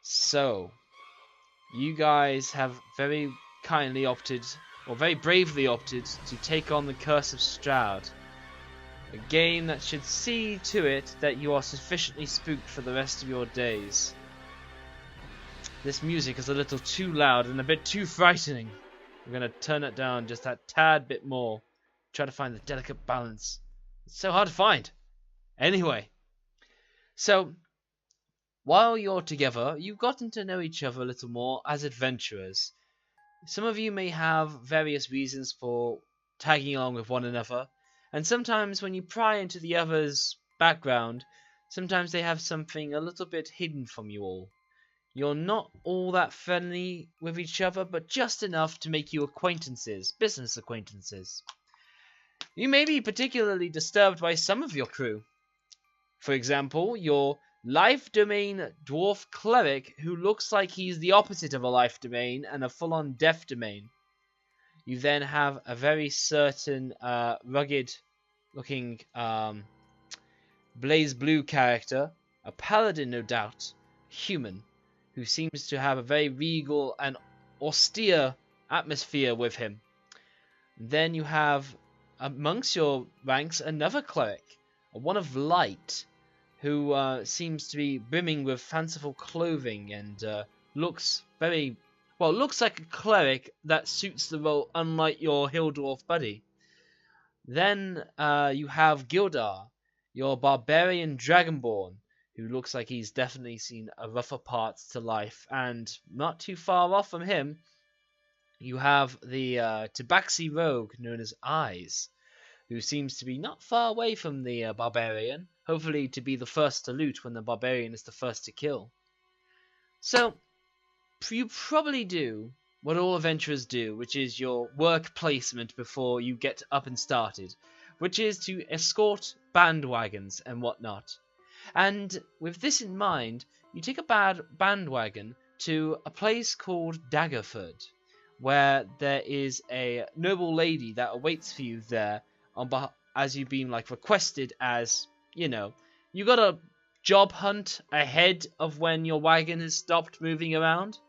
So, you guys have very kindly opted, or very bravely opted, to take on the Curse of Straud. A game that should see to it that you are sufficiently spooked for the rest of your days. This music is a little too loud and a bit too frightening. We're going to turn it down just that tad bit more. Try to find the delicate balance. It's so hard to find. Anyway, so while you're together, you've gotten to know each other a little more as adventurers. Some of you may have various reasons for tagging along with one another, and sometimes when you pry into the other's background, sometimes they have something a little bit hidden from you all. You're not all that friendly with each other, but just enough to make you acquaintances, business acquaintances. You may be particularly disturbed by some of your crew. For example, your life domain dwarf cleric, who looks like he's the opposite of a life domain and a full-on death domain. You then have a very certain rugged-looking blaze blue character, a paladin no doubt, human, who seems to have a very regal and austere atmosphere with him. Then you have amongst your ranks another cleric, one of light, who seems to be brimming with fanciful clothing and looks very well. Looks like a cleric that suits the role, unlike your hill dwarf buddy. Then you have Gildar, your Barbarian Dragonborn, who looks like he's definitely seen a rougher parts to life, and not too far off from him, you have the Tibaxi Rouge, known as Eyes, who seems to be not far away from the Barbarian, hopefully to be the first to loot when the Barbarian is the first to kill. So, you probably do what all adventurers do, which is your work placement before you get up and started, which is to escort bandwagons and whatnot. And with this in mind, you take a bandwagon to a place called Daggerford, where there is a noble lady that awaits for you there, as you've been requested as, you got a job hunt ahead of when your wagon has stopped moving around,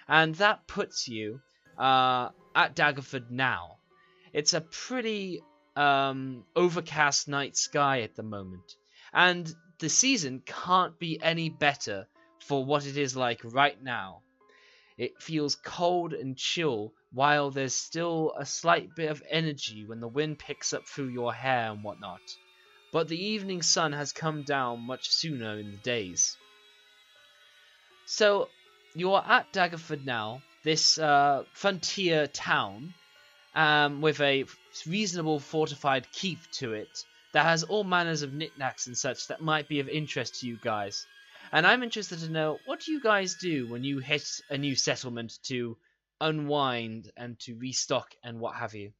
and that puts you at Daggerford now. It's a pretty overcast night sky at the moment, and the season can't be any better for what it is like right now. It feels cold and chill, while there's still a slight bit of energy when the wind picks up through your hair and whatnot. But the evening sun has come down much sooner in the days. So, you're at Daggerford now, this frontier town, with a reasonable fortified keep to it, that has all manners of knickknacks and such that might be of interest to you guys. And I'm interested to know, what do you guys do when you hit a new settlement to unwind and to restock and what have you?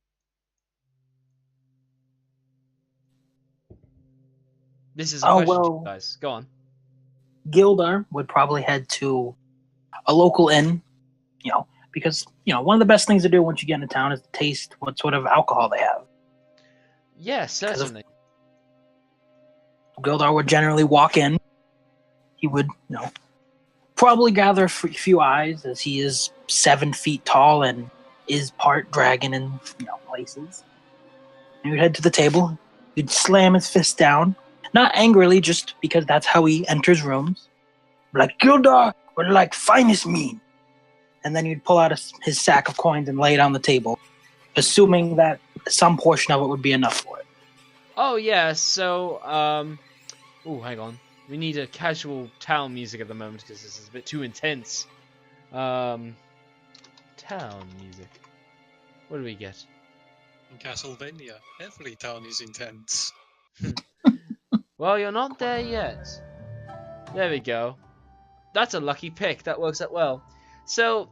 This is a question to you guys. Go on. Gildar would probably head to a local inn, because, one of the best things to do once you get into town is to taste what sort of alcohol they have. Yeah, certainly. Gildar would generally walk in. He would, probably gather a few eyes, as he is 7 feet tall and is part dragon in, places. And he would head to the table. He'd slam his fist down, not angrily, just because that's how he enters rooms. Like, Gildar would like finest mean. And then he'd pull out his sack of coins and lay it on the table, assuming that some portion of it would be enough for it. Oh, yeah, so, hang on. We need a casual town music at the moment, because this is a bit too intense. Town music. What do we get? In Castlevania, every town is intense. Well, you're not there yet. There we go. That's a lucky pick. That works out well. So,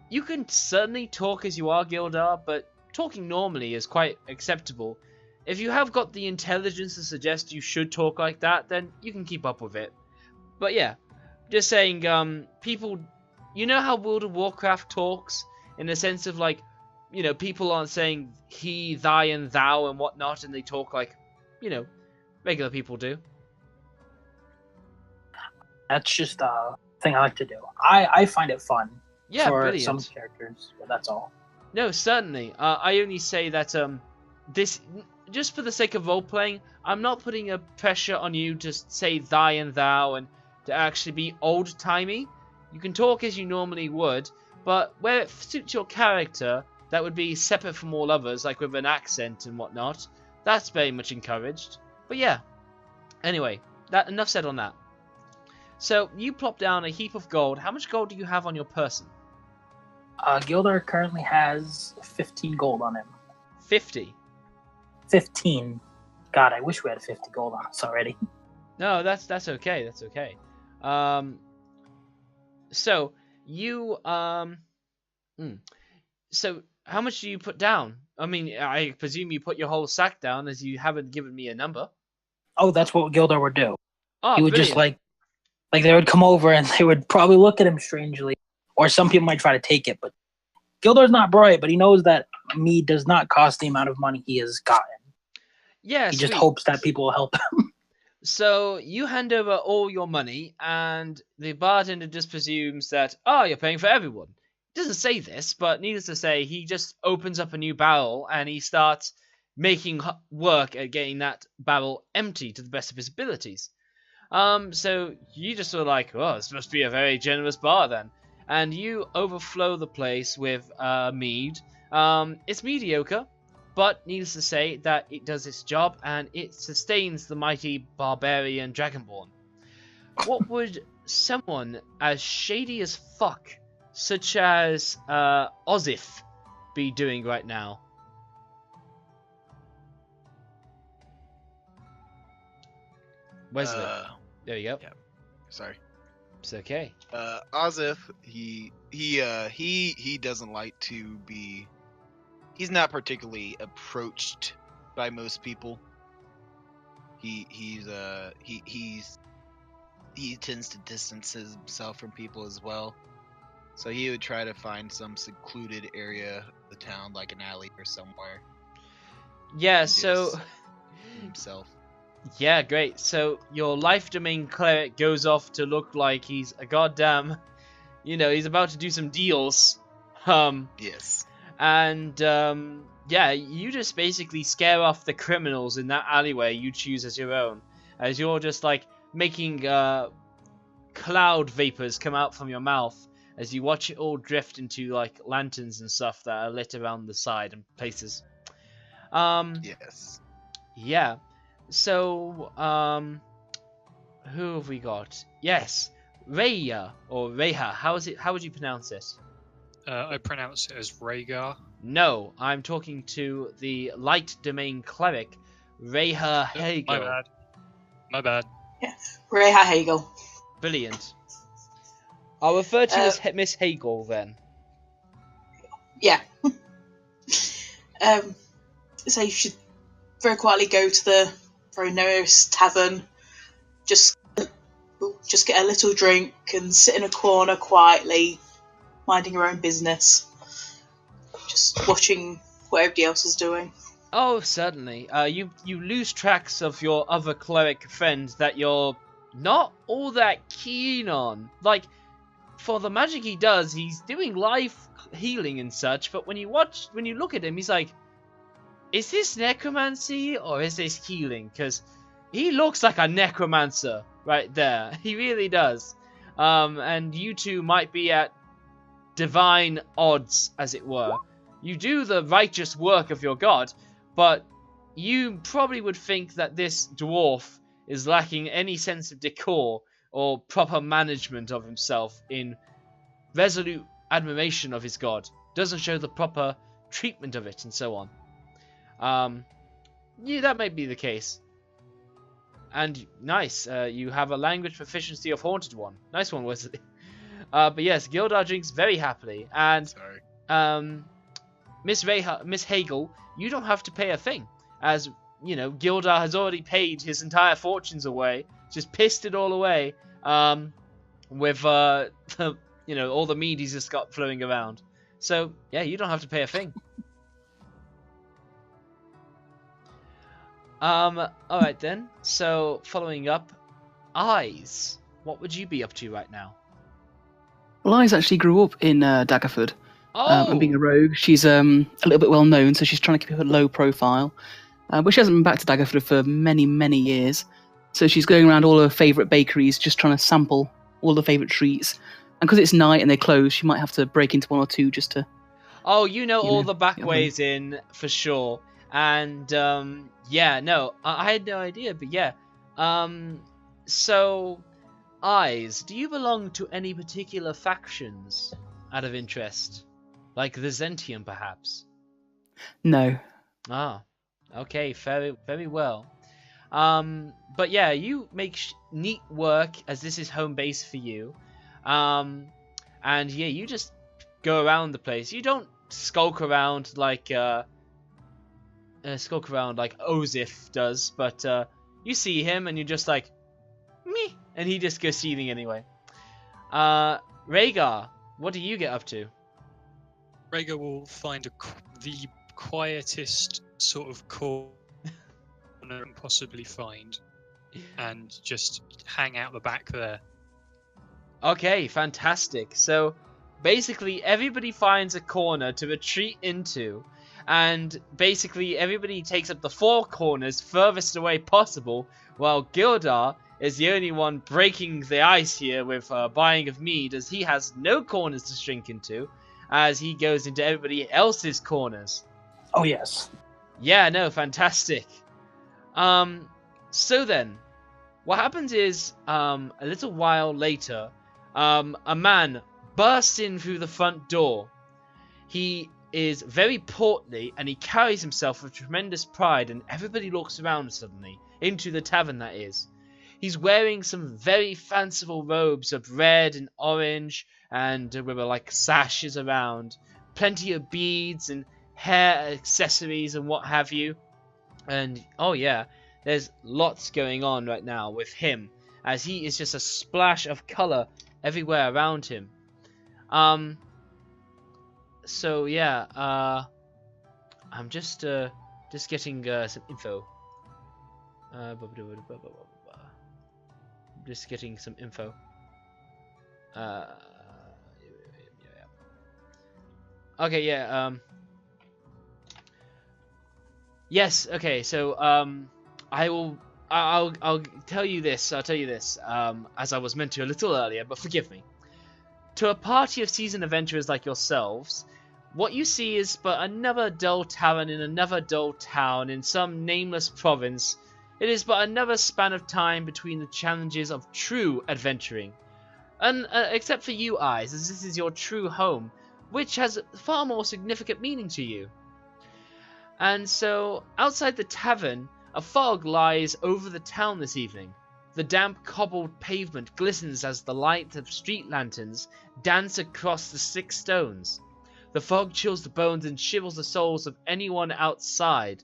you can certainly talk as you are, Gildar, but talking normally is quite acceptable. If you have got the intelligence to suggest you should talk like that, then you can keep up with it. But yeah, just saying, people, you know how World of Warcraft talks? In the sense of people aren't saying he, thy, and thou and whatnot, and they talk like, regular people do. That's just a thing I like to do. I find it fun Yeah, for brilliant. some characters, but that's all. No, certainly. I only say that this just for the sake of role playing. I'm not putting a pressure on you to say thy and thou and to actually be old timey. You can talk as you normally would, but where it suits your character, that would be separate from all others, like with an accent and whatnot. That's very much encouraged. But yeah. Anyway, that enough said on that. So you plop down a heap of gold. How much gold do you have on your person? Gildar currently has 15 gold on him. 50. 15. God, I wish we had 50 gold on us already. No, that's okay. That's okay. So you so how much do you put down? I mean, I presume you put your whole sack down, as you haven't given me a number. Oh, that's what Gildar would do. Oh, He would brilliant. just like they would come over and they would probably look at him strangely, or some people might try to take it. But Gildar's not bright, but he knows that mead does not cost the amount of money he has gotten. Yeah, He just sweet. hopes that people will help him. So you hand over all your money, and the bartender just presumes that, oh, you're paying for everyone. He doesn't say this, but needless to say, he just opens up a new barrel and he starts making work at getting that barrel empty to the best of his abilities. So you just sort of like, oh, this must be a very generous bar then. And you overflow the place with mead. It's mediocre, but needless to say that it does its job and it sustains the mighty Barbarian Dragonborn. What would someone as shady as fuck, such as Ozif, be doing right now? Wesley. There you go. Yeah. Sorry. It's okay. Ozif, he doesn't like to be. He's not particularly approached by most people. He tends to distance himself from people as well. So he would try to find some secluded area of the town, like an alley or somewhere. Yeah. and So. just himself. Yeah, great. So your life domain cleric goes off to look like he's a goddamn, he's about to do some deals. Yes. And yeah, you just basically scare off the criminals in that alleyway you choose as your own, as you're just like making cloud vapors come out from your mouth as you watch it all drift into like lanterns and stuff that are lit around the side and places. Yes. Yeah. So, who have we got? Yes, Raya or Reha. How would you pronounce it? I pronounce it as Rhaegar. No, I'm talking to the light domain cleric, Reha Hagel. My bad. Yeah, Reha Hagel. Brilliant. I'll refer to you as Miss Hagel then. Yeah. So you should very quietly go to the very nearest tavern, just get a little drink and sit in a corner quietly, minding your own business, just watching what everybody else is doing. Oh, certainly. You lose tracks of your other cleric friends that you're not all that keen on. Like, for the magic he does, he's doing life healing and such, but when you look at him, he's like, is this necromancy or is this healing? Because he looks like a necromancer right there. He really does. And you two might be at divine odds, as it were. You do the righteous work of your god, but you probably would think that this dwarf is lacking any sense of decor or proper management of himself in resolute admiration of his god. Doesn't show the proper treatment of it and so on. Yeah, that might be the case. And nice, you have a language proficiency of Haunted One. Nice one, Wesley. But yes, Gildar drinks very happily, and Sorry. Miss Hagel, you don't have to pay a thing, as Gildar has already paid his entire fortunes away, just pissed it all away, with all the mead he's just got flowing around. So yeah, you don't have to pay a thing. Alright then, so following up, eyes. what would you be up to right now? Well, Liz actually grew up in Daggerford. Oh, And being a rogue, she's a little bit well known, so she's trying to keep a low profile. But she hasn't been back to Daggerford for many, many years. So she's going around all her favourite bakeries, just trying to sample all the favourite treats. And because it's night and they close, she might have to break into one or two just to... Oh, you know all the back yeah. ways in, for sure. And, yeah, no, I had no idea, but yeah. So, Eyes, do you belong to any particular factions out of interest? Like the Zentium, perhaps? No. Ah, okay, very, very well. But yeah, you make neat work, as this is home base for you. And yeah, you just go around the place. You don't skulk around like Ozif does, but you see him and you're just like, me, and he just goes seething anyway. Rhaegar, what do you get up to? Rhaegar will find the quietest sort of corner he can possibly find, and just hang out the back there. Okay, fantastic. So basically everybody finds a corner to retreat into, and basically everybody takes up the four corners furthest away possible, while Gildar is the only one breaking the ice here with buying of mead, as he has no corners to shrink into, as he goes into everybody else's corners. Oh, yes. Yeah, no, fantastic. So then, what happens is, a little while later, a man bursts in through the front door. He is very portly, and he carries himself with tremendous pride, and everybody looks around suddenly, into the tavern that is. He's wearing some very fanciful robes of red and orange, and with like sashes around, plenty of beads and hair accessories and what have you. And oh yeah, there's lots going on right now with him, as he is just a splash of color everywhere around him. So yeah, I'm just getting some info. Just getting some info. Okay, yeah. Yes. Okay. So I'll tell you this. I'll tell you this. As I was meant to a little earlier, but forgive me. To a party of seasoned adventurers like yourselves, what you see is but another dull tavern in another dull town in some nameless province. It is but another span of time between the challenges of true adventuring. And except for you, Eyes, as this is your true home, which has far more significant meaning to you. And so, outside the tavern, a fog lies over the town this evening. The damp cobbled pavement glistens as the light of street lanterns dance across the 6 stones. The fog chills the bones and shivers the souls of anyone outside.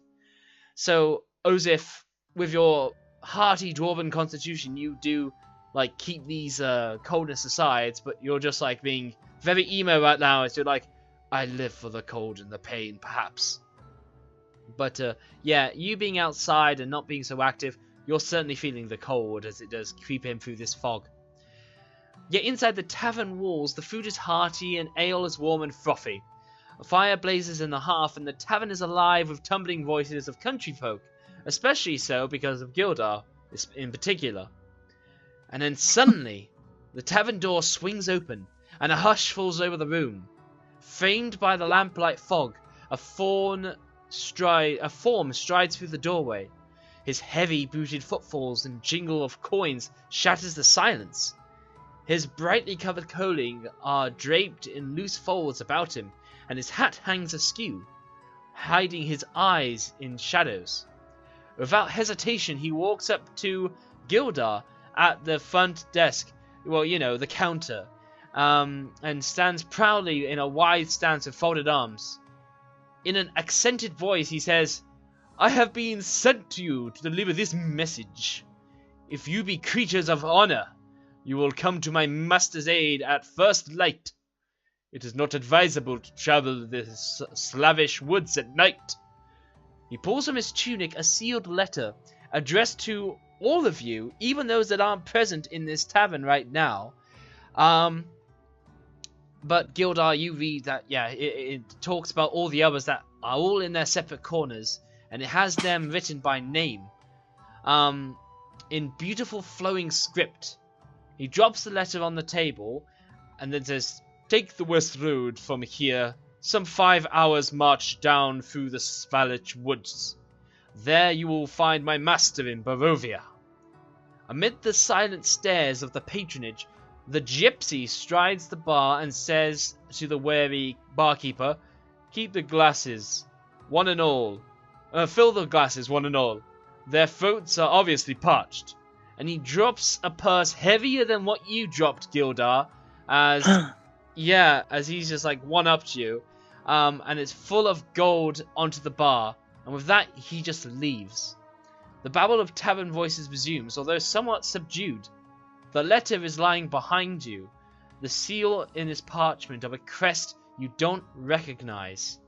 So, Ozif, with your hearty dwarven constitution, you do like keep these coldness aside, but you're just like being very emo right now, as you're like, I live for the cold and the pain, perhaps. But yeah, you being outside and not being so active, you're certainly feeling the cold as it does creep in through this fog. Yet inside the tavern walls, the food is hearty and ale is warm and frothy. A fire blazes in the hearth, and the tavern is alive with tumbling voices of country folk, especially so because of Gildar in particular. And then suddenly, the tavern door swings open, and a hush falls over the room. Framed by the lamplight fog, a form strides through the doorway. His heavy booted footfalls and jingle of coins shatters the silence. His brightly covered clothing are draped in loose folds about him, and his hat hangs askew, hiding his eyes in shadows. Without hesitation, he walks up to Gildar at the front desk, well, you know, the counter, and stands proudly in a wide stance with folded arms. In an accented voice, he says, I have been sent to you to deliver this message. If you be creatures of honor, you will come to my master's aid at first light. It is not advisable to travel the Slavish woods at night. He pulls from his tunic a sealed letter addressed to all of you, even those that aren't present in this tavern right now. But Gildar, you read that, yeah, it talks about all the others that are all in their separate corners, and it has them written by name, in beautiful flowing script. He drops the letter on the table, and then says, "Take the west road from here, some 5 hours march down through the Svalich woods. There you will find my master in Barovia." Amid the silent stares of the patronage, the gypsy strides the bar and says to the wary barkeeper, "Keep the glasses, one and all. Fill the glasses, one and all. Their throats are obviously parched." And he drops a purse heavier than what you dropped, Gildar, as as he's just like one-upped you, and it's full of gold onto the bar. And with that, he just leaves. The babble of tavern voices resumes, although somewhat subdued. The letter is lying behind you, the seal in this parchment of a crest you don't recognize.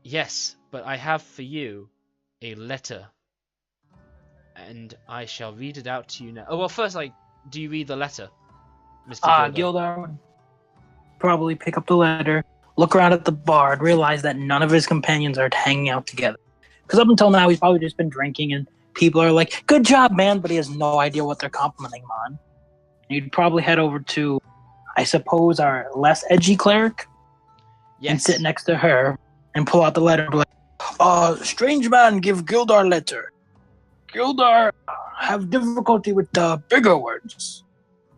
Yes, but I have for you a letter. And I shall read it out to you now. Oh, well, first, do you read the letter, Mr. Gildar? Gildar would probably pick up the letter, look around at the bar, and realize that none of his companions are hanging out together. Because up until now, he's probably just been drinking, and people are like, "Good job, man," but he has no idea what they're complimenting him on. You'd probably head over to, I suppose, our less edgy cleric, and sit next to her, and pull out the letter, and be like, "Strange man give Gildar letter. Gildar have difficulty with the bigger words."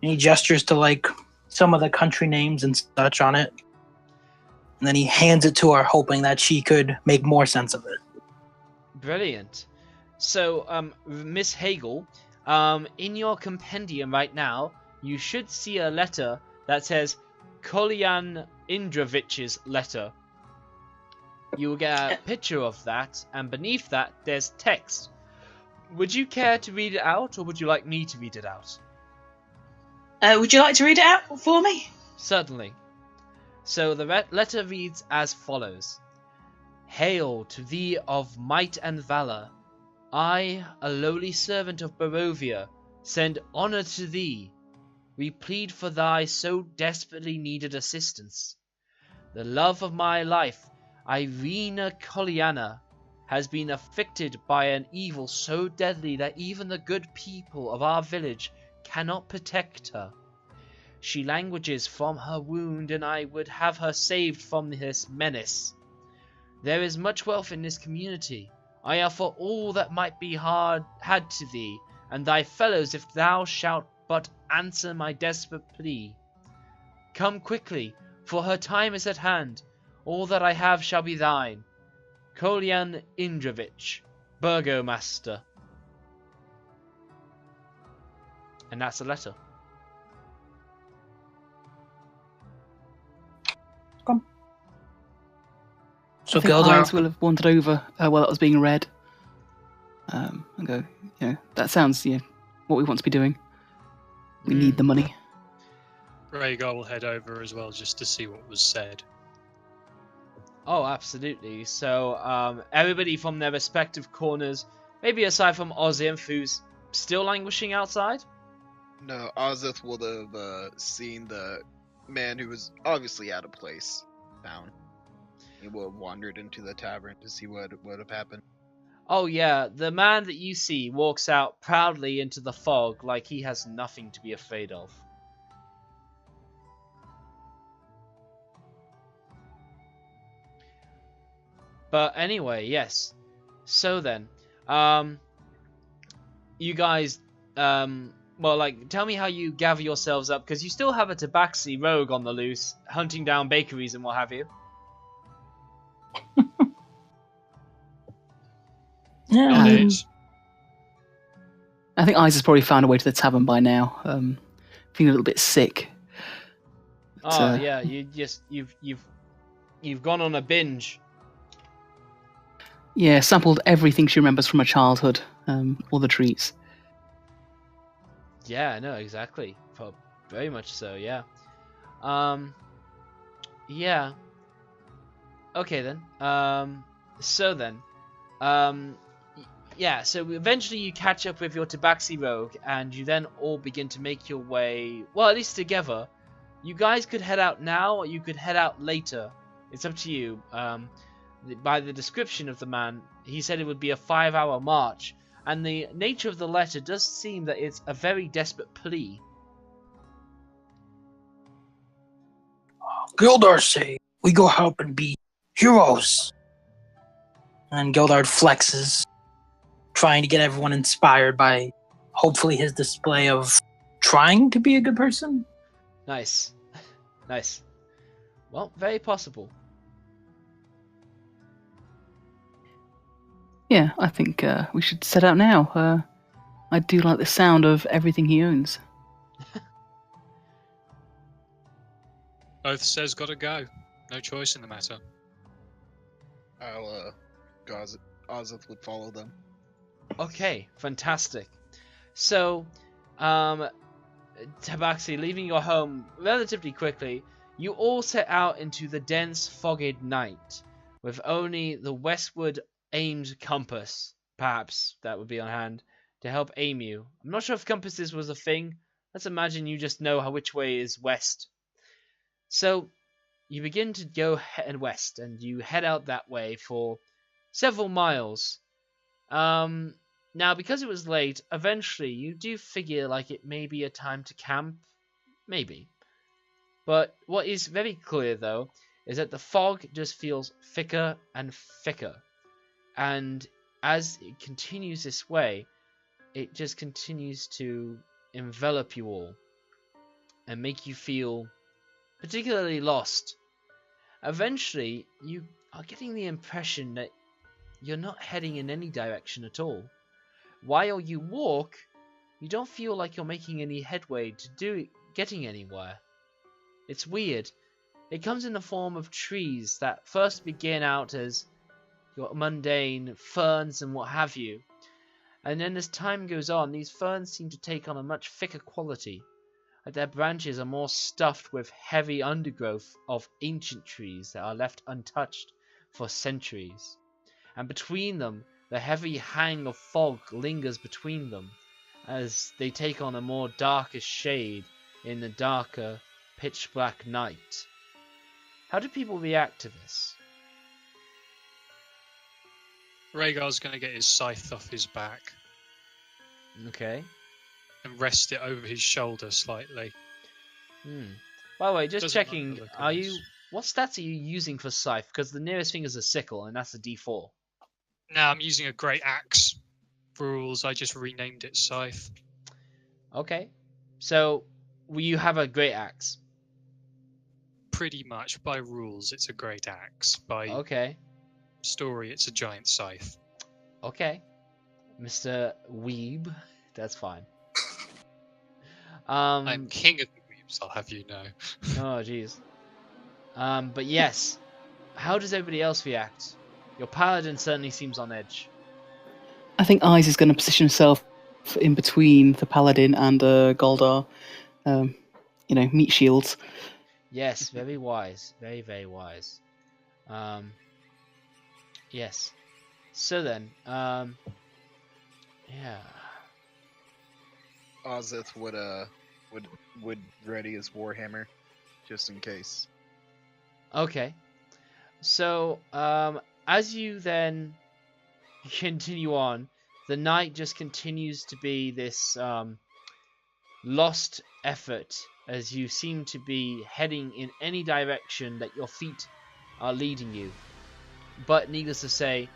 And he gestures to some of the country names and such on it. And then he hands it to her, hoping that she could make more sense of it. Brilliant. So, Miss Hagel, in your compendium right now, you should see a letter that says Kolyan Indravich's letter. You will get a picture of that, and beneath that, there's text. Would you care to read it out, or would you like me to read it out? Would you like to read it out for me? Certainly. So the letter reads as follows. "Hail to thee of might and valor. I, a lowly servant of Barovia, send honor to thee. We plead for thy so desperately needed assistance. The love of my life, Irina Kolyana, has been afflicted by an evil so deadly that even the good people of our village cannot protect her. She languishes from her wound, and I would have her saved from this menace. There is much wealth in this community. I offer all that might be had to thee and thy fellows if thou shalt but answer my desperate plea. Come quickly, for her time is at hand. All that I have shall be thine. Kolyan Indravich, Burgomaster." And that's the letter. So I think Gildar Ives will have wandered over while that was being read. And go, that sounds what we want to be doing. We need the money. Rhaegar will head over as well just to see what was said. Oh, absolutely. So, everybody from their respective corners, maybe aside from Ozimth, who's still languishing outside? No, Ozith would have seen the man who was obviously out of place down. He would have wandered into the tavern to see what would have happened. Oh yeah, the man that you see walks out proudly into the fog like he has nothing to be afraid of. But anyway, yes. So then, you guys, tell me how you gather yourselves up, because you still have a Tibaxi rogue on the loose, hunting down bakeries and what have you. Yeah. I think Ives has probably found a way to the tavern by now. Feeling a little bit sick. But, yeah, you've gone on a binge. Yeah, sampled everything she remembers from her childhood. All the treats. Yeah, no, exactly. Very much so, yeah. Yeah. Okay then. So then, yeah, so eventually you catch up with your Tibaxi Rogue, and you then all begin to make your way, well, at least together. You guys could head out now, or you could head out later. It's up to you. By the description of the man, he said it would be a 5-hour march, and the nature of the letter does seem that it's a very desperate plea. Gildar say we go help and be heroes. And Gildard flexes, trying to get everyone inspired by hopefully his display of trying to be a good person. Nice. Nice. Well, very possible. Yeah, I think we should set out now. I do like the sound of everything he owns. Oath says gotta go. No choice in the matter. Ozith would follow them. Okay, fantastic. So, Tibaxi, leaving your home relatively quickly, you all set out into the dense, fogged night, with only the westward aimed compass, perhaps, that would be on hand, to help aim you. I'm not sure if compasses was a thing. Let's imagine you just know which way is west. So, you begin to go head west, and you head out that way for several miles. Now, because it was late, eventually you do figure like it may be a time to camp. Maybe. But what is very clear, though, is that the fog just feels thicker and thicker. And as it continues this way, it just continues to envelop you all and make you feel particularly lost. Eventually, you are getting the impression that you're not heading in any direction at all. While you walk, you don't feel like you're making any headway to getting anywhere. It's weird. It comes in the form of trees that first begin out as your mundane ferns and what have you. And then as time goes on, these ferns seem to take on a much thicker quality. Like their branches are more stuffed with heavy undergrowth of ancient trees that are left untouched for centuries. And between them, the heavy hang of fog lingers between them as they take on a more darker shade in the darker, pitch-black night. How do people react to this? Rhaegar's going to get his scythe off his back Okay. and rest it over his shoulder slightly. By the way, just Doesn't like checking, the look of are this. you... What stats are you using for scythe? Because the nearest thing is a sickle, and that's a D4. Now I'm using a great axe. Rules, I just renamed it scythe. Okay. So, you have a great axe. Pretty much by rules, it's a great axe. By Okay. story, it's a giant scythe. Okay. Mr. Weeb. That's fine. I'm king of the weeps, I'll have you know. Oh, jeez. But yes. How does everybody else react? Your paladin certainly seems on edge. I think Eyes is going to position himself in between the Paladin and Goldar. Meat shields. Yes, very wise. Very, very wise. Yes. So then, yeah. Ozith would ready his warhammer, just in case. Okay. So, as you then continue on, the night just continues to be this lost effort as you seem to be heading in any direction that your feet are leading you. But needless to say,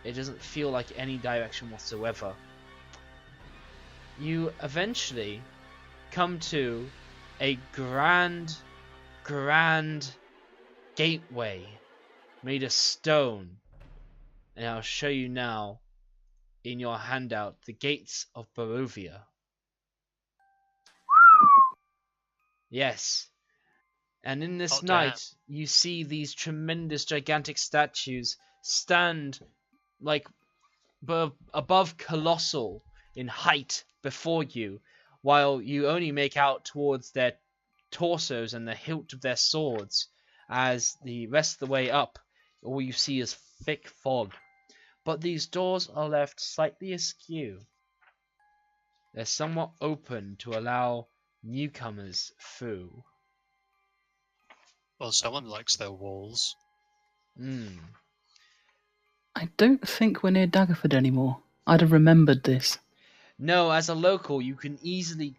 it doesn't feel like any direction whatsoever. You eventually come to a grand gateway made of stone. And I'll show you now in your handout the gates of Barovia. Yes. And in this Oh, damn. night, you see these tremendous, gigantic statues stand like above colossal in height before you, while you only make out towards their torsos and the hilt of their swords, as the rest of the way up, all you see is thick fog. but these doors are left slightly askew. They're somewhat open to allow newcomers through. Well, someone likes their walls. I don't think we're near Daggerford anymore. I'd have remembered this. No, as a local, you can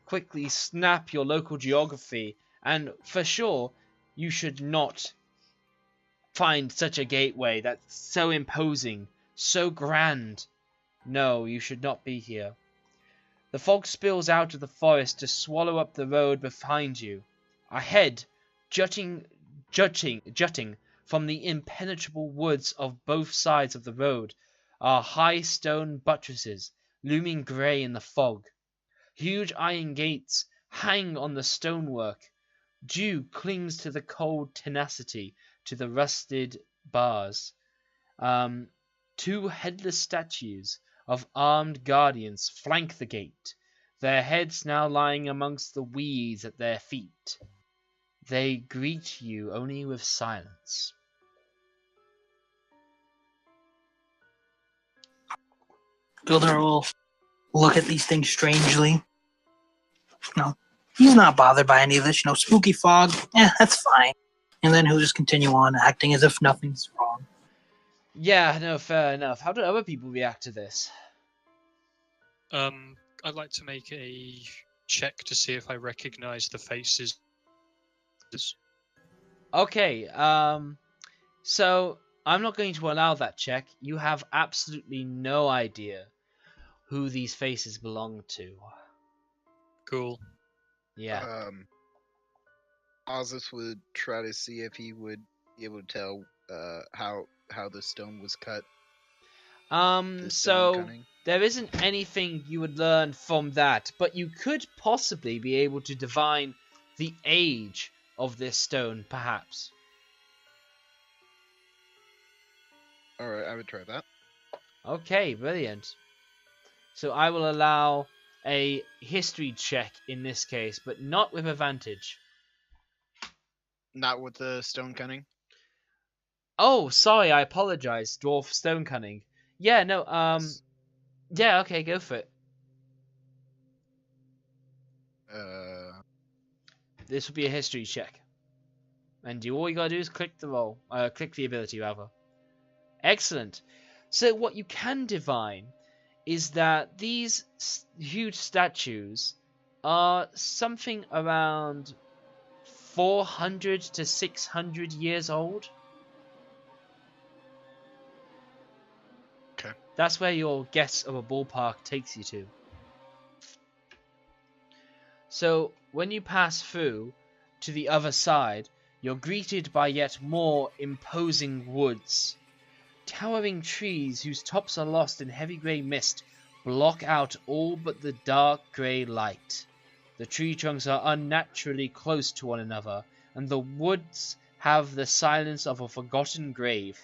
quickly snap your local geography, and for sure, you should not find such a gateway that's so imposing, so grand. No, you should not be here. The fog spills out of the forest to swallow up the road behind you. Ahead, jutting from the impenetrable woods of both sides of the road, are high stone buttresses, looming grey in the fog. Huge iron gates hang on the stonework. Dew clings to the cold tenacity to the rusted bars. Two headless statues of armed guardians flank the gate, their heads now lying amongst the weeds at their feet. They greet you only with silence. Gilder will look at these things strangely. No, he's not bothered by any of this. Spooky fog, that's fine. And then he'll just continue on acting as if nothing's wrong. Yeah, no, fair enough. How do other people react to this? I'd like to make a check to see if I recognize the faces. Okay, so I'm not going to allow that check. You have absolutely no idea who these faces belong to. Cool. Yeah. Ozith would try to see if he would be able to tell how the stone was cut. So Cunning. there isn't anything you would learn from that, but you could possibly be able to divine the age of this stone, perhaps. Alright, I would try that. Okay, brilliant. So I will allow a history check in this case, but not with advantage. Not with the stone cunning? Oh, sorry, I apologize, Dwarf Stone Cunning. Yeah, no, yeah, okay, go for it. This will be a history check. And all you gotta do is click the ability, rather. Excellent. So what you can divine is that these huge statues are something around 400 to 600 years old. Okay. That's where your guess of a ballpark takes you to. So when you pass through to the other side, you're greeted by yet more imposing woods. Towering trees whose tops are lost in heavy grey mist block out all but the dark grey light. The tree trunks are unnaturally close to one another, and the woods have the silence of a forgotten grave,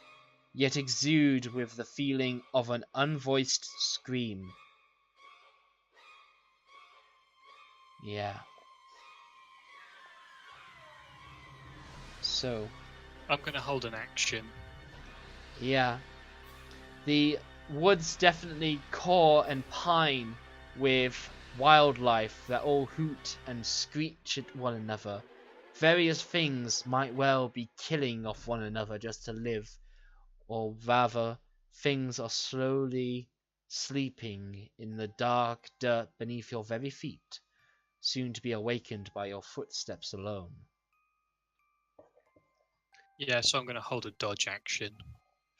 yet exude with the feeling of an unvoiced scream. Yeah. So, I'm going to hold an action. yeah. The woods definitely caw and pine with wildlife that all hoot and screech at one another. Various things might well be killing off one another just to live, or rather, things are slowly sleeping in the dark dirt beneath your very feet, soon to be awakened by your footsteps alone. Yeah, so I'm going to hold a dodge action.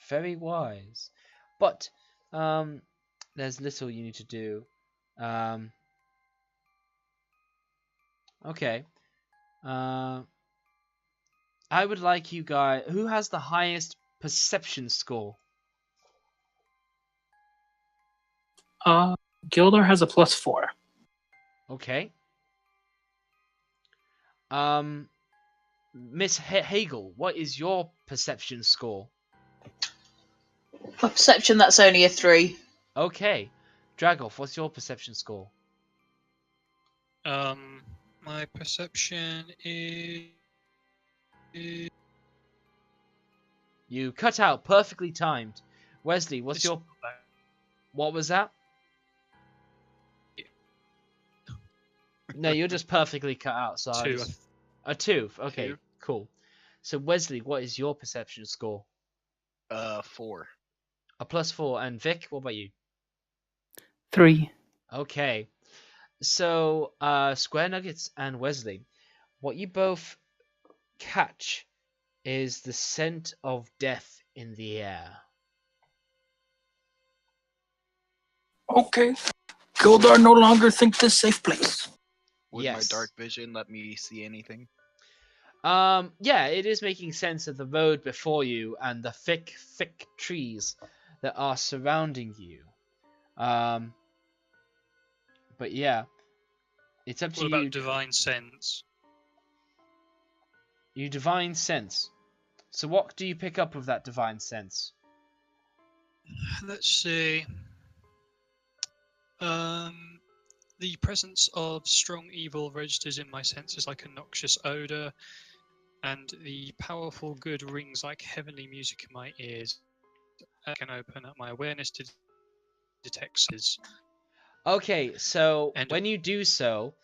Very wise. But there's little you need to do. Okay. I would like you guys... Who has the highest perception score? Gilder has a +4. Okay. Miss Hagel, what is your perception score? My perception, that's only a 3. Okay. Dragoff, what's your perception score? My perception is... You cut out, perfectly timed. Wesley, what's This- your... What was that? No, you're just perfectly cut out. So I Two. just... A 2. Okay, Two. cool. So Wesley, what is your perception score? 4. A +4. And Vic, what about you? 3. Okay. So, Square Nuggets and Wesley, what you both catch is the scent of death in the air. Okay. Gildar no longer thinks this safe place. Would Yes. my dark vision let me see anything? Yeah, it is making sense of the road before you and the thick trees that are surrounding you. But yeah, it's up to What you. about divine sense? You divine sense. So what do you pick up of that divine sense? Let's see. The presence of strong evil registers in my senses like a noxious odor, and the powerful good rings like heavenly music in my ears. I can open up my awareness to detect this. Okay, so And- when you do so,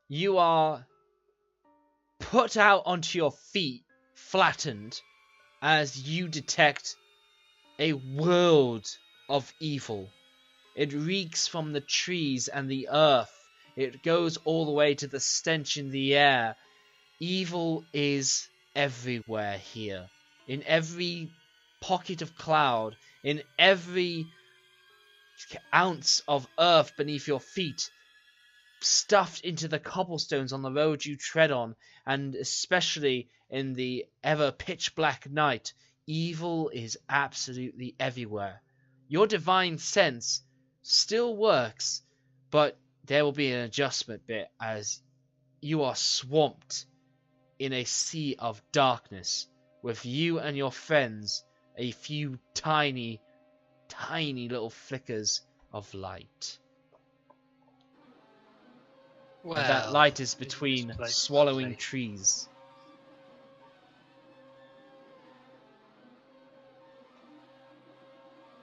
you are put out onto your feet, flattened, as you detect a world of evil. It reeks from the trees and the earth. It goes all the way to the stench in the air. Evil is everywhere here. In every pocket of cloud, in every ounce of earth beneath your feet, stuffed into the cobblestones on the road you tread on, and especially in the ever pitch black night, evil is absolutely everywhere. Your divine sense still works, but there will be an adjustment bit as you are swamped in a sea of darkness, with you and your friends a few tiny little flickers of light. Well, And that light is in this between place, swallowing lovely. trees.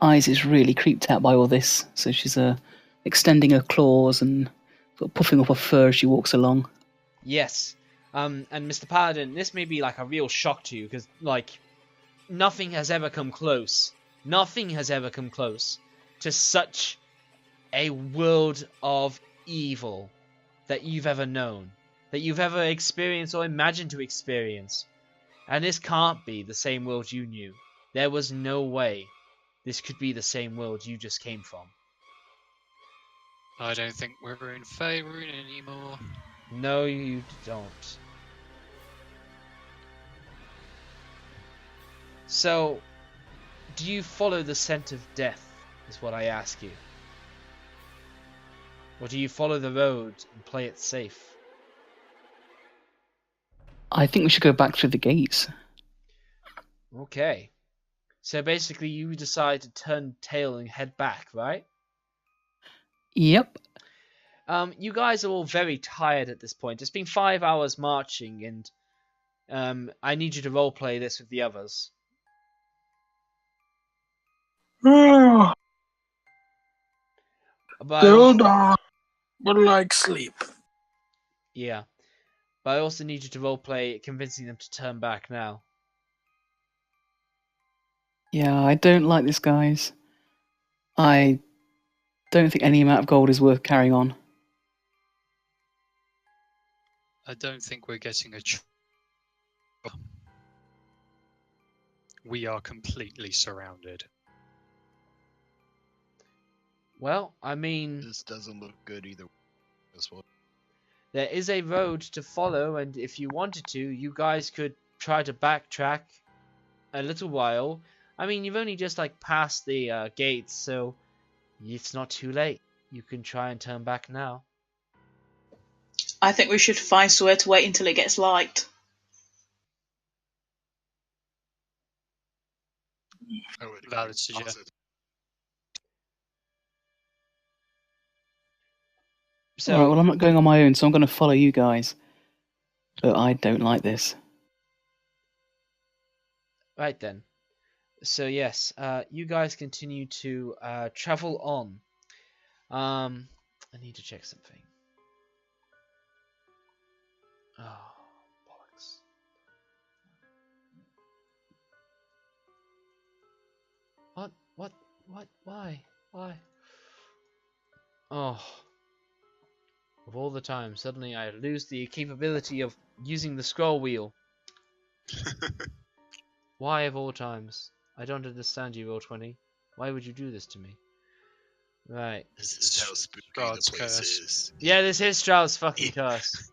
Eyes is really creeped out by all this, so she's extending her claws and sort of puffing up her fur as she walks along. Yes. And Mr. Paladin, this may be like a real shock to you, because, like, nothing has ever come close. Nothing has ever come close to such a world of evil that you've ever known, that you've ever experienced or imagined to experience. And this can't be the same world you knew. There was no way this could be the same world you just came from. I don't think we're in Faerun anymore. No, you don't. So, do you follow the scent of death, is what I ask you? Or do you follow the road and play it safe? I think we should go back through the gates. Okay. So basically you decide to turn tail and head back, right? Yep. You guys are all very tired at this point. It's been 5 hours marching, and I need you to roleplay this with the others. Gildar But would like sleep. yeah. But I also need you to roleplay convincing them to turn back now. Yeah, I don't like this, guys. I don't think any amount of gold is worth carrying on. I don't think we're getting a. We are completely surrounded. Well, I mean, This doesn't look good either. This one. there is a road to follow, and if you wanted to, you guys could try to backtrack a little while. I mean, you've only just like passed the gates, so it's not too late. You can try and turn back now. I think we should find somewhere to wait until it gets light. I would Valid agree. suggestion. So, Alright, well, I'm not going on my own, so I'm going to follow you guys. But I don't like this. right then. So yes, you guys continue to travel on. I need to check something. Oh, bollocks. What? Why? Oh, of all the time, suddenly I lose the capability of using the scroll wheel. Why of all times? I don't understand you, Roll20. Why would you do this to me? Right. This is how spooky Straud's the place curse. is. Yeah, this is Straud's fucking curse.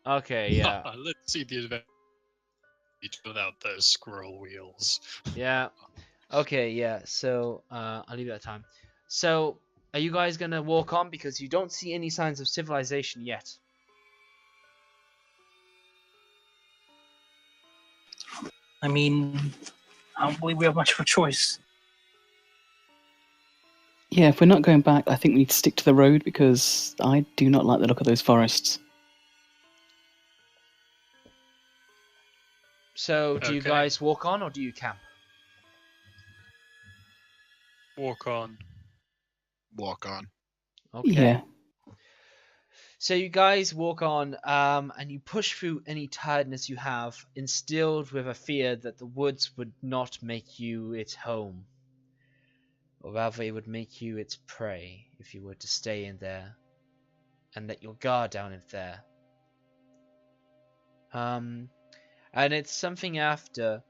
Okay, yeah. Let's see the adventure without those scroll wheels. Yeah. Okay, yeah. So, I'll leave it at time. So, are you guys gonna walk on? Because you don't see any signs of civilization yet. I mean, I don't believe we have much of a choice. Yeah, if we're not going back, I think we need to stick to the road because I do not like the look of those forests. So, do you Okay. guys walk on or do you camp? Walk on. Walk on. Okay. Yeah. So you guys walk on, and you push through any tiredness you have, instilled with a fear that the woods would not make you its home. Or rather, it would make you its prey if you were to stay in there, and let your guard down in there. And it's something after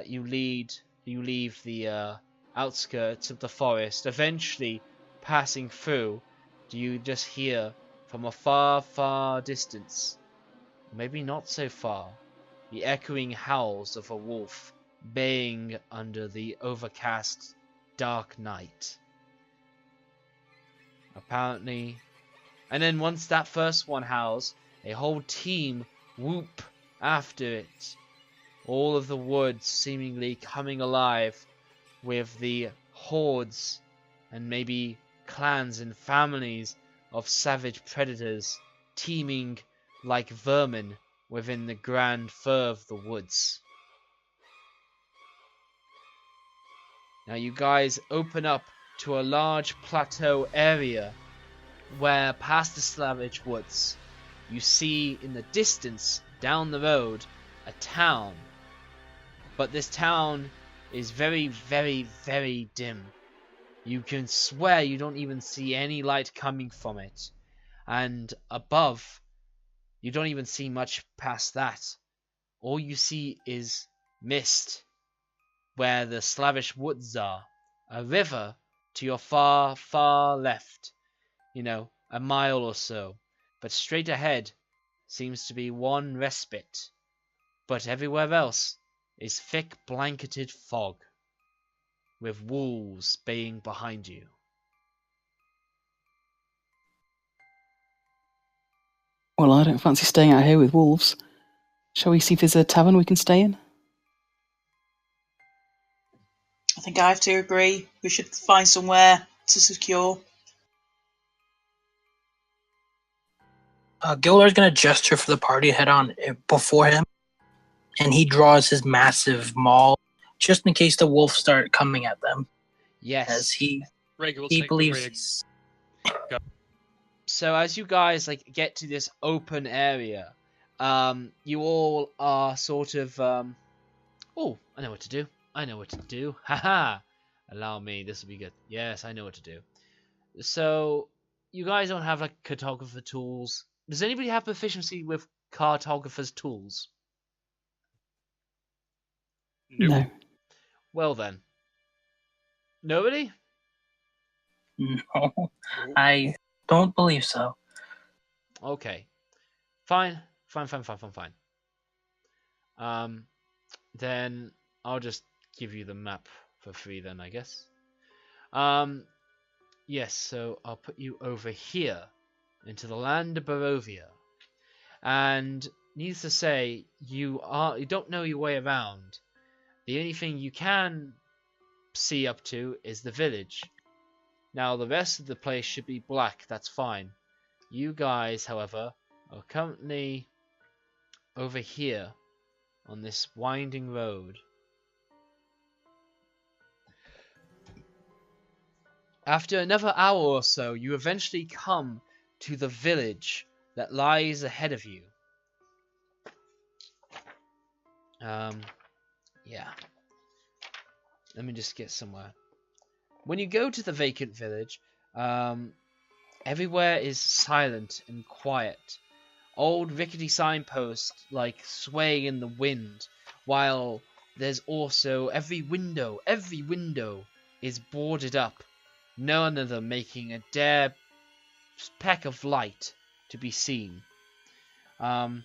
you leave the outskirts of the forest, eventually passing through, do you just hear from a far, far distance, maybe not so far, the echoing howls of a wolf baying under the overcast dark night. Apparently, and then once that first one howls, a whole team whoop after it. All of the woods seemingly coming alive with the hordes and maybe clans and families of savage predators teeming like vermin within the grand fur of the woods. Now you guys open up to a large plateau area where past the savage woods you see in the distance down the road a town. But this town is very, very, very dim. You can swear you don't even see any light coming from it. And above, you don't even see much past that. All you see is mist, where the Slavish woods are. A river to your far, far left. You know, a mile or so. But straight ahead seems to be one respite. But everywhere else is thick blanketed fog, with wolves baying behind you. Well, I don't fancy staying out here with wolves. Shall we see if there's a tavern we can stay in? I think I have to agree. We should find somewhere to secure. Gildar's gonna gesture for the party to head on before him, and he draws his massive maul just in case the wolves start coming at them, Yes. as he Rhaegar will he take believes the rear. he's So as you guys get to this open area, you all are sort of oh, I know what to do. Haha. Allow me, this will be good. Yes, I know what to do. So you guys don't have like cartographer tools. Does anybody have proficiency with cartographer's tools? No. Well then. Nobody? no, I don't believe so. Okay. Fine. Then I'll just give you the map for free then, I guess. Yes, so I'll put you over here into the land of Barovia. And needless to say, you don't know your way around. The only thing you can see up to is the village. Now the rest of the place should be black, that's fine. You guys, however, are currently over here on this winding road. After another hour or so, you eventually come to the village that lies ahead of you. Yeah. Let me just get somewhere. When you go to the vacant village, everywhere is silent and quiet. Old rickety signposts like swaying in the wind, while there's also every window is boarded up, none of them making a bare speck of light to be seen. When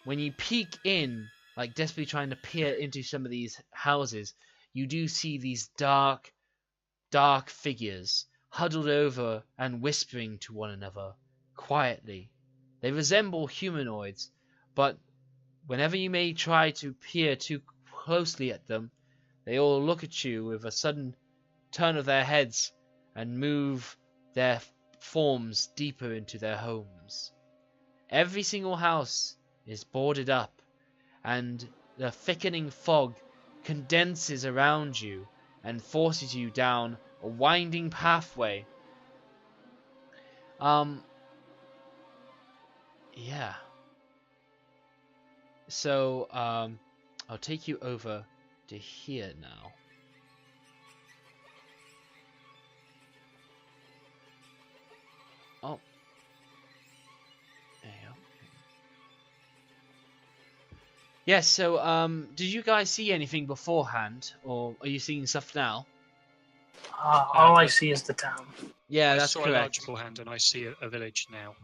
you peek in, like desperately trying to peer into some of these houses, you do see these dark figures huddled over and whispering to one another quietly. They resemble humanoids, but whenever you may try to peer too closely at them, they all look at you with a sudden turn of their heads and move their forms deeper into their homes. Every single house is boarded up, and the thickening fog condenses around you and forces you down a winding pathway. Yeah. So, I'll take you over to here now. Oh. There you go. Yes, so, did you guys see anything beforehand, or are you seeing stuff now? All I see is the town. Yeah, I that's saw correct. a large hand and I see a village now.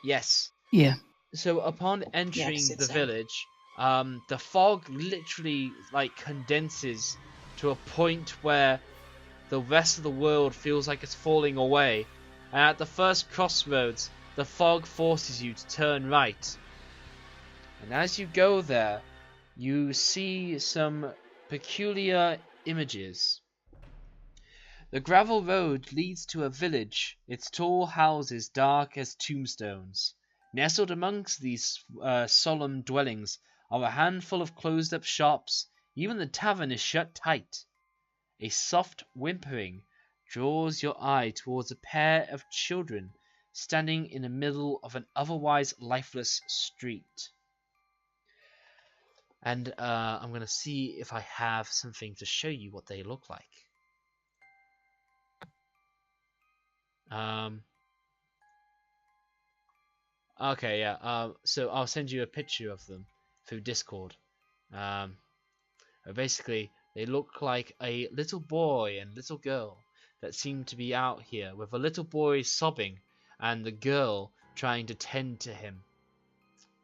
Yes. Yeah. So upon entering Yes, the it's village, the fog literally like condenses to a point where the rest of the world feels like it's falling away. And at the first crossroads, the fog forces you to turn right. And as you go there, you see some peculiar images. The gravel road leads to a village, its tall houses dark as tombstones. Nestled amongst these solemn dwellings are a handful of closed-up shops. Even the tavern is shut tight. A soft whimpering draws your eye towards a pair of children standing in the middle of an otherwise lifeless street. And I'm going to see if I have something to show you what they look like. Okay, yeah. So I'll send you a picture of them through Discord. Basically, they look like a little boy and little girl that seem to be out here, with a little boy sobbing and the girl trying to tend to him.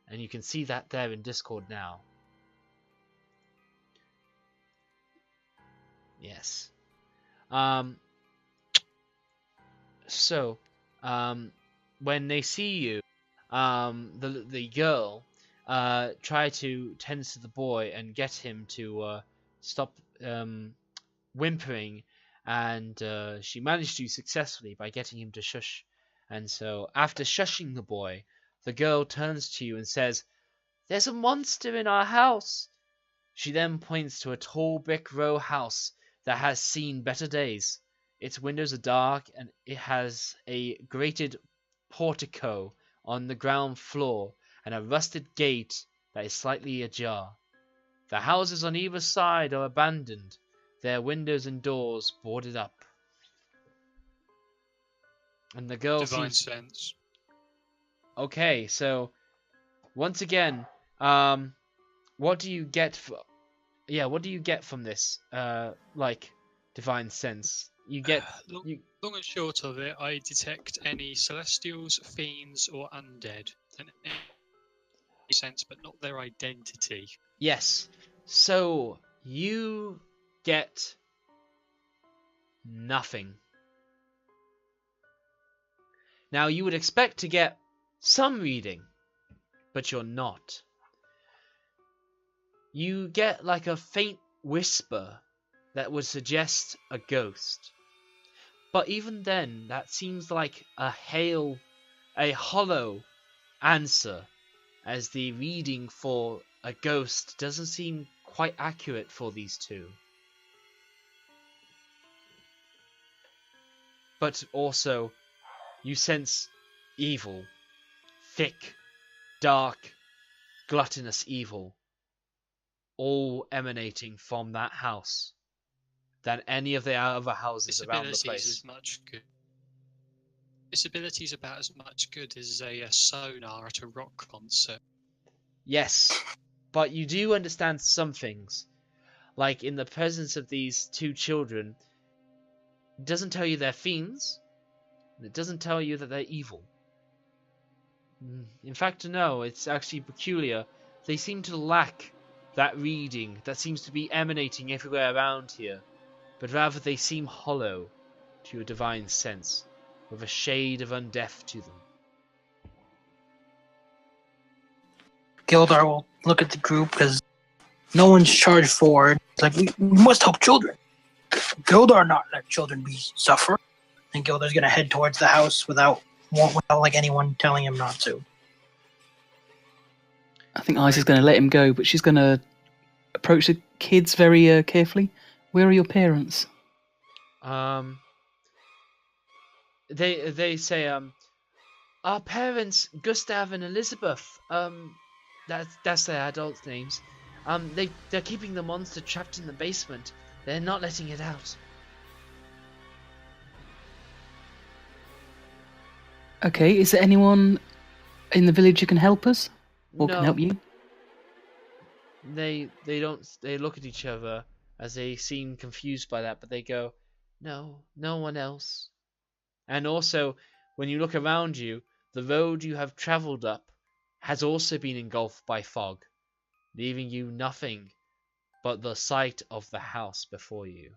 And you can see that there in Discord now. Yes. So, when they see you, the girl try to tend to the boy and get him to stop whimpering, and she managed to successfully by getting him to shush. And so, after shushing the boy, the girl turns to you and says, "There's a monster in our house." She then points to a tall brick row house that has seen better days. Its windows are dark, and it has a grated portico on the ground floor and a rusted gate that is slightly ajar. The houses on either side are abandoned, their windows and doors boarded up. And the girl Divine seems... sense. Okay, so once again, what do you get from this? Like divine sense. You get Long and short of it, I detect any celestials, fiends, or undead. In any sense, but not their identity. Yes. So you get nothing. Now you would expect to get some reading, but you're not. You get like a faint whisper that would suggest a ghost. But even then, that seems like a hollow answer as the reading for a ghost doesn't seem quite accurate for these two. But also, you sense evil. Thick, dark, gluttonous evil. All emanating from that house than any of the other houses around the place. Is much good. Its ability is about as much good as a sonar at a rock concert. Yes, but you do understand some things. Like in the presence of these two children, it doesn't tell you they're fiends. It doesn't tell you that they're evil. In fact, no, it's actually peculiar. They seem to lack that reading that seems to be emanating everywhere around here, but rather they seem hollow to your divine sense, with a shade of undeath to them. Gildar will look at the group because no one's charged forward. It's like, we must help children. Gildar not let children be suffer. And Gildar's going to head towards the house without like anyone telling him not to. I think Isa's going to let him go, but she's going to approach the kids very carefully. Where are your parents? They say, our parents, Gustav and Elizabeth, that's their adult names. They're keeping the monster trapped in the basement. They're not letting it out. Okay, is there anyone in the village who can help us? Or No. can help you? They look at each other as they seem confused by that, but they go, no one else. And also, when you look around you, the road you have travelled up has also been engulfed by fog, leaving you nothing but the sight of the house before you.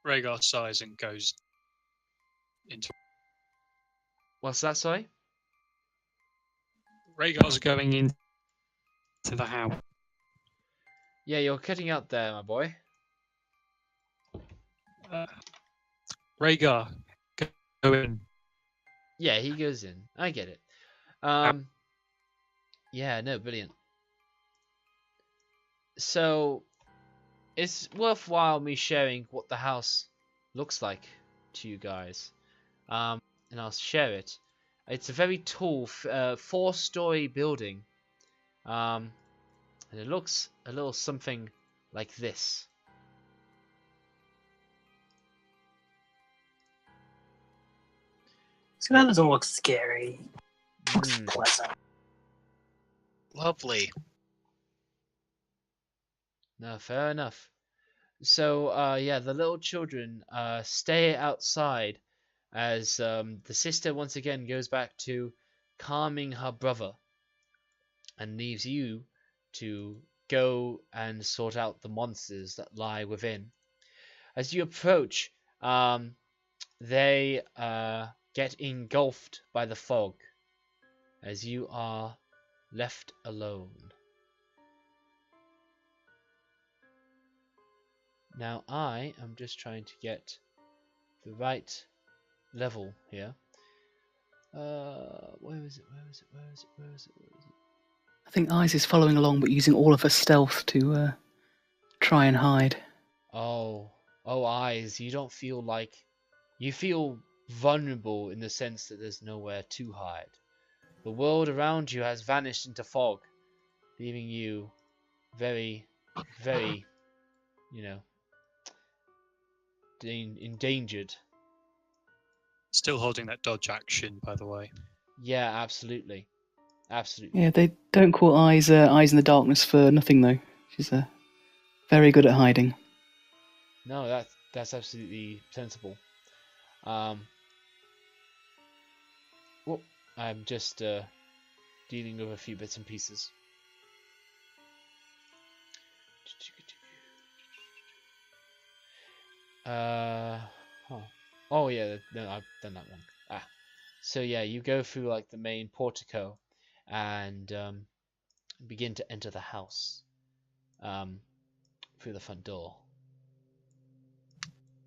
Rhaegar sighs and goes into... What's that, sorry? Rhaegar's going into the house. Yeah, you're cutting out there, my boy. Rhaegar, go in. Yeah, he goes in. I get it. Yeah, no, brilliant. So, it's worthwhile me sharing what the house looks like to you guys. And I'll share it. It's a very tall, 4-story building. And it looks a little something like this. So that doesn't look scary. It looks pleasant. Lovely. No, fair enough. So, yeah, the little children stay outside as the sister once again goes back to calming her brother and leaves you to go and sort out the monsters that lie within. As you approach, they get engulfed by the fog as you are left alone. Now I am just trying to get the right level here. Where is it? I think Isa is following along, but using all of her stealth to try and hide. Oh, Eyes, you don't feel like... You feel vulnerable in the sense that there's nowhere to hide. The world around you has vanished into fog, leaving you very, very, endangered. Still holding that dodge action, by the way. Yeah, absolutely. Yeah, they don't call Eyes Eyes in the Darkness for nothing, though. She's very good at hiding. No, that's absolutely sensible. Well, I'm just dealing with a few bits and pieces. Oh yeah, no, I've done that one. So yeah, you go through like the main portico and begin to enter the house through the front door,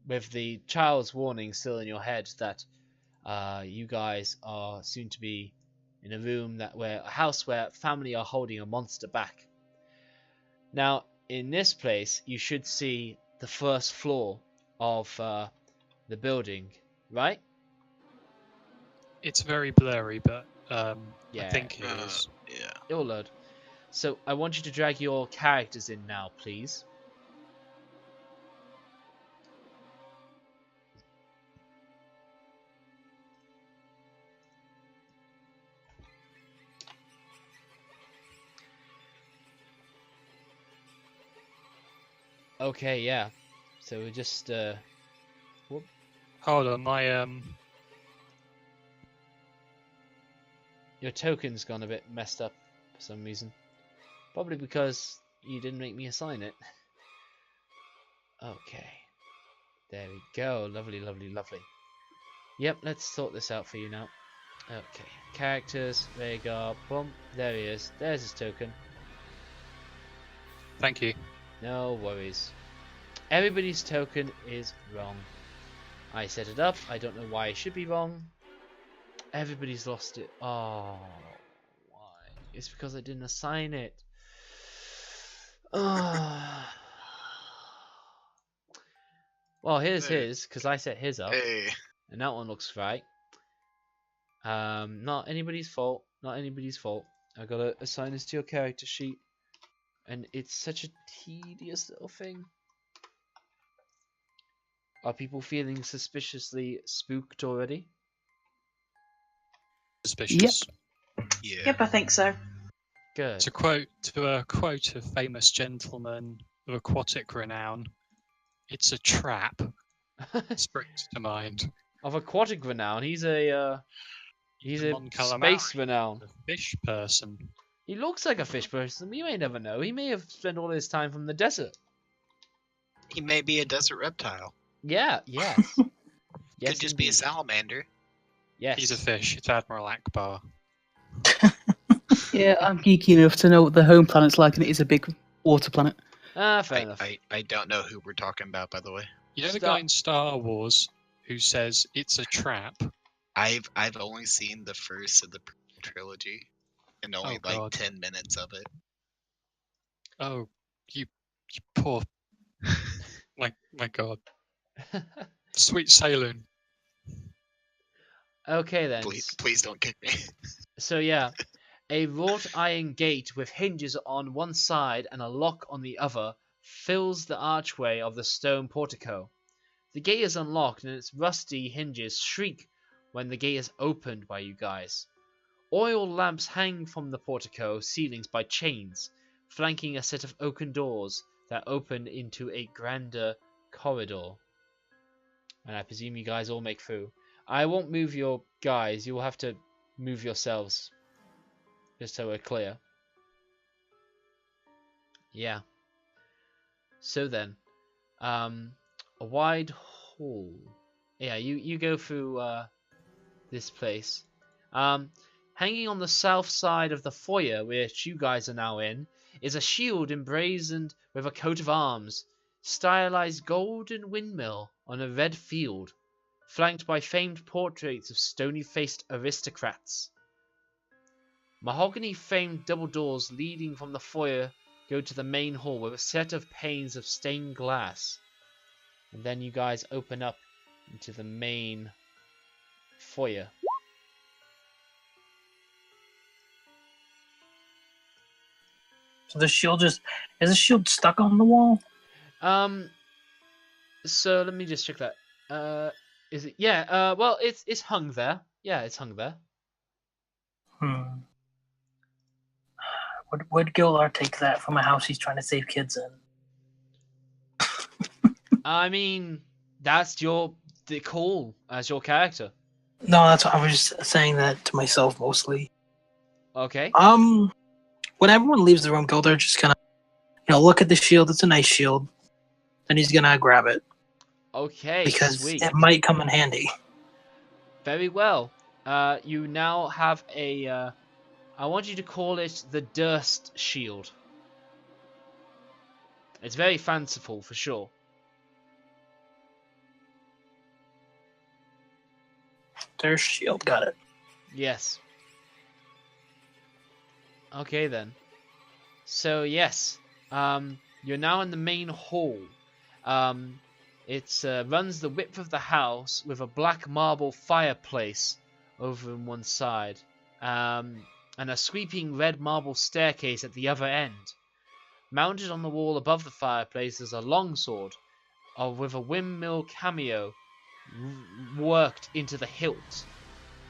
with the child's warning still in your head that you guys are soon to be in a house where family are holding a monster back. Now, in this place, you should see the first floor of the building, right? It's very blurry, but I Yeah. think it is. Yeah. It'll load. So I want you to drag your characters in now, please. Okay, yeah. So we just Hold on, my your token's gone a bit messed up for some reason. Probably because you didn't make me assign it. Okay. There we go. Lovely, lovely, lovely. Yep, let's sort this out for you now. Okay. Characters, Rhaegar, boom. There he is. There's his token. thank you. No worries. Everybody's token is wrong. I set it up. I don't know why it should be wrong. Everybody's lost it. Oh, why? It's because I didn't assign it. Oh. Well, here's his, because I set his up. Hey. And that one looks right. Not anybody's fault. Not anybody's fault. I gotta assign this to your character sheet. And it's such a tedious little thing. Are people feeling suspiciously spooked already? Suspicious. Yeah. Yep, I think so. Good. To quote a famous gentleman of aquatic renown, it's a trap. Springs to mind. Of aquatic renown, he's a Mon Calamari, space renown. a fish person. He looks like a fish person. We may never know. He may have spent all his time from the desert. He may be a desert reptile. Yeah. Yes. Yes. Could just be a indeed. salamander. Yes. He's a fish. It's Admiral Akbar. Yeah, I'm geeky enough to know what the home planet's like, and it is a big water planet. Fair enough. I don't know who we're talking about, by the way. You know the guy in Star Wars who says it's a trap? I've only seen the first of the trilogy, and only Oh, God. 10 minutes of it. Oh, you poor... my God. Sweet Saloon. Okay then. Please don't kick me. So yeah, a wrought iron gate with hinges on one side and a lock on the other fills the archway of the stone portico. The gate is unlocked and its rusty hinges shriek when the gate is opened by you guys. Oil lamps hang from the portico ceilings by chains, flanking a set of oaken doors that open into a grander corridor. And I presume you guys all make through. I won't move your guys, you will have to move yourselves. Just so we're clear. Yeah. So then, a wide hall. Yeah, you go through this place. Hanging on the south side of the foyer, which you guys are now in, is a shield emblazoned with a coat of arms, stylized golden windmill on a red field, flanked by famed portraits of stony-faced aristocrats. Mahogany-framed double doors leading from the foyer go to the main hall with a set of panes of stained glass. And then you guys open up into the main foyer. So the shield is the shield stuck on the wall? So let me just check that. Is it? Yeah. Well, it's hung there. Yeah, it's hung there. Would Gillar take that from a house he's trying to save kids in? I mean, that's the call as your character. No, that's what I was just saying that to myself mostly. Okay. When everyone leaves the room, Gilder just kind of, look at the shield. It's a nice shield. Then he's gonna grab it. Okay. Because sweet. it might come in handy. Very well. You now have a. I want you to call it the Durst Shield. It's very fanciful, for sure. There's shield, got it. Yes. Okay then. So yes, you're now in the main hall. It runs the width of the house with a black marble fireplace over on one side, and a sweeping red marble staircase at the other end. Mounted on the wall above the fireplace is a longsword, with a windmill cameo worked into the hilt.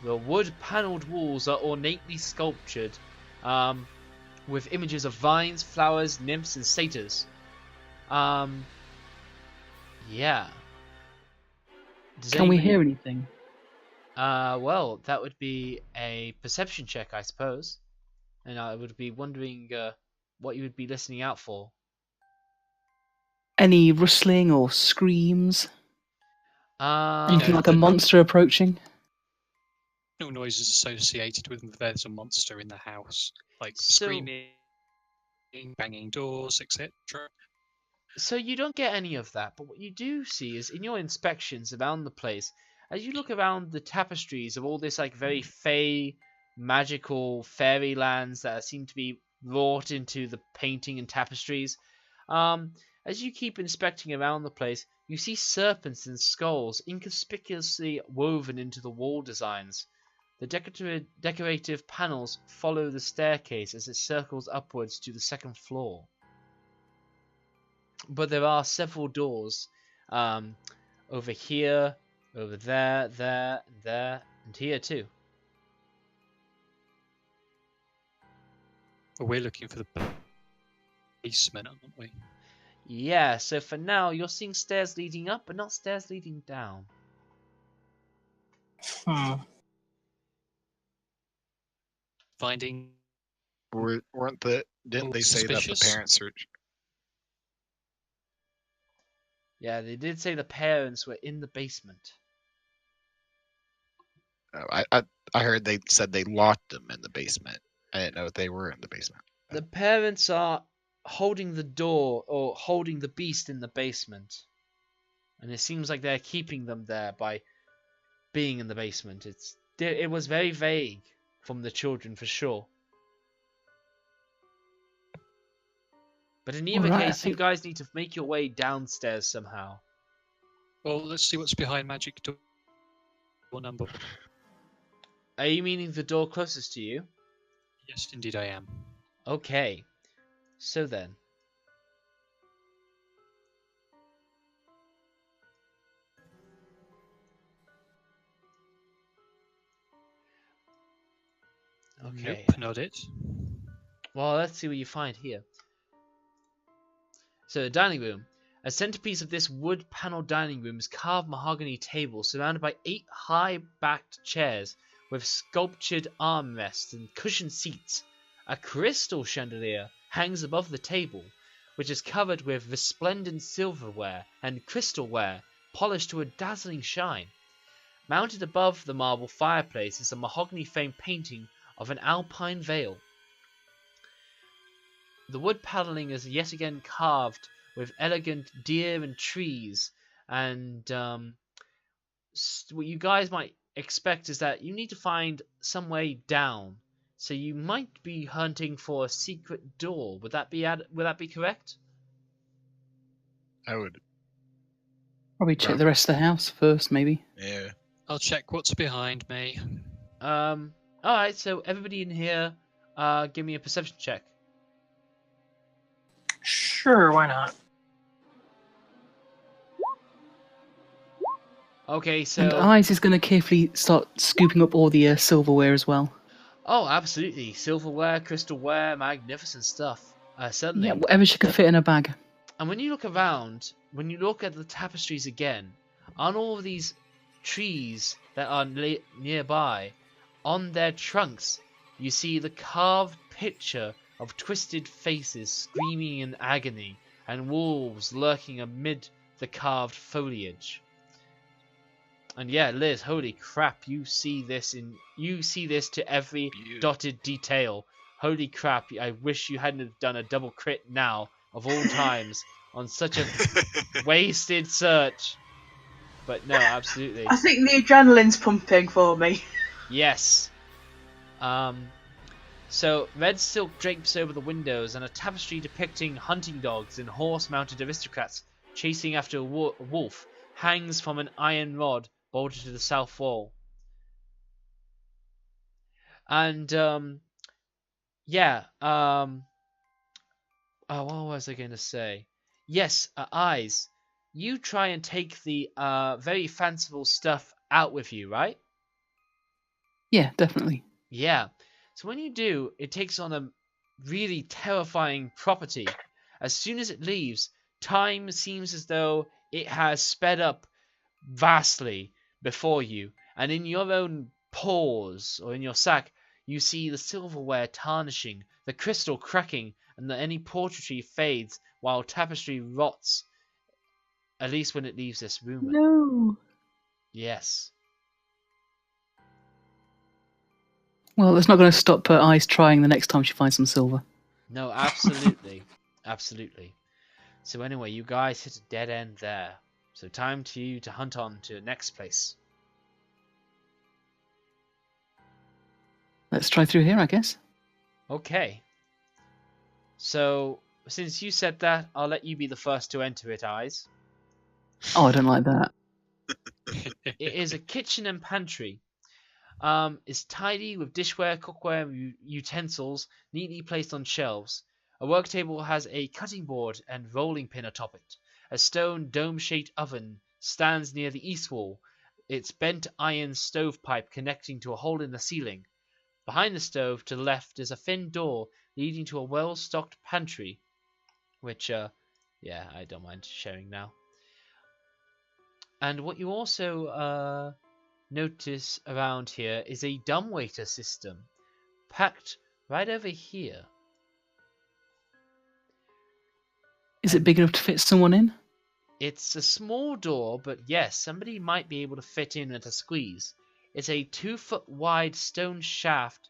The wood-panelled walls are ornately sculptured, with images of vines, flowers, nymphs, and satyrs. Yeah. Can we hear anything? Well, that would be a perception check, I suppose. And I would be wondering what you would be listening out for. Any rustling or screams? Anything like a the- monster approaching? No noises associated with there's a monster in the house, like So- screaming, banging doors, etc. So you don't get any of that, but what you do see is in your inspections around the place, as you look around the tapestries of all this like very fey, magical fairylands that seem to be wrought into the painting and tapestries, as you keep inspecting around the place, you see serpents and skulls inconspicuously woven into the wall designs. The decorative panels follow the staircase as it circles upwards to the second floor. But there are several doors over here, over there, there, and there, and here too. Well, we're looking for the basement, aren't we? Yeah, so for now you're seeing stairs leading up, but not stairs leading down. Finding Didn't they say that the suspicious? parents are? Yeah, they did say the parents were in the basement. Oh, I heard they said they locked them in the basement. I didn't know if they were in the basement. The parents are holding the door or holding the beast in the basement. And it seems like they're keeping them there by being in the basement. It was very vague from the children for sure. But in either Alright, I case, you think- guys need to make your way downstairs somehow. Well, let's see what's behind magic door number 1. Are you meaning the door closest to you? Yes, indeed I am. Okay. So then. Okay. Nope, not it. Well, let's see what you find here. So, the dining room. A centerpiece of this wood-paneled dining room is carved mahogany table surrounded by 8 high-backed chairs with sculptured armrests and cushioned seats. A crystal chandelier hangs above the table, which is covered with resplendent silverware and crystalware polished to a dazzling shine. Mounted above the marble fireplace is a mahogany-framed painting of an alpine vale. The wood paneling is yet again carved with elegant deer and trees, and what you guys might expect is that you need to find some way down. So you might be hunting for a secret door. Would that be correct? I would. Probably check the rest of the house first, maybe. Yeah. I'll check what's behind me. All right. So everybody in here, give me a perception check. Sure, why not? Okay. So. And Eyes is going to carefully start scooping up all the silverware as well. Oh, absolutely. Silverware, crystalware, magnificent stuff. Certainly. Yeah, whatever she can fit in her bag. And when you look around, when you look at the tapestries again, on all of these trees that are nearby, on their trunks, you see the carved picture of twisted faces screaming in agony and wolves lurking amid the carved foliage. And yeah, Liz, holy crap, you see this to every Beautiful. dotted detail. Holy crap, I wish you hadn't have done a double crit now, of all times, on such a wasted search. But no, absolutely. I think the adrenaline's pumping for me. Yes. So, red silk drapes over the windows, and a tapestry depicting hunting dogs and horse-mounted aristocrats chasing after a wolf hangs from an iron rod bolted to the south wall. And, what was I going to say? Yes, Eyes, you try and take the very fanciful stuff out with you, right? Yeah, definitely. Yeah. So when you do, it takes on a really terrifying property. As soon as it leaves, time seems as though it has sped up vastly before you, and in your own pores or in your sack, you see the silverware tarnishing, the crystal cracking, and any portraiture fades while tapestry rots, at least when it leaves this room. No. Yes. Well, that's not going to stop Ice trying the next time she finds some silver. No, absolutely. Absolutely. So anyway, you guys hit a dead end there. So time to you to hunt on to the next place. Let's try through here, I guess. Okay. So, since you said that, I'll let you be the first to enter it, Eyes. Oh, I don't like that. It is a kitchen and pantry. It's tidy with dishware, cookware, and utensils neatly placed on shelves. A work table has a cutting board and rolling pin atop it. A stone dome-shaped oven stands near the east wall, its bent iron stovepipe connecting to a hole in the ceiling. Behind the stove, to the left, is a thin door leading to a well-stocked pantry, which, I don't mind sharing now. And what you also notice around here is a dumbwaiter system, packed right over here. Is it big enough to fit someone in? It's a small door, but yes, somebody might be able to fit in at a squeeze. It's a 2-foot wide stone shaft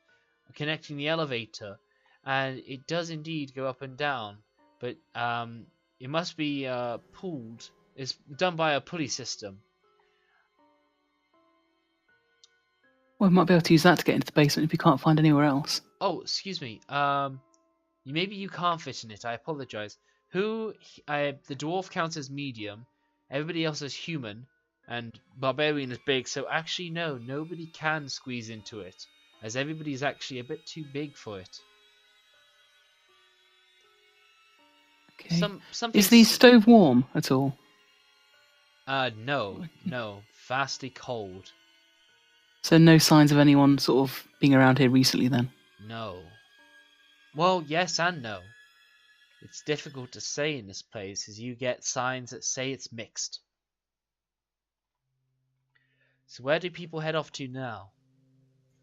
connecting the elevator, and it does indeed go up and down, but it must be pulled. It's done by a pulley system. Well, we might be able to use that to get into the basement if we can't find anywhere else. Oh, excuse me. Maybe you can't fit in it. I apologize. The dwarf counts as medium. Everybody else is human, and barbarian is big. So actually, no, nobody can squeeze into it, as everybody's actually a bit too big for it. Okay. Some Is the stove warm at all? No, vastly cold. So no signs of anyone sort of being around here recently then? No. Well, yes and no. It's difficult to say in this place, as you get signs that say it's mixed. So where do people head off to now?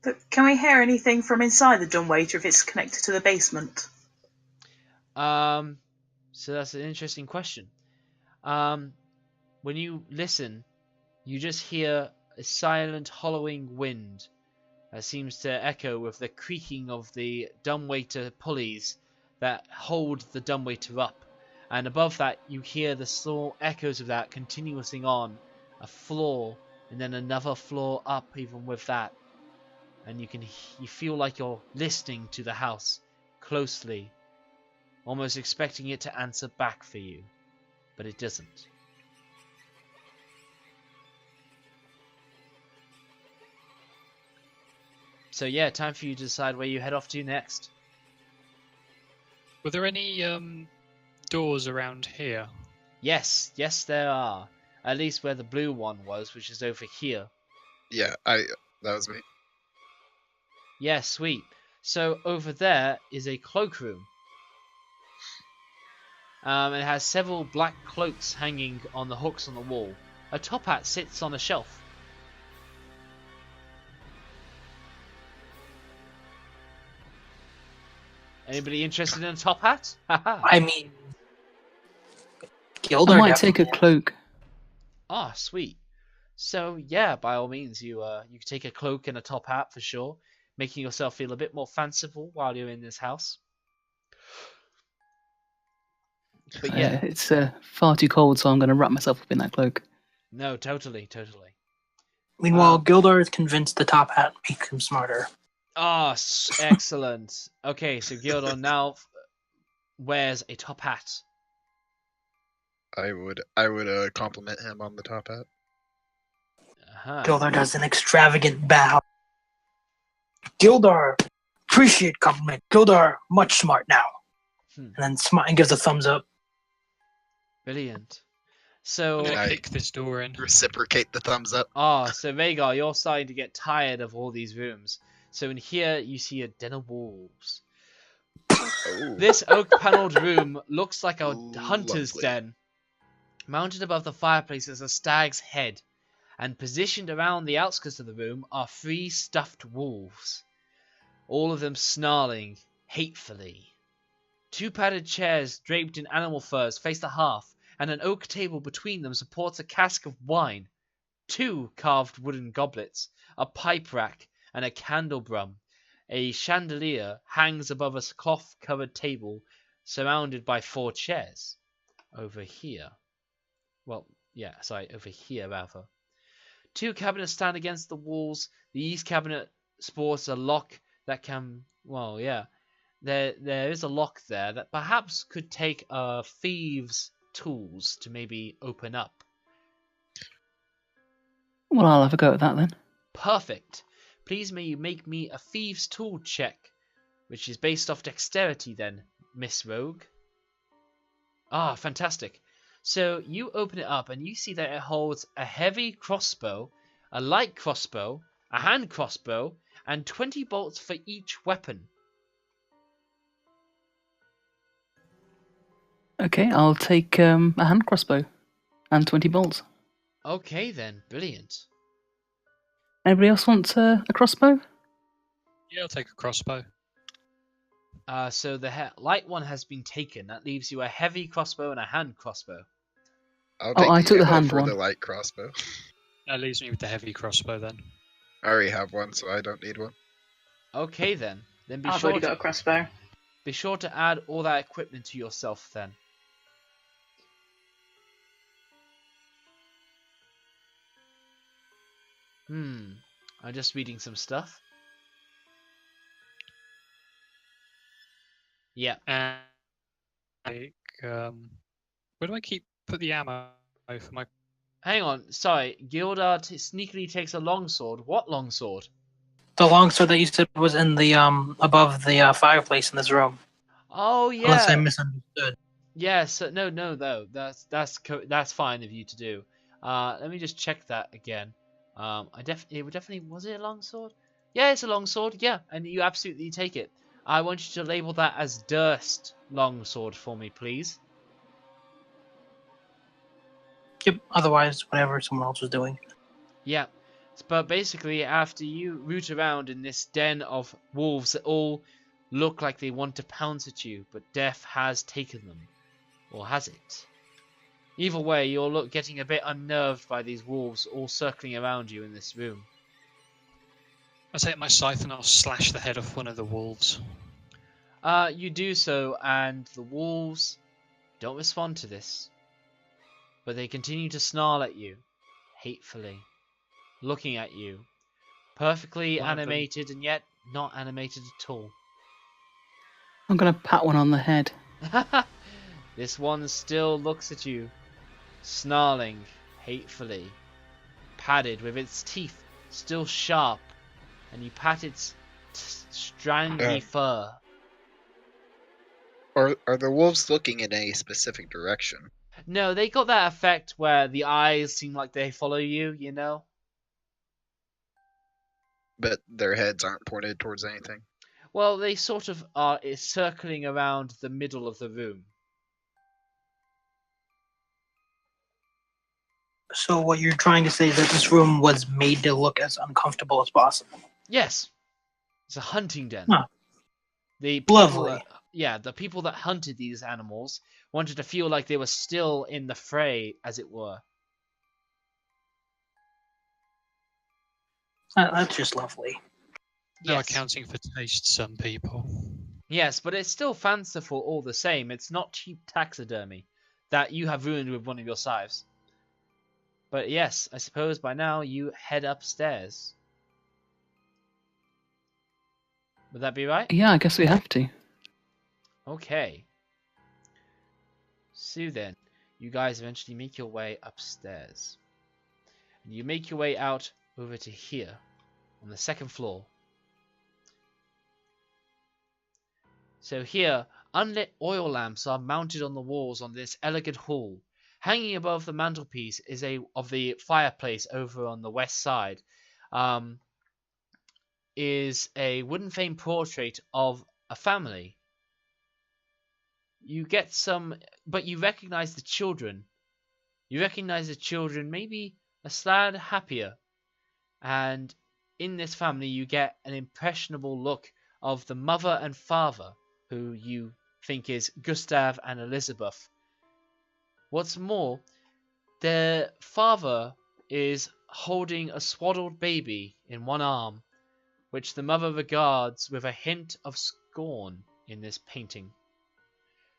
But can we hear anything from inside the dumbwaiter if it's connected to the basement? So that's an interesting question. When you listen, you just hear a silent hollowing wind that seems to echo with the creaking of the dumbwaiter pulleys that hold the dumbwaiter up, and above that you hear the small echoes of that continuously on a floor, and then another floor up even with that, and you feel like you're listening to the house closely, almost expecting it to answer back for you, but it doesn't. So yeah, time for you to decide where you head off to next. Were there any doors around here? Yes, there are. At least where the blue one was, which is over here. Yeah, that was me. Yeah, sweet. So over there is a cloakroom. It has several black cloaks hanging on the hooks on the wall. A top hat sits on a shelf. Anybody interested in a top hat? I mean, I Gildor might take a cloak. Ah, sweet. So yeah, by all means, you can take a cloak and a top hat for sure, making yourself feel a bit more fanciful while you're in this house. But yeah, It's far too cold, so I'm going to wrap myself up in that cloak. no, totally. Meanwhile, Gildor is convinced the top hat makes him smarter. Ah, excellent. Okay, so Gildor now wears a top hat. I would compliment him on the top hat. Gildar does an extravagant bow. Gildar, appreciate compliment. Gildar, much smart now. And then and gives a thumbs up. Brilliant. I'm So, gonna kick this door in. Reciprocate the thumbs up. so Vhagar, you're starting to get tired of all these rooms. So in here, you see a den of wolves. Oh. This oak-paneled room looks like a hunter's Lovely. den. Mounted above the fireplace is a stag's head, and positioned around the outskirts of the room are 3 stuffed wolves, all of them snarling hatefully. 2 padded chairs draped in animal furs face the hearth, and an oak table between them supports a cask of wine, 2 carved wooden goblets, a pipe rack, and a candlebrum. A chandelier hangs above a cloth-covered table, surrounded by 4 chairs. Over here. Over here, rather. 2 cabinets stand against the walls. The east cabinet sports a lock that can... There is a lock there that perhaps could take a thieves' tools to maybe open up. Well, I'll have a go at that then. Perfect. Please may you make me a thieves' tool check, which is based off dexterity then, Miss Rogue. Ah, fantastic. So you open it up and you see that it holds a heavy crossbow, a light crossbow, a hand crossbow, and 20 bolts for each weapon. Okay, I'll take a hand crossbow and 20 bolts. Okay then, brilliant. Anybody else want a crossbow? Yeah, I'll take a crossbow. So the light one has been taken. That leaves you a heavy crossbow and a hand crossbow. I took the hand for one. the light crossbow. That leaves me with the heavy crossbow then. I already have one, so I don't need one. Okay then. Then I've already got a crossbow. be sure to add all that equipment to yourself then. I'm just reading some stuff. Yeah. And where do I put the ammo for my? Hang on, sorry. Gildar sneakily takes a longsword. What longsword? The longsword that you said was in the above the fireplace in this room. Oh yeah. Unless I misunderstood. Yes. No. That's fine of you to do. Let me just check that again. Was it a longsword? Yeah, it's a longsword. Yeah, and you absolutely take it. I want you to label that as Durst longsword for me, please. Yep. Otherwise, whatever someone else was doing. Yeah. But basically, after you root around in this den of wolves that all look like they want to pounce at you, but death has taken them. Or has it? Either way, you're getting a bit unnerved by these wolves all circling around you in this room. I'll take my scythe and I'll slash the head off one of the wolves. You do so, and the wolves don't respond to this. But they continue to snarl at you, hatefully, looking at you, perfectly One of them. animated and yet not animated at all. I'm going to pat one on the head. This one still looks at you, snarling hatefully, padded with its teeth still sharp, and you pat its strangly fur. Are the wolves looking in a specific direction? No, they got that effect where the eyes seem like they follow you, you know? But their heads aren't pointed towards anything. Well, they sort of are circling around the middle of the room. So what you're trying to say is that this room was made to look as uncomfortable as possible. Yes. It's a hunting den. Huh. The people Lovely. the people that hunted these animals wanted to feel like they were still in the fray, as it were. That's just lovely. No Yes. accounting for taste, some people. Yes, but it's still fanciful all the same. It's not cheap taxidermy that you have ruined with one of your scythes. But yes, I suppose by now you head upstairs. Would that be right? Yeah, I guess we have to. Okay. So then, you guys eventually make your way upstairs. And you make your way out over to here, on the second floor. So here, unlit oil lamps are mounted on the walls on this elegant hall. Hanging above the mantelpiece is of the fireplace over on the west side, is a wooden frame portrait of a family. You get some, but you recognize the children. You recognize the children, maybe a slad happier. And in this family, you get an impressionable look of the mother and father, who you think is Gustav and Elizabeth. What's more, their father is holding a swaddled baby in one arm, which the mother regards with a hint of scorn in this painting.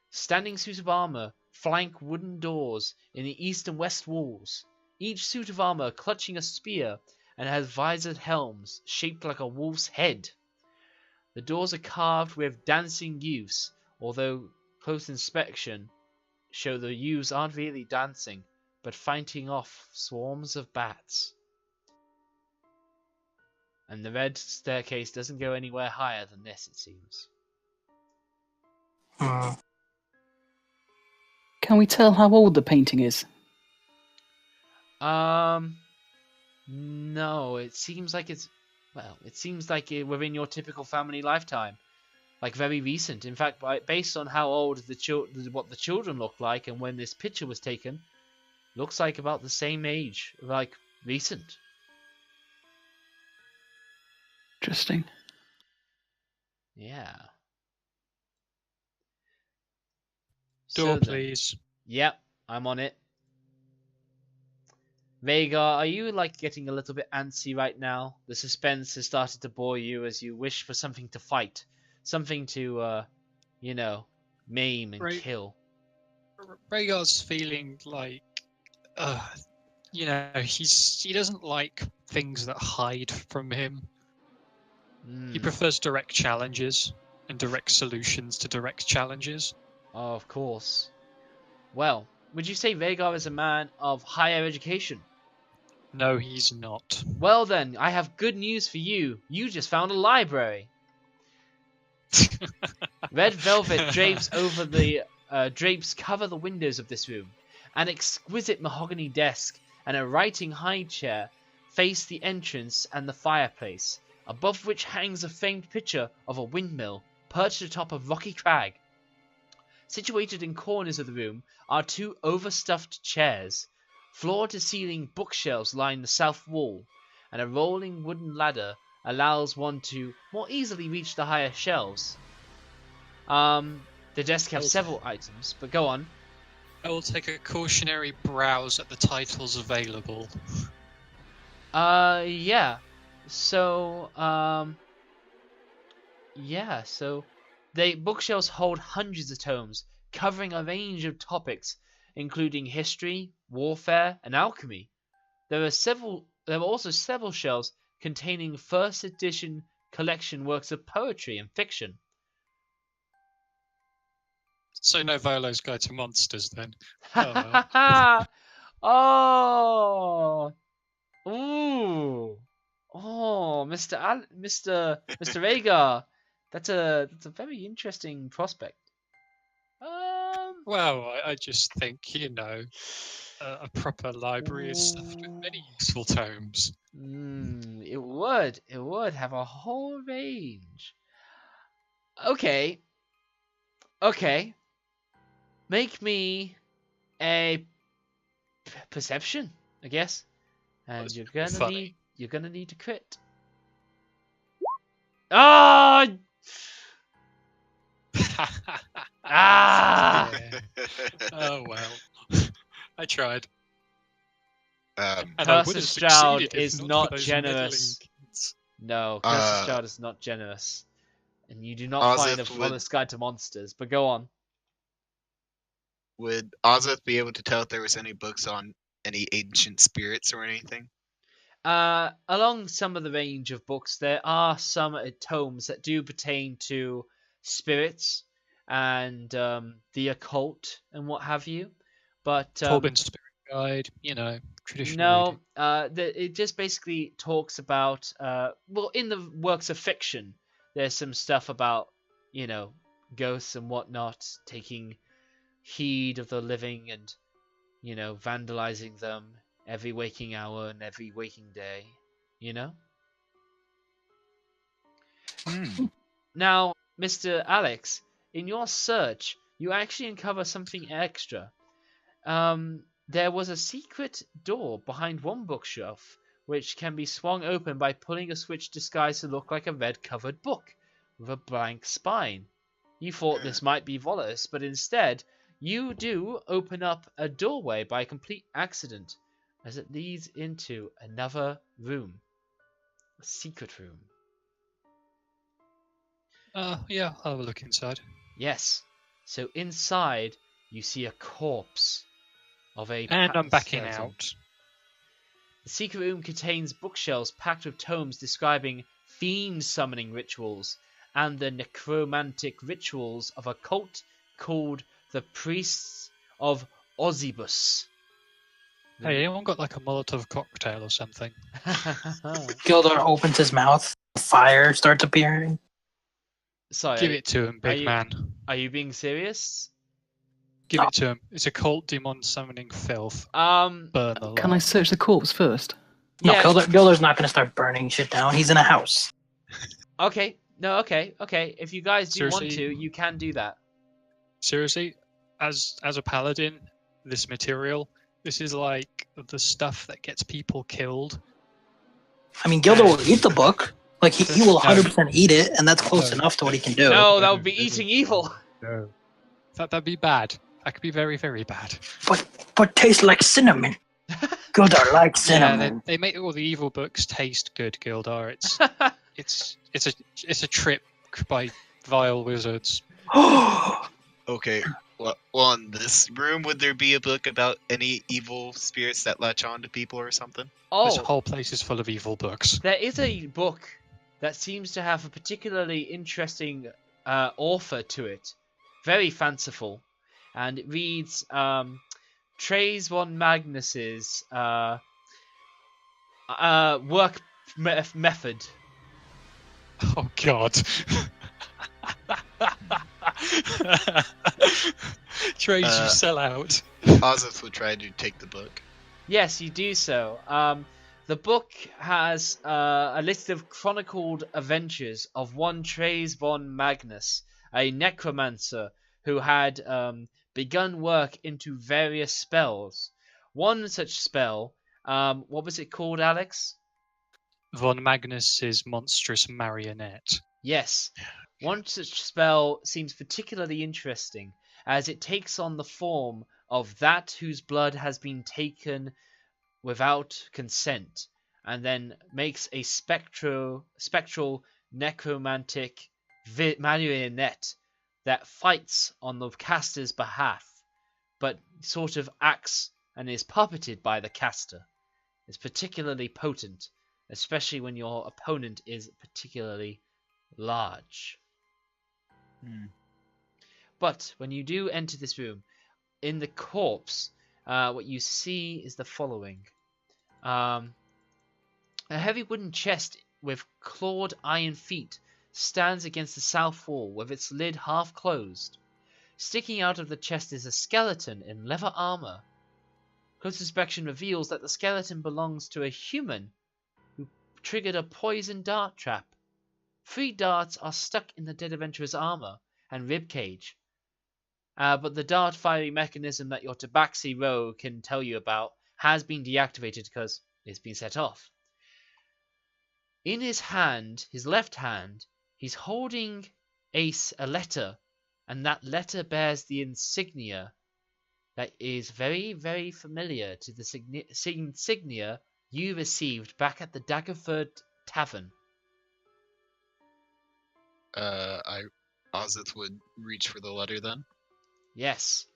Standing suits of armor flank wooden doors in the east and west walls, each suit of armor clutching a spear and has visored helms shaped like a wolf's head. The doors are carved with dancing youths, although close inspection show the youths aren't really dancing, but fighting off swarms of bats. And the red staircase doesn't go anywhere higher than this, it seems. Can we tell how old the painting is? No, it seems like it's within your typical family lifetime, like very recent. In fact, based on how old what the children look like and when this picture was taken, looks like about the same age, like recent. Interesting. Yeah. Door, So then- please. Yep, I'm on it. Vhagar, are you like getting a little bit antsy right now? The suspense has started to bore you as you wish for something to fight, something to, maim and Right. kill. Rhaegar's feeling like, he doesn't like things that hide from him. He Mm. prefers direct challenges and direct solutions to direct challenges. Oh, of course. Well, would you say Vhagar is a man of higher education? No, he's not. Well then, I have good news for you. You just found a library. Red velvet drapes cover the windows of this room. An exquisite mahogany desk and a writing high chair face the entrance and the fireplace, above which hangs a framed picture of a windmill perched atop a rocky crag. Situated in corners of the room are two overstuffed chairs. Floor-to-ceiling bookshelves line the south wall, and a rolling wooden ladder allows one to more easily reach the higher shelves. The desk have several items, but go on. I will take a cautionary browse at the titles available. Yeah. So, bookshelves hold hundreds of tomes, covering a range of topics, including history, warfare, and alchemy. There are also several shelves containing first edition collection works of poetry and fiction. So no Volo's Guide to Monsters then. Oh. Ooh. Oh, Mr. Vhagar. That's a very interesting prospect. Well, I just think, a proper library is stuffed with many useful tomes. It would have a whole range. Okay. Make me a perception, I guess. And That's you're pretty funny. gonna need to crit. Ah! Ah! Yeah. Oh well. I tried. And I would Curse of have Straud succeeded if is not not for those generous. meddling kids. No, Curse of Straud is not generous. And you do not find a Ozeth Flawless Guide to Monsters, but go on. Would Ozeth be able to tell if there was any books on any ancient spirits or anything? Along some of the range of books, there are some tomes that do pertain to spirits and the occult and what have you. But Tobin's Spirit Guide, traditional reading. no, it just basically talks about well, in the works of fiction, there's some stuff about ghosts and whatnot, taking heed of the living and vandalizing them every waking hour and every waking day, Now, Mr. Alex, in your search, you actually uncover something extra. There was a secret door behind one bookshelf, which can be swung open by pulling a switch disguised to look like a red-covered book with a blank spine. You thought this might be Volos, but instead, you do open up a doorway by complete accident, as it leads into another room. A secret room. Yeah, I'll have a look inside. Yes. So inside, you see a corpse of a... And I'm backing skeleton. out. The secret room contains bookshelves packed with tomes describing fiend summoning rituals and the necromantic rituals of a cult called the Priests of Ozzibus. Hey, anyone got like a Molotov cocktail or something? Gildor opens his mouth. Fire starts appearing. Sorry, Give it to him, big man. Are you being serious? Give it to him. It's a cult demon summoning filth. Um, Burn the Can I lot. search the corpse first? No, yeah. Gildor's not going to start burning shit down. He's in a house. Okay. No. Okay. If you guys do want Seriously? to, you can do that. Seriously, as a paladin, this material, this is like the stuff that gets people killed. I mean, Gildor will eat the book. Like, he will 100% eat it, and that's close No. enough to what he can do. No, that would be eating evil. No. That'd be bad. That could be very, very bad. But tastes like cinnamon. Gildor likes cinnamon. Yeah, they make all the evil books taste good, Gildar. It's a trip by vile wizards. Okay, well, in this room, would there be a book about any evil spirits that latch on to people or something? This Oh, whole place is full of evil books. there is a book that seems to have a particularly interesting author to it. Very fanciful. And it reads Trays von Magnus's work method. Oh God. Trade you sell out. Ozith would try to take the book. Yes, you do so. The book has a list of chronicled adventures of one Trays von Magnus, a necromancer who had begun work into various spells. One such spell, what was it called, Alex? Von Magnus's monstrous marionette. Yes. One such spell seems particularly interesting, as it takes on the form of that whose blood has been taken without consent, and then makes a spectral necromantic marionette that fights on the caster's behalf, but sort of acts and is puppeted by the caster. It's particularly potent, especially when your opponent is particularly large. But when you do enter this room, in the corpse, what you see is the following. A heavy wooden chest with clawed iron feet stands against the south wall with its lid half closed. Sticking out of the chest is a skeleton in leather armor. Close inspection reveals that the skeleton belongs to a human who triggered a poison dart trap. 3 darts are stuck in the dead adventurer's armor and ribcage. But the dart firing mechanism that your Tibaxi Rouge can tell you about has been deactivated because it's been set off. In his hand, his left hand, he's holding a letter, and that letter bears the insignia that is very, very familiar to the insignia you received back at the Daggerford Tavern. Ozith would reach for the letter then. Yes.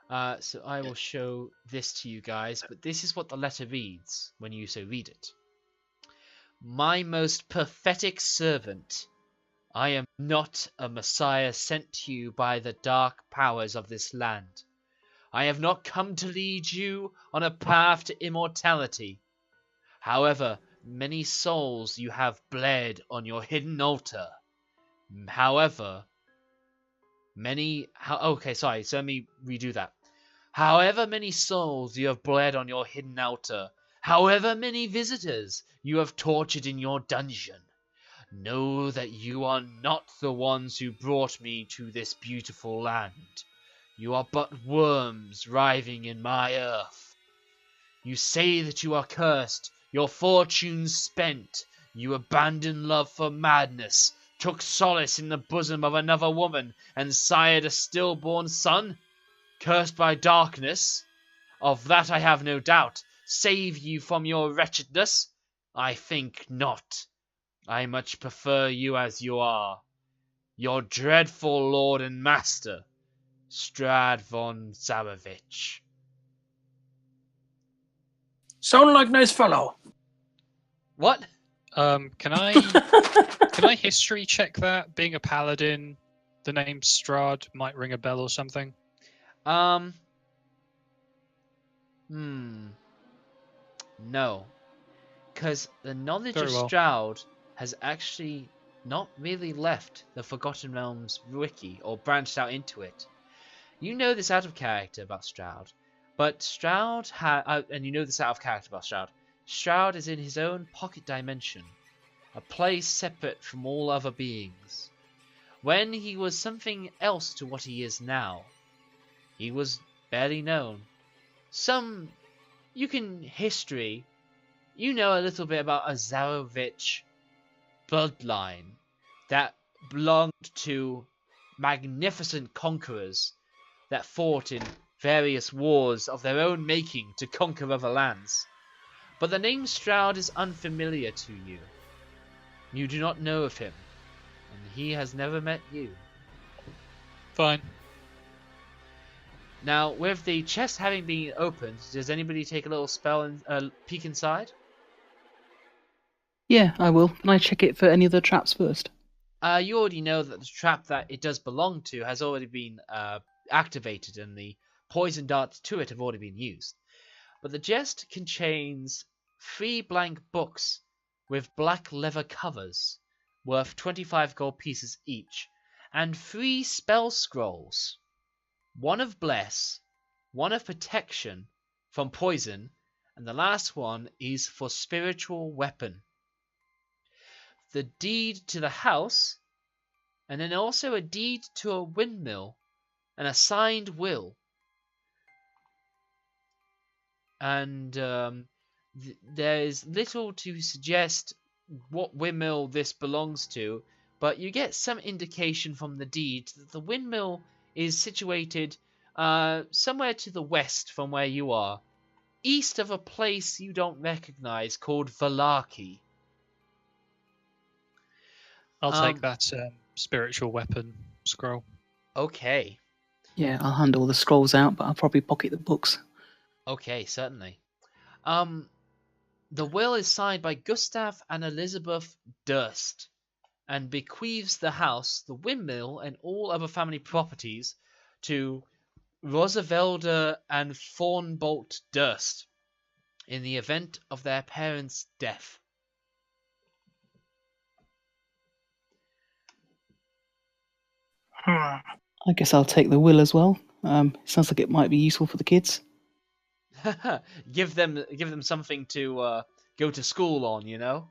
So I will show this to you guys, but this is what the letter reads when you so read it. my most pathetic servant. I am not a messiah sent to you by the dark powers of this land. I have not come to lead you on a path to immortality. However, many souls you have bled on your hidden altar. However, okay, sorry, so let me redo that. However many souls you have bled on your hidden altar, however many visitors you have tortured in your dungeon, know that you are not the ones who brought me to this beautiful land. You are but worms writhing in my earth. You say that you are cursed, your fortunes spent. You abandoned love for madness, took solace in the bosom of another woman, and sired a stillborn son, cursed by darkness. Of that I have no doubt. Save you from your wretchedness? I think not. I much prefer you as you are. Your dreadful lord and master, Straud von Zarovich. Sound like nice fellow. What? Can I history check that? Being a paladin, the name Straud might ring a bell or something. No. Because the knowledge Very of well. Straud has actually not really left the Forgotten Realms wiki or branched out into it. You know this out of character about Straud, but Straud and you know this out of character about Straud. Straud is in his own pocket dimension, a place separate from all other beings. When he was something else to what he is now, he was barely known. You know a little bit about a Zarovich bloodline that belonged to magnificent conquerors that fought in various wars of their own making to conquer other lands. But the name Straud is unfamiliar to you. You do not know of him, and he has never met you. Fine. Now, with the chest having been opened, does anybody take a little spell and peek inside? Yeah, I will. Can I check it for any other traps first? You already know that the trap that it does belong to has already been activated, and the poison darts to it have already been used. But the chest contains 3 blank books with black leather covers, worth 25 gold pieces each, and 3 spell scrolls. 1 of Bless, 1 of Protection from Poison, and the last one is for Spiritual Weapon. The deed to the house, and then also a deed to a windmill, and a signed will. And there is little to suggest what windmill this belongs to, but you get some indication from the deed that the windmill is situated somewhere to the west from where you are, east of a place you don't recognize called Valarki. I'll take that spiritual weapon scroll. Okay. Yeah, I'll hand all the scrolls out, but I'll probably pocket the books. Okay, certainly. The will is signed by Gustav and Elizabeth Durst, and bequeaths the house, the windmill, and all other family properties to Rosavelda and Thornbolt Durst in the event of their parents' death. I guess I'll take the will as well. Sounds like it might be useful for the kids. Give them something to go to school on, you know?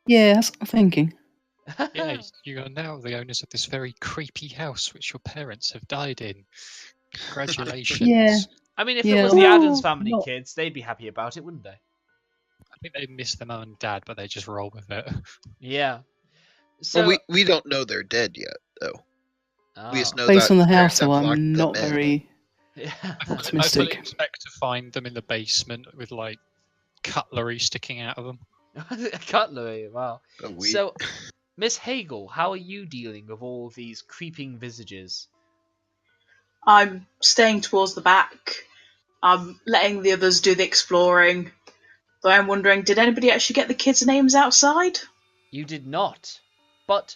Yeah, that's what I'm thinking. Yeah, you are now the owners of this very creepy house which your parents have died in. Congratulations. Yeah. I mean, if Yeah, it was the Adams well, family not- kids, they'd be happy about it, wouldn't they? I think they miss their mum and dad, but they just roll with it. Yeah. So, Well, we don't know they're dead yet, though. We just know Based that on the parents house, though, have locked I'm them not in. very yeah. I fully optimistic. expect to find them in the basement with like cutlery sticking out of them. Cutlery, wow. But we- So, Miss Hagel, how are you dealing with all these creeping visages? I'm staying towards the back. I'm letting the others do the exploring. Though I'm wondering, did anybody actually get the kids' names outside? You did not. But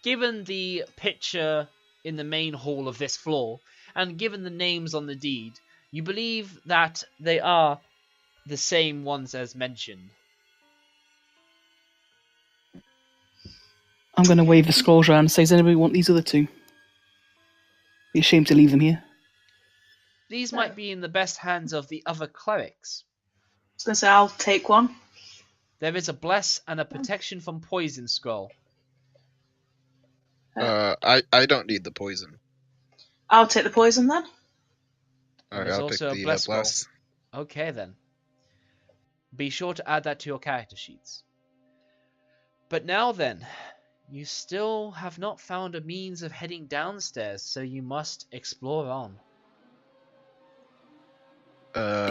given the picture in the main hall of this floor, and given the names on the deed, you believe that they are the same ones as mentioned. I'm going to wave the scrolls around and say, does anybody want these other two? Be ashamed to leave them here. These might be in the best hands of the other clerics. I was going to say, I'll take one. There is a bless and a protection from poison scroll. I don't need the poison. I'll take the poison then. Alright, There's I'll pick also a the bless scroll. bless. Okay then. Be sure to add that to your character sheets. But now then, you still have not found a means of heading downstairs, so you must explore on.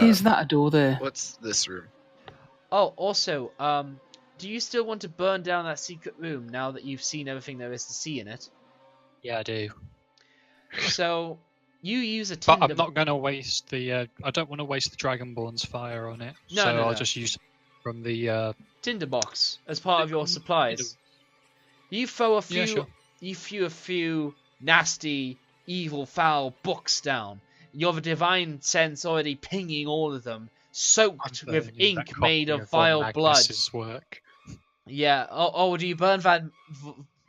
Is that a door there? What's this room? Oh, also, do you still want to burn down that secret room now that you've seen everything there is to see in it? Yeah, I do. So, you use a But tinder... I'm not going to waste the. I don't want to waste the Dragonborn's fire on it. No, so no, I'll no. just use from the. tinderbox as part of your supplies. You throw a few, Yeah, sure. you threw a few nasty, evil, foul books down. You have a divine sense already pinging all of them, soaked I'm with burning that ink copy made of Von vile blood. Magnus's work. Yeah. Oh, do you burn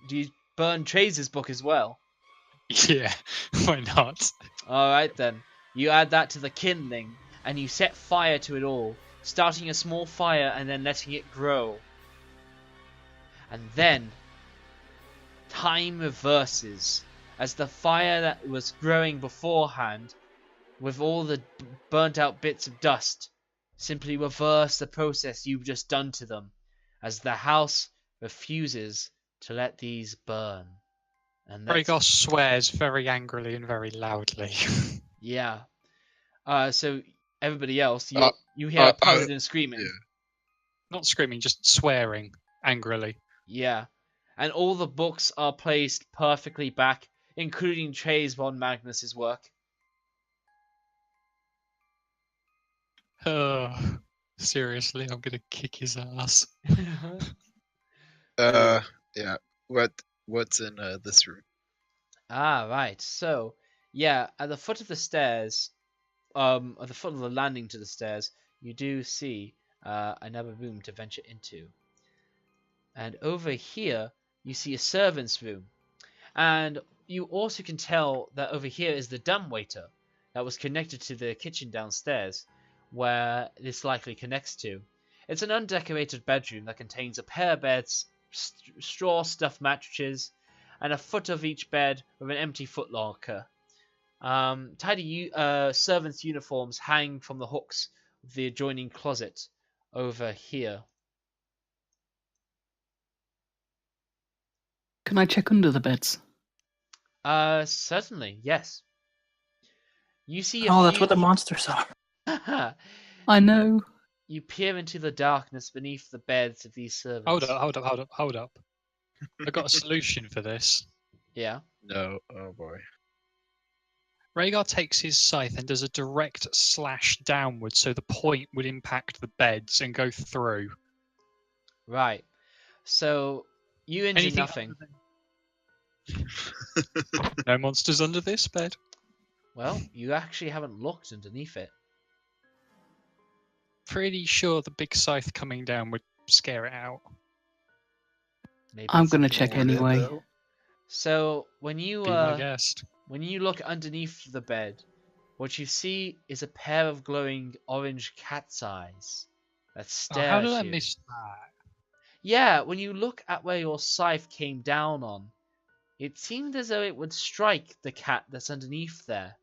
Do you burn Trace's book as well? Yeah, why not? All right then. You add that to the kindling, and you set fire to it all, starting a small fire and then letting it grow. And then time reverses as the fire that was growing beforehand, with all the burnt out bits of dust, simply reverse the process you've just done to them, as the house refuses to let these burn. And that's, Rhaegar swears very angrily and very loudly. yeah. So everybody else, Uh, you hear a Paladin screaming. yeah. Not screaming, just swearing angrily. Yeah. And all the books are placed perfectly back, including Trace von Magnus's work. Seriously, I'm gonna kick his ass. Yeah. What's in this room? Ah, right. So, yeah, at the foot of the stairs, at the foot of the landing to the stairs, you do see another room to venture into. And over here, you see a servant's room. And you also can tell that over here is the dumbwaiter that was connected to the kitchen downstairs, where this likely connects to. It's an undecorated bedroom that contains a pair of beds, straw stuffed mattresses, and a foot of each bed with an empty footlocker. Tidy servants' uniforms hang from the hooks of the adjoining closet over here. Can I check under the beds? Certainly, yes. You see Oh, that's what the monsters are. I know. You peer into the darkness beneath the beds of these servants. Hold up. I've got a solution for this. Yeah. No. Oh boy. Rhaegar takes his scythe and does a direct slash downwards, so the point would impact the beds and go through. Right. So you injure Anything nothing. No monsters under this bed. Well, you actually haven't looked underneath it. Pretty sure the big scythe coming down would scare it out. Maybe I'm it's gonna something check more. anyway. So when you Be my guest. when you look underneath the bed, what you see is a pair of glowing orange cat's eyes that stare How at did I you. miss that? Yeah, when you look at where your scythe came down on, it seemed as though it would strike the cat that's underneath there.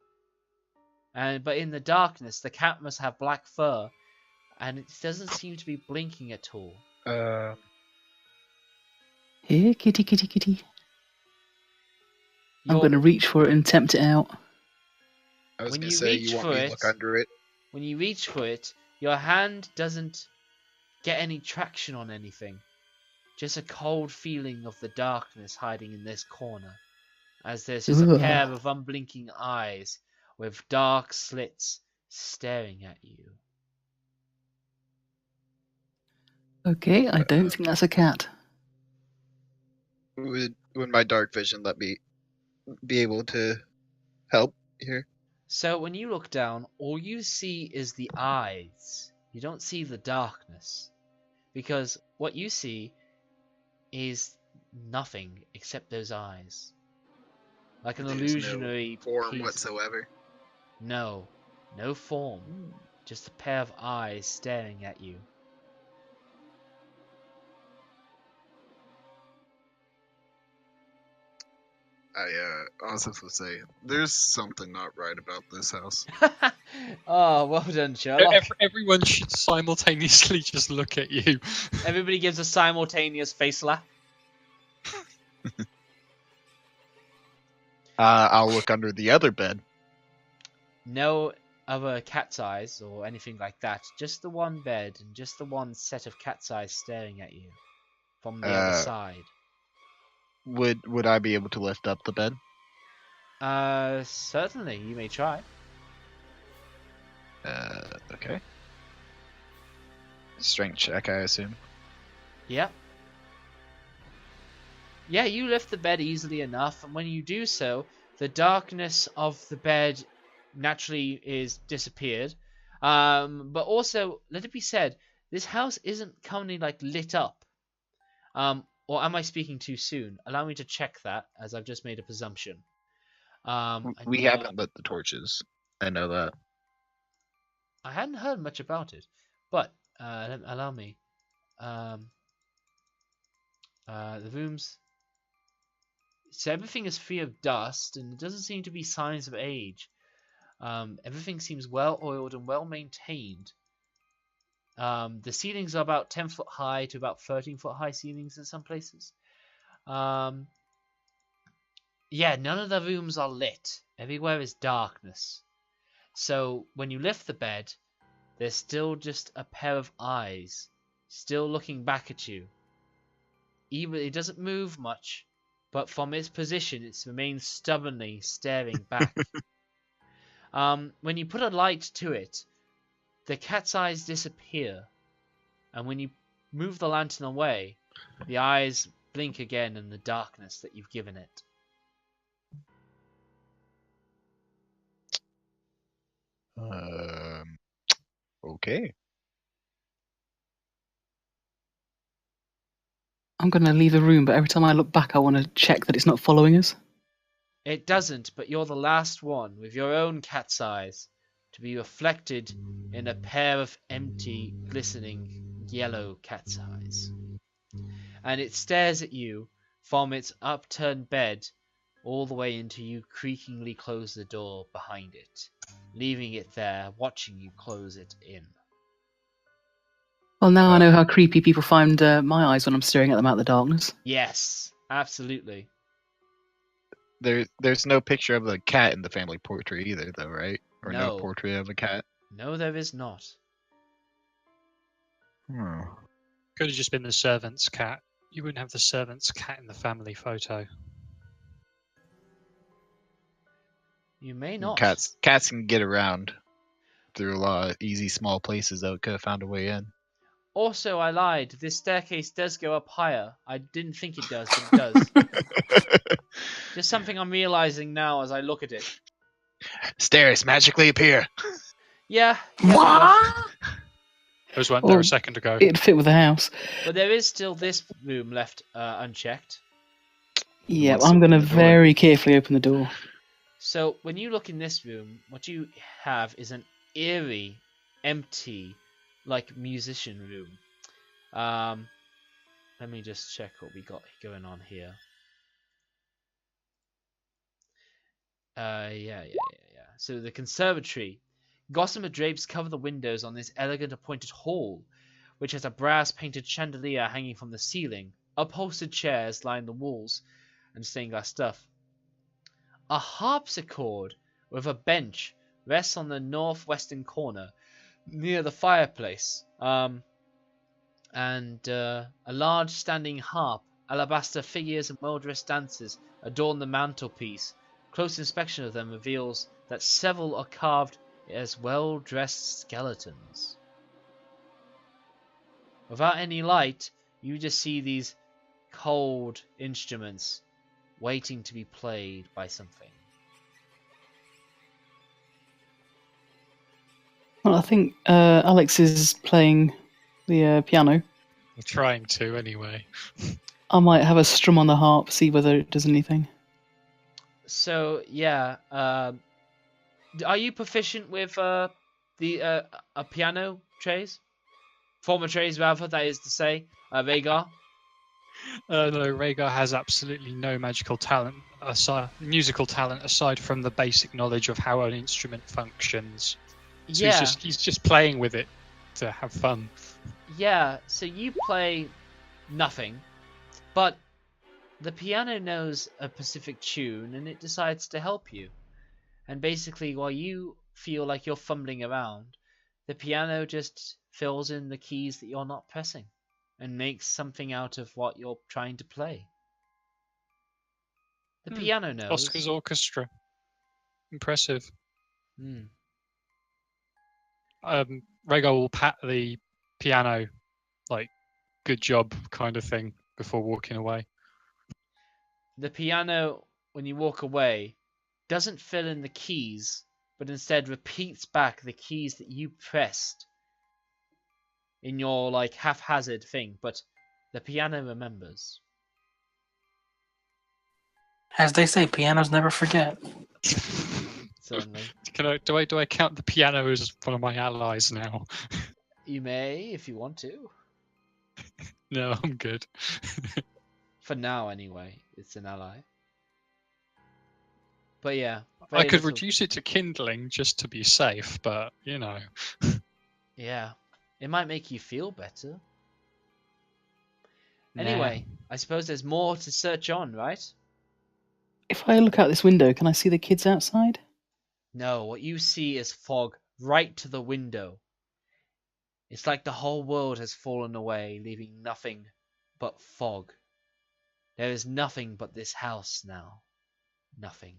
But in the darkness, the cat must have black fur, and it doesn't seem to be blinking at all. Here, kitty, kitty, kitty. I'm Your- going to reach for it and tempt it out. I was When gonna you say reach you want for me to it- look under it. When you reach for it, your hand doesn't get any traction on anything. Just a cold feeling of the darkness hiding in this corner, as there's just a Ugh. pair of unblinking eyes with dark slits staring at you. Okay, I don't think that's a cat. Would my dark vision let me be able to help here? So when you look down, all you see is the eyes. You don't see the darkness. Because what you see is nothing except those eyes. Like an There's illusionary no form piece. whatsoever. No form. Just a pair of eyes staring at you. I was supposed to say, there's something not right about this house. Oh, well done, Sherlock. Everyone should simultaneously just look at you. Everybody gives a simultaneous face slap. I'll look under the other bed. No other cat's eyes or anything like that. Just the one bed and just the one set of cat's eyes staring at you from the other side. Would I be able to lift up the bed? Certainly. You may try. Okay. Strength check, I assume. Yeah. Yeah, you lift the bed easily enough, and when you do so, the darkness of the bed naturally is disappeared. But also, let it be said, this house isn't currently lit up. Or am I speaking too soon? Allow me to check that, as I've just made a presumption. We haven't lit the torches. I know that. I hadn't heard much about it, but allow me. The rooms. So everything is free of dust, and there doesn't seem to be signs of age. Everything seems well oiled and well maintained. The ceilings are about 10 foot high to about 13 foot high ceilings in some places. Yeah, none of the rooms are lit. Everywhere is darkness. So when you lift the bed, there's still just a pair of eyes, still looking back at you. Even it doesn't move much, but from its position, it remains stubbornly staring back. When you put a light to it, the cat's eyes disappear, and when you move the lantern away, the eyes blink again in the darkness that you've given it. Okay. I'm going to leave the room, but every time I look back, I want to check that it's not following us. It doesn't, but you're the last one with your own cat's eyes to be reflected in a pair of empty, glistening, yellow cat's eyes. And it stares at you from its upturned bed all the way until you creakingly close the door behind it, leaving it there, watching you close it in. Well, now I know how creepy people find my eyes when I'm staring at them out of the darkness. Yes, absolutely. There's no picture of the cat in the family portrait either, though, right? Or no No. portrait of a cat? No, there is not. Could have just been the servant's cat. You wouldn't have the servant's cat in the family photo. You may not. Cats can get around through a lot of easy small places that could have found a way in. Also, I lied. This staircase does go up higher. I didn't think it does, but it does. Just something I'm realizing now as I look at it. Stairs magically appear. Yeah. What? Those weren't there a second ago. It'd fit with the house. But there is still this room left unchecked. Yeah, What's I'm going to open the door? very carefully open the door. So when you look in this room, what you have is an eerie, empty, musician room. Let me just check what we got going on here. Yeah. So the conservatory. Gossamer drapes cover the windows on this elegant appointed hall, which has a brass-painted chandelier hanging from the ceiling, upholstered chairs line the walls, and stained glass stuff. A harpsichord with a bench rests on the northwestern corner, near the fireplace, and a large standing harp, alabaster figures and well-dressed dancers adorn the mantelpiece. Close inspection of them reveals that several are carved as well-dressed skeletons. Without any light, you just see these cold instruments waiting to be played by something. Well, I think Alex is playing the piano. I'm trying to, anyway. I might have a strum on the harp, see whether it does anything. So, yeah, are you proficient with a piano, Trace? Former Trace, rather, that is to say, Rhaegar? No, Rhaegar has absolutely no musical talent aside from the basic knowledge of how an instrument functions. So Yeah. he's just playing with it to have fun. Yeah, so you play nothing, but the piano knows a specific tune and it decides to help you. And basically, while you feel like you're fumbling around, the piano just fills in the keys that you're not pressing and makes something out of what you're trying to play. The piano knows. Oscar's orchestra. Impressive. Rhaegar will pat the piano, like, good job kind of thing, before walking away. The piano, when you walk away, doesn't fill in the keys, but instead repeats back the keys that you pressed in your, like, haphazard thing, but the piano remembers. As they say, pianos never forget. Certainly. Do I count the piano as one of my allies now? You may, if you want to. No, I'm good. For now, anyway. It's an ally. But yeah. I could very little- reduce it to kindling just to be safe, but, you know. Yeah. It might make you feel better. Anyway, I suppose there's more to search on, right? If I look out this window, can I see the kids outside? No, what you see is fog right to the window. It's like the whole world has fallen away, leaving nothing but fog. There is nothing but this house now. Nothing.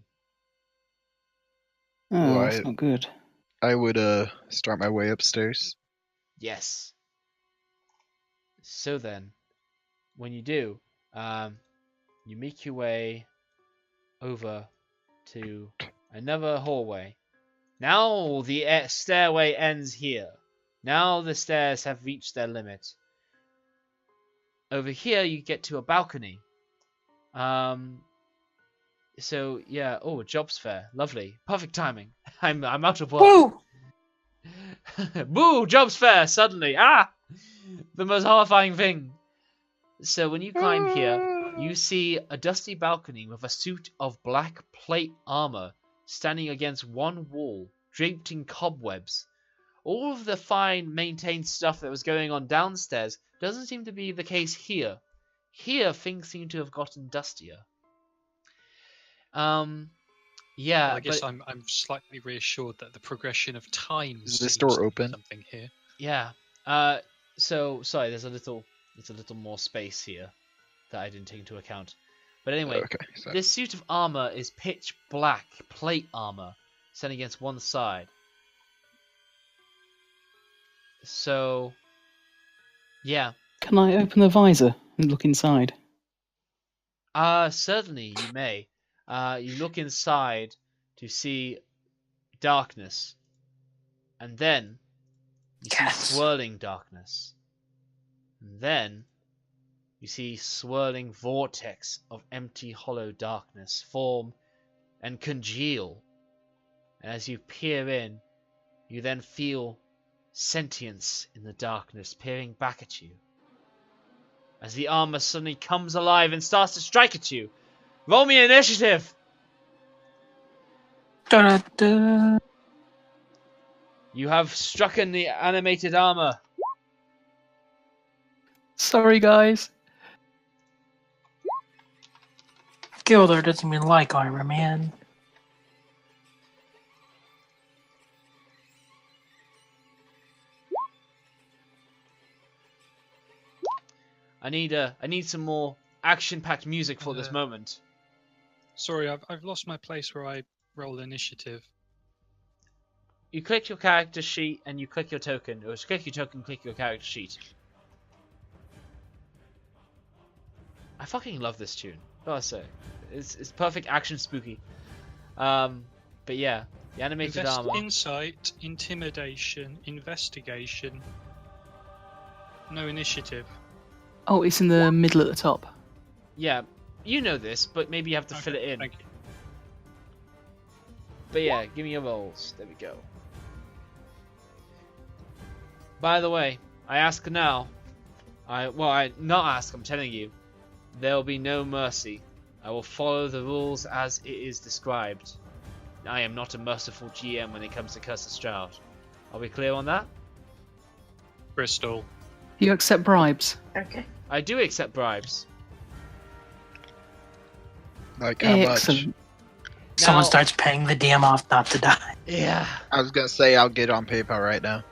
Oh, Well, that's not good. I would start my way upstairs. Yes. So then, when you do, you make your way over to another hallway. Now the stairway ends here. Now the stairs have reached their limit. Over here you get to a balcony. So yeah, oh, jobs fair, lovely, perfect timing. I'm out of work. Woo! Boo! Jobs fair suddenly. The most horrifying thing. So when you climb here, you see a dusty balcony with a suit of black plate armor standing against one wall, draped in cobwebs. All of the fine, maintained stuff that was going on downstairs doesn't seem to be the case here. Here, things seem to have gotten dustier. Yeah. Well, I guess I'm slightly reassured that the progression of time Is this seems door to be open? something here. Yeah. So sorry, there's a little more space here that I didn't take into account. But anyway, Okay. So this suit of armor is pitch black plate armor, set against one side. So, yeah. Can I open the visor and look inside? Certainly you may. You look inside to see darkness, and then you see Yes. swirling darkness, and then you see swirling vortex of empty, hollow darkness form and congeal. And as you peer in, you then feel sentience in the darkness peering back at you. As the armor suddenly comes alive and starts to strike at you. Roll me initiative! Da-da-da. You have struck in the animated armor. Sorry, guys. Gilder doesn't even like armor, man. I need some more action-packed music for this moment. Sorry, I've lost my place where I roll initiative. You click your character sheet and you click your token. Or click your token, click your character sheet. I fucking love this tune. Gotta say, it's perfect action spooky. But yeah, the animated armor. Insight, intimidation, investigation. No initiative. Oh, it's in the middle at the top. Yeah, you know this, but maybe you have to fill it in. Thank you. But yeah, give me your rolls. There we go. By the way, I ask now. I not ask. I'm telling you, there will be no mercy. I will follow the rules as it is described. I am not a merciful GM when it comes to Curse of Straud. Are we clear on that? Bristol. You accept bribes? Okay. I do accept bribes. Like how much? Excellent. Someone Now- starts paying the DM off not to die. Yeah. I was gonna say I'll get on PayPal right now.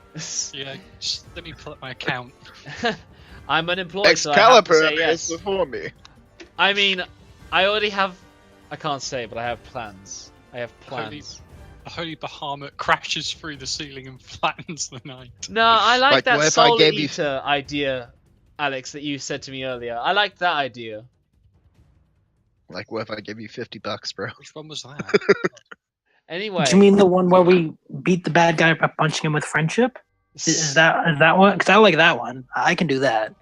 Yeah, just let me pull up my account. I'm unemployed, so I have to Excalibur say yes. is before me. I mean, I already have. I can't say, but I have plans. I have plans. A holy Bahamut crashes through the ceiling and flattens the night. No, I like Like, that what if I Soul gave you- Eater idea, Alex, that you said to me earlier. I like that idea. Like, what if I give you $50, bro? Which one was that? Anyway, Do you mean the one where we beat the bad guy by punching him with friendship? Is that one? Because I like that one. I can do that.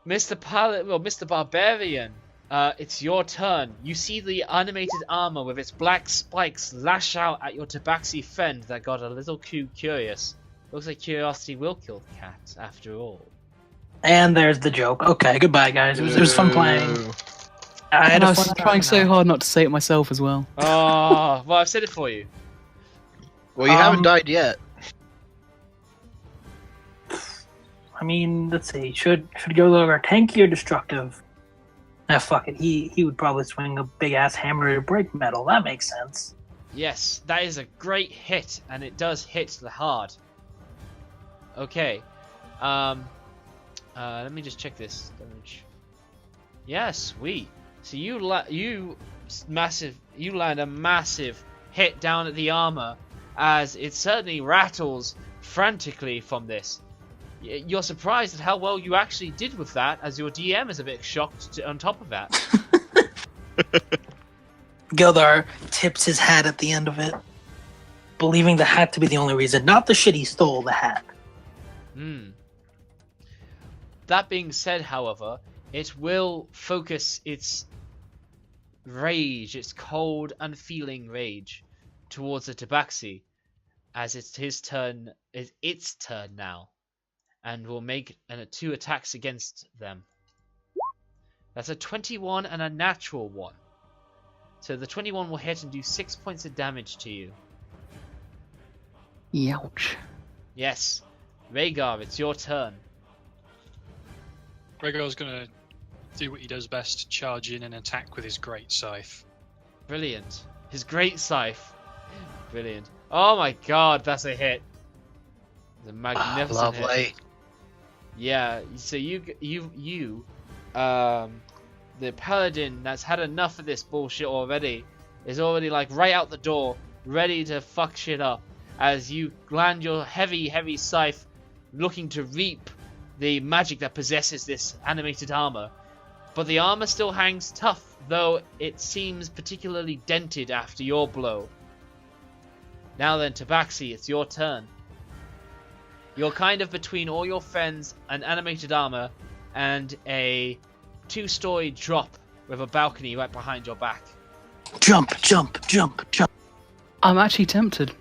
Mr. Mr. Barbarian, it's your turn. You see the animated armor with its black spikes lash out at your Tibaxi friend that got a little too curious. Looks like curiosity will kill the cat, after all. And there's the joke. Okay, goodbye, guys. It was fun playing. Ooh. I had And a I was fun trying time so now. hard not to say it myself as well. Oh, well, I've said it for you. Well, you haven't died yet. I mean, let's see. Should go over tanky or destructive? Nah, fuck it. He would probably swing a big ass hammer to break metal. That makes sense. Yes, that is a great hit, and it does hit the hard. Okay. Let me just check this damage. Yeah, sweet. So you land a massive hit down at the armor, as it certainly rattles frantically from this. You're surprised at how well you actually did with that, as your DM is a bit shocked on top of that. Gildar tips his hat at the end of it, believing the hat to be the only reason, not the shit he stole, the hat. That being said, however, it will focus its rage, its cold, unfeeling rage, towards the Tibaxi, as it's its turn now, and will make 2 attacks against them. That's a 21 and a natural 1. So the 21 will hit and do 6 points of damage to you. Youch. Yes. Rhaegar, it's your turn. Rhaegar's gonna do what he does best, charge in and attack with his great scythe. Brilliant. His great scythe. Brilliant. Oh my god, that's a hit. It's a magnificent hit. Lovely. Yeah, so the Paladin that's had enough of this bullshit already is already like right out the door, ready to fuck shit up as you land your heavy scythe looking to reap the magic that possesses this animated armor. But the armor still hangs tough, though it seems particularly dented after your blow. Now then, Tibaxi, it's your turn. You're kind of between all your friends, an animated armor, and a 2-story drop with a balcony right behind your back. Jump, jump, jump, jump. I'm actually tempted.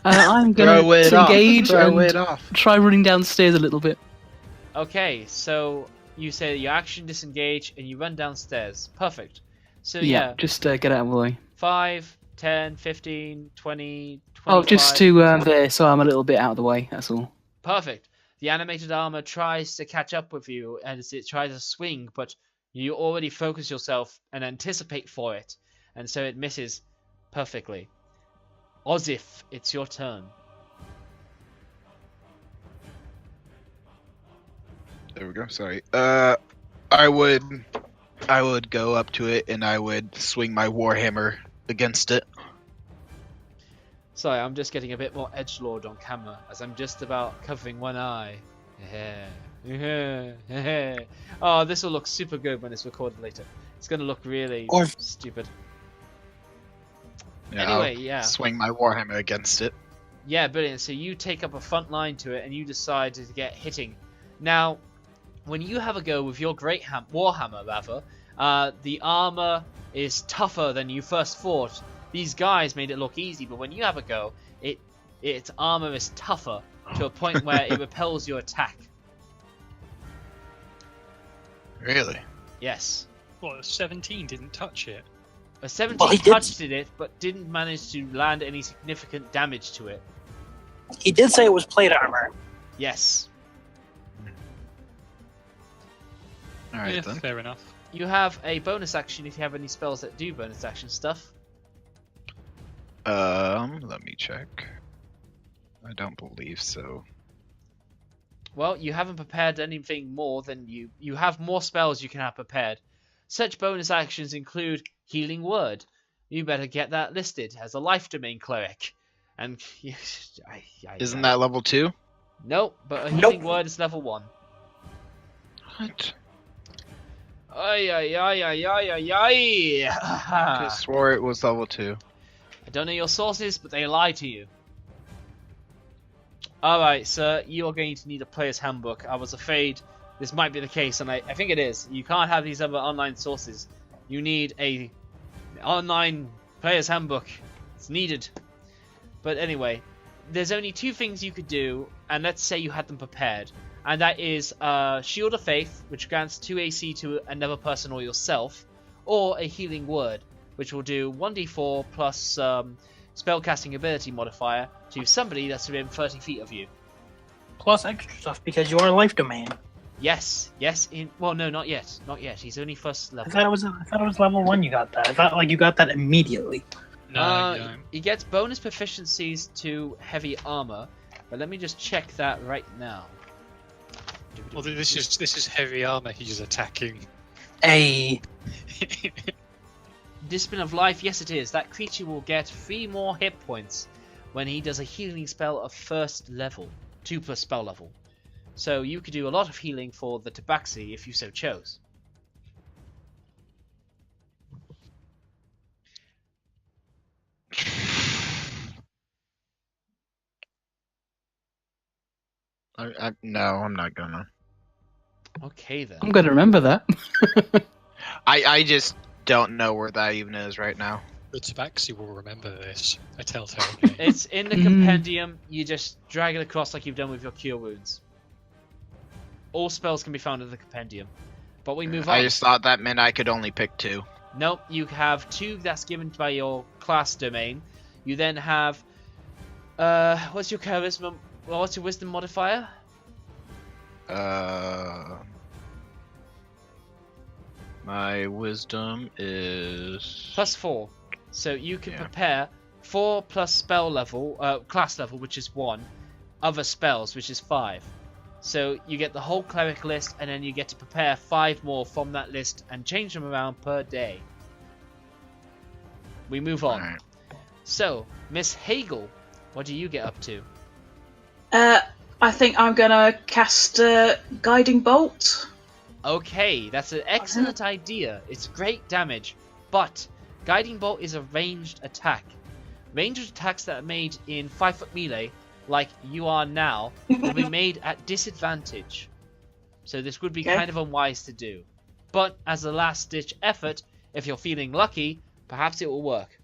I'm going Throw it to off. engage Throw and it off. try running downstairs a little bit. Okay, so you say your action disengage and you run downstairs. Perfect. So Yeah, yeah, just get out of the way. 5, 10, 15, 20, 25. Oh, just to there, so I'm a little bit out of the way, that's all. Perfect. The animated armor tries to catch up with you as it tries to swing, but you already focus yourself and anticipate for it, and so it misses perfectly. Ozif, it's your turn. There we go. Sorry. I would go up to it and I would swing my warhammer against it. Sorry, I'm just getting a bit more edgelord on camera, as I'm just about covering one eye. Yeah. Oh, this will look super good when it's recorded later. It's gonna look really Or- stupid. Yeah, Anyway, I'll yeah. swing my warhammer against it. Yeah, brilliant. So you take up a front line to it, and you decide to get hitting. Now, when you have a go with your great warhammer, rather, the armor is tougher than you first thought. These guys made it look easy, but when you have a go, its armor is tougher to a point where it repels your attack. Really? Yes. What, 17 didn't touch it? A 17 Well, he did- touched it, but didn't manage to land any significant damage to it. He did say it was plate armor. Yes. Alright Yeah, then. fair enough. You have a bonus action if you have any spells that do bonus action stuff. Let me check. I don't believe so. Well, you haven't prepared anything more than you have more spells you can have prepared. Such bonus actions include Healing Word. You better get that listed as a life domain cleric. And Isn't that level 2? Nope, but a Nope. Healing Word is level 1. What? Ay ay ay ay ay ay ay. I could swore it was level 2. I don't know your sources, but they lie to you. Alright, sir, you are going to need a player's handbook. I was afraid this might be the case, and I think it is. You can't have these other online sources. You need a online player's handbook. It's needed. But anyway, there's only two things you could do, and let's say you had them prepared. And that is Shield of Faith, which grants 2 AC to another person or yourself, or a Healing Word, which will do 1d4 plus spellcasting ability modifier to somebody that's within 30 feet of you. Plus extra stuff because you are life domain. Yes, well, no, not yet. Not yet. He's only first I level. thought it was level 1 you got that. I thought like you got that immediately. No, you don't. He gets bonus proficiencies to heavy armor, but let me just check that right now. Well, this is heavy armor he's attacking. A Discipline of Life, yes it is. That creature will get 3 more hit points when he does a healing spell of first level. 2 per spell level. So you could do a lot of healing for the Tibaxi if you so chose. No, I'm not gonna. Okay then. I'm going to remember that. I just don't know where that even is right now. The Tibaxi will remember this. A telltale game. It's in the compendium. You just drag it across like you've done with your Cure Wounds. All spells can be found in the compendium. But we move on. I just thought that meant I could only pick 2. Nope, you have 2 that's given by your class domain. You then have... what's your charisma... Well, what's your wisdom modifier? My wisdom is +4. So you can Yeah. prepare 4 plus spell level, class level, which is 1, other spells, which is 5. So you get the whole cleric list, and then you get to prepare 5 more from that list and change them around per day. We move on. Alright. So, Miss Hagel, what do you get up to? I think I'm gonna cast Guiding Bolt. Okay, that's an excellent idea. It's great damage, but Guiding Bolt is a ranged attack. Ranged attacks that are made in 5-foot melee, like you are now, will be made at disadvantage. So this would be Okay. kind of unwise to do. But as a last-ditch effort, if you're feeling lucky, perhaps it will work.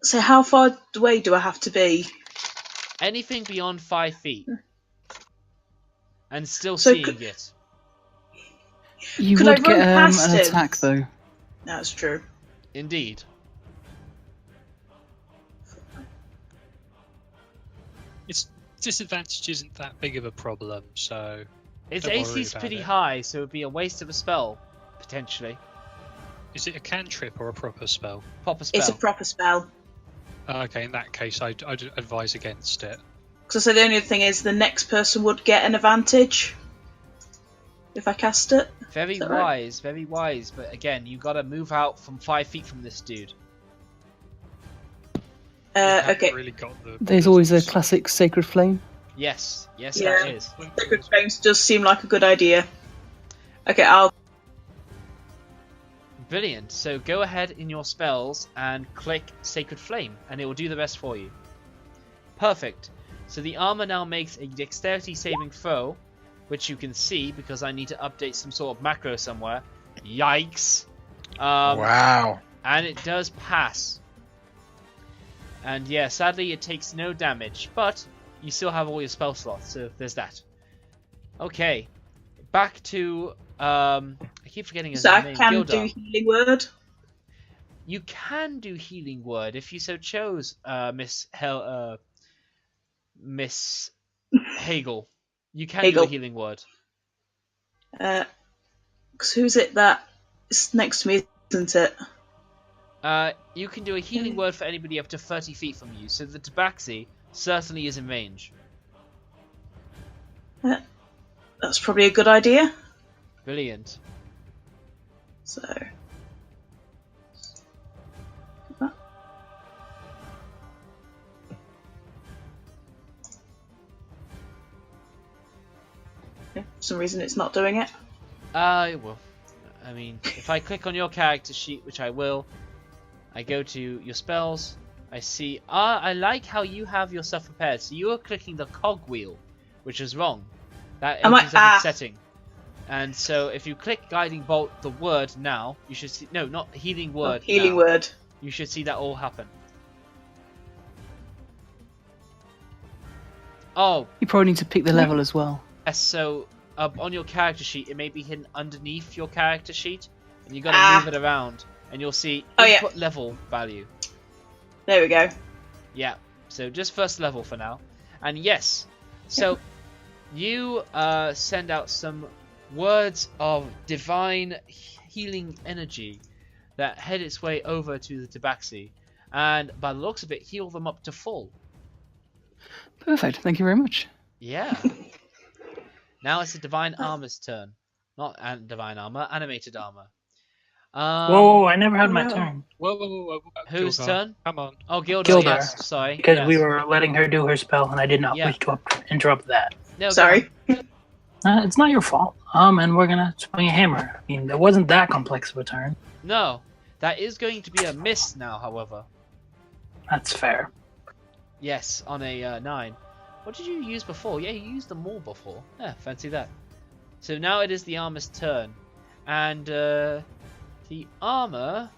So how far away do I have to be? Anything beyond 5 feet. And still So seeing could- it. You Could I would get run past an him? attack, though. That's true. Indeed. Its disadvantage isn't that big of a problem, so Its Don't worry AC is about pretty it. high, so it would be a waste of a spell, potentially. is it a cantrip or a proper spell? Proper spell. It's a proper spell. Okay, in that case, I'd advise against it. Because I said the only thing is the next person would get an advantage if I cast it. Very Is that right? very wise, but again, you gotta move out from 5 feet from this dude. haven't Okay. really got the There's always a business. classic Sacred Flame. Yes, yes, Yeah. that is. Sacred Flames does seem like a good idea. Okay, I'll. Brilliant. So go ahead in your spells and click Sacred Flame, and it will do the rest for you. Perfect. So the armor now makes a dexterity saving throw, which you can see because I need to update some sort of macro somewhere. Yikes. Wow. And it does pass. And yeah, sadly it takes no damage, but you still have all your spell slots, so there's that. Okay, back to I keep forgetting his So I name. can Gildar. do Healing Word. You can do Healing Word if you so chose, Miss Hagel. You can do Hagel. a Healing Word. Because who's it that is next to me, isn't it? You can do a Healing Word for anybody up to 30 feet from you, so the Tibaxi certainly is in range. That's probably a good idea. Brilliant. So. Okay, for some reason it's not doing it. Well, I mean, if I click on your character sheet, which I will, I go to your spells, I see, I like how you have your stuff prepared. So you are clicking the cogwheel, which is wrong. That Am I- opens up its setting. And so if you click Guiding Bolt, the word now, you should see, no, not Healing Word. Healing now. Word. You should see that all happen. Oh, You probably need to pick the level as well. yes, so on your character sheet, it may be hidden underneath your character sheet, and you got to move it around, and you'll see Oh, yeah. input level value. There we go. Yeah, so just first level for now. And yes, so you send out some words of divine healing energy that head its way over to the Tibaxi, and by the looks of it, heal them up to full. Perfect. Thank you very much. Yeah. Now it's the Divine Armor's turn. Not Divine Armor, Animated Armor. Whoa, I never had my no. turn. Whoa. Whose Gilgar, turn? Come on. Oh, Gildar, Gildar. yes, sorry. Because yes. we were letting her do her spell, and I did not Yeah. wish to interrupt that. No, go Sorry. on. It's not your fault. And we're gonna swing a hammer. I mean, it wasn't that complex of a turn. No, that is going to be a miss now, however. That's fair. Yes, on a 9. What did you use before? Yeah, you used them more before. Yeah, fancy that. So now it is the armor's turn. And the armor...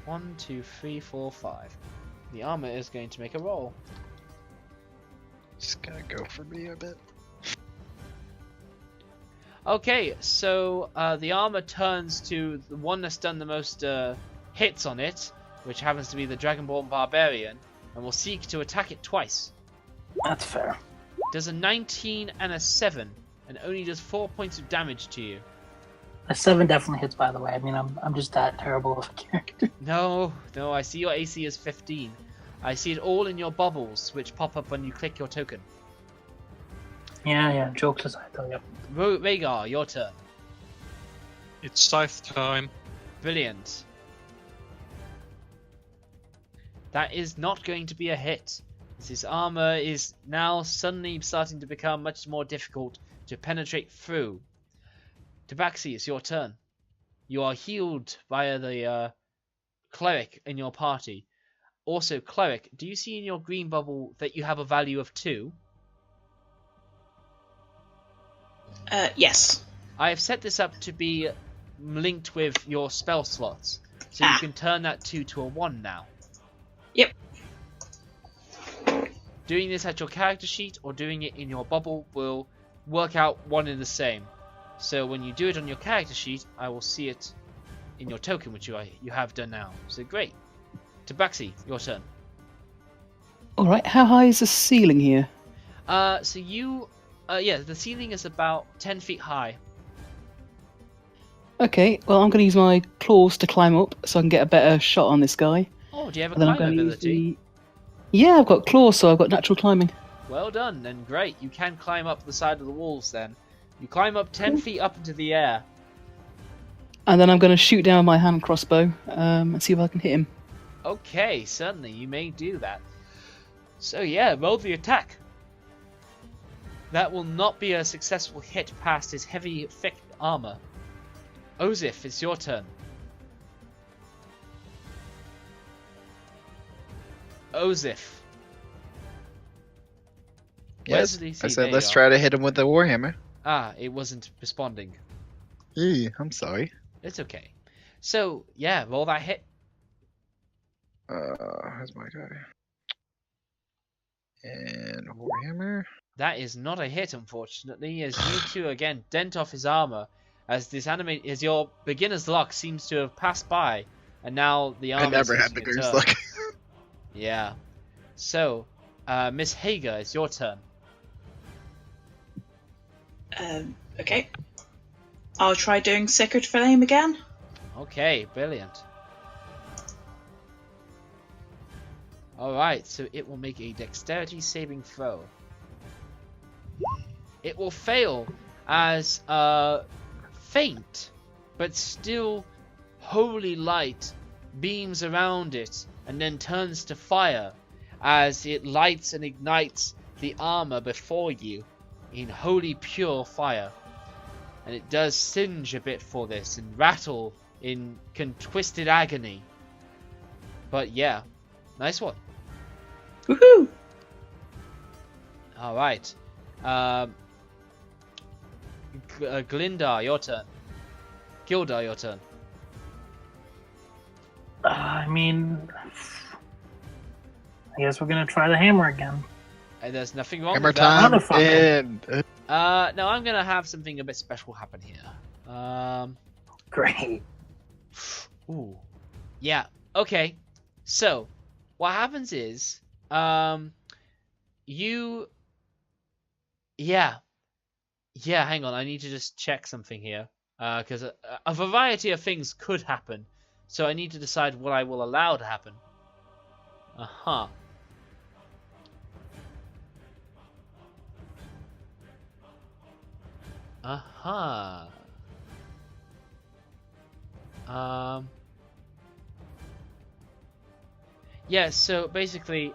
1, 2, 3, 4, 5. The armor is going to make a roll. Just gotta go for me a bit. Okay, so the armor turns to the one that's done the most hits on it, which happens to be the Dragonborn Barbarian, and will seek to attack it twice. That's fair. Does a 19 and a 7, and only does 4 points of damage to you. A 7 definitely hits, by the way. I mean, I'm just that terrible of a character. No, I see your AC is 15. I see it all in your bubbles, which pop up when you click your token. Yeah, jokes aside, though, yep. Rhaegar, your turn. It's scythe time. Brilliant. That is not going to be a hit. This armor is now suddenly starting to become much more difficult to penetrate through. Tibaxi, it's your turn. You are healed via the Cleric in your party. Also, Cleric, do you see in your green bubble that you have a value of 2? Yes. I have set this up to be linked with your spell slots, so you can turn that 2 to a 1 now. Yep. Doing this at your character sheet or doing it in your bubble will work out one and the same. So when you do it on your character sheet, I will see it in your token, which you have done now. So great. Tibaxi, your turn. Alright, how high is the ceiling here? So you... yeah, the ceiling is about 10 feet high. Okay, well, I'm going to use my claws to climb up so I can get a better shot on this guy. Oh, do you have a And then I'm climb going to use ability? the... Yeah, I've got claws, so I've got natural climbing. Well done, then great. You can climb up the side of the walls then. You climb up 10 feet up into the air. And then I'm going to shoot down my hand crossbow and see if I can hit him. Okay, certainly, you may do that. So yeah, roll the attack. That will not be a successful hit past his heavy, thick armor. Ozif, it's your turn. Ozif. Where's Yes, the DC? I There said you let's are. try to hit him with the warhammer. Ah, it wasn't responding. I'm sorry. It's okay. So, yeah, roll that hit. Where's my guy? And warhammer. That is not a hit, unfortunately, as you two again dent off his armor, as as your beginner's luck seems to have passed by, and now the armor. I never is had taking a beginner's turn. luck. Yeah. So, Miss Hager, it's your turn. Okay. I'll try doing Sacred Flame again. Okay, brilliant. Alright, so it will make a dexterity saving throw. It will fail as faint, but still holy light beams around it and then turns to fire as it lights and ignites the armor before you in holy pure fire. And it does singe a bit for this and rattle in twisted agony. But yeah, nice one. Woohoo! Alright. Glindar, your turn. Gildar, your turn. I mean, I guess we're gonna try the hammer again. And there's nothing wrong Hammer with that. time. Motherfucker. And No, I'm gonna have something a bit special happen here. Great. Ooh. Yeah, okay. So, what happens is, you... Yeah, hang on, I need to just check something here. Because a variety of things could happen. So I need to decide what I will allow to happen. Uh-huh. Uh-huh. Yeah, so basically,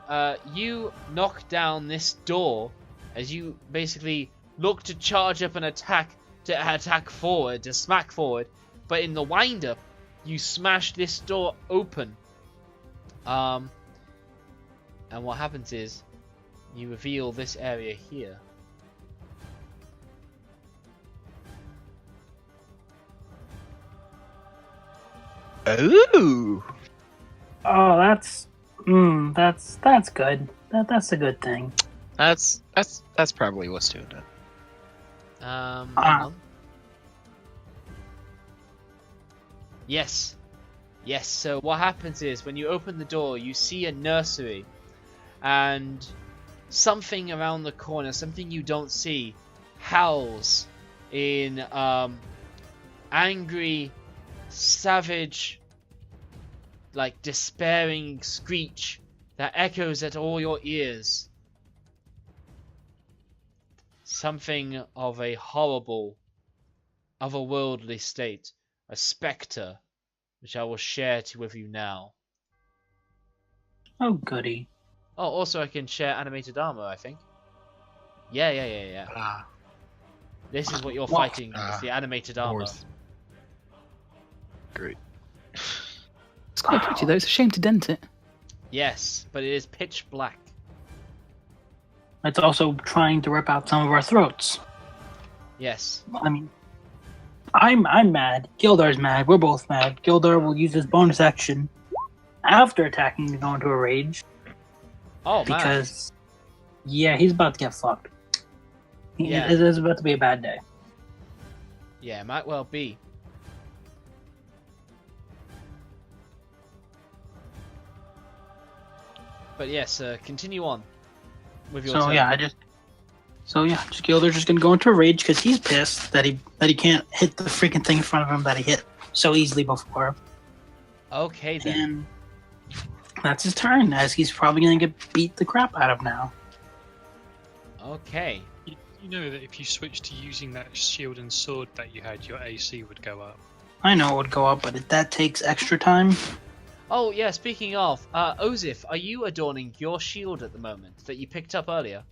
you knock down this door as you basically look to charge up an attack, to attack forward, to smack forward, but in the wind-up, you smash this door open. And what happens is, you reveal this area here. ooh, Oh, that's good. That's a good thing. that's probably what's doing it. Hang Ah. on. Yes. Yes, so what happens is, when you open the door, you see a nursery, and something around the corner, something you don't see, howls in angry, savage, like despairing screech that echoes at all your ears. Something of a horrible, otherworldly state, a spectre, which I will share with you now. Oh, goody. Oh, also I can share animated armor, I think. Yeah. Ah, This is what you're Well, fighting, is the animated armor. North. Great. It's quite pretty though. It's a shame to dent it. Yes, but it is pitch black. It's also trying to rip out some of our throats. Yes. I mean, I'm mad. Gildar's mad. We're both mad. Gildar will use his bonus action after attacking to go into a rage Oh, man. because, yeah, he's about to get fucked. Yeah. It is about to be a bad day. Yeah, might well be. But yes, continue on with your So turn. yeah, just Gildar's just gonna go into a rage because he's pissed that he can't hit the freaking thing in front of him that he hit so easily before. Okay then. And that's his turn, as he's probably gonna get beat the crap out of now. Okay. You know that if you switch to using that shield and sword that you had, your AC would go up. I know it would go up, but that takes extra time. Oh yeah, speaking of, Ozif, are you adorning your shield at the moment that you picked up earlier?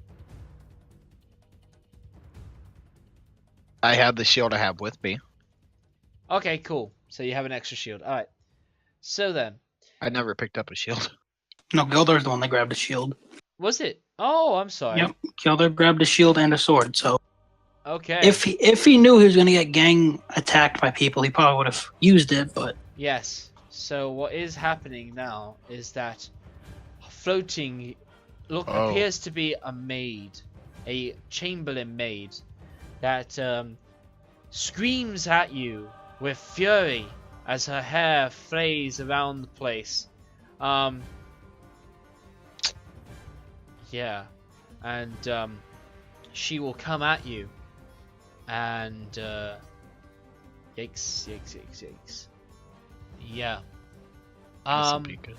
I have the shield I have with me. Okay, cool. So you have an extra shield. All right. So then, I never picked up a shield. No, Gildar's the one that grabbed a shield. was it? Oh, I'm sorry. Yep, Gildar grabbed a shield and a sword. So Okay. if he knew he was going to get gang attacked by people, he probably would have used it. But Yes. So what is happening now is that floating appears to be a maid, a chamberlain maid that screams at you with fury as her hair flays around the place. Yeah, and she will come at you, and yikes. Yeah. This'll be good.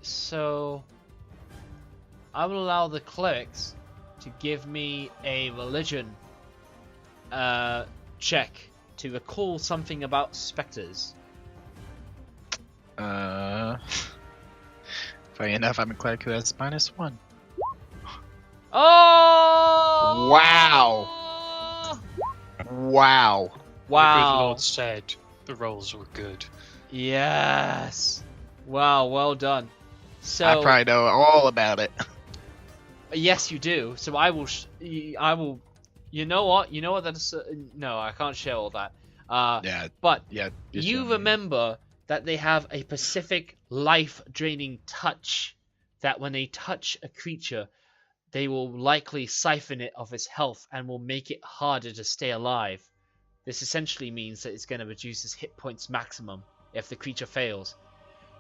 So I will allow the clerics to give me a religion check to recall something about specters. Funny enough, I'm a cleric who has -1. Oh! Wow! Wow! The good Wow! Lord said the rolls were good. Yes! Wow, well done. So I probably know all about it. yes, you do. So I will. You know what? You know what? That's no, I can't share all that. Yeah, But yeah. just you show me. remember that they have a specific life-draining touch. That when they touch a creature, they will likely siphon it of its health and will make it harder to stay alive. This essentially means that it's going to reduce its hit points maximum if the creature fails.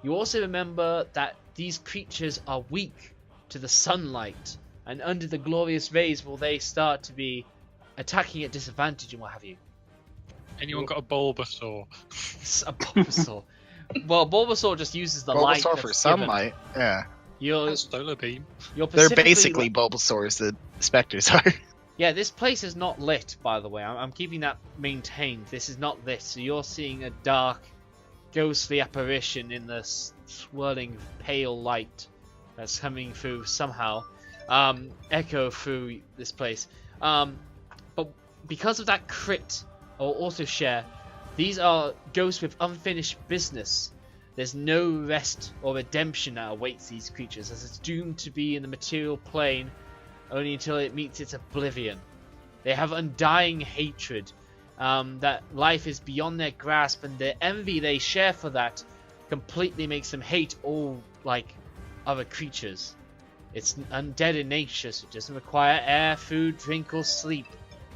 You also remember that these creatures are weak to the sunlight, and under the glorious rays will they start to be attacking at disadvantage and what have you. Anyone got a Bulbasaur? A Bulbasaur. Well, Bulbasaur just uses the light Bulbasaur that's for given. sunlight. Yeah, You're Solar beam. You're they're specifically basically Bulbasaurs that specters are. Yeah, this place is not lit, by the way. I'm keeping that maintained. This is not lit, so you're seeing a dark, ghostly apparition in the swirling pale light that's coming through somehow, echo through this place. But because of that crit or auto share, these are ghosts with unfinished business. There's no rest or redemption that awaits these creatures, as it's doomed to be in the material plane only until it meets its oblivion. They have undying hatred, that life is beyond their grasp, and the envy they share for that completely makes them hate all like other creatures. It's undead in nature, so it doesn't require air, food, drink, or sleep,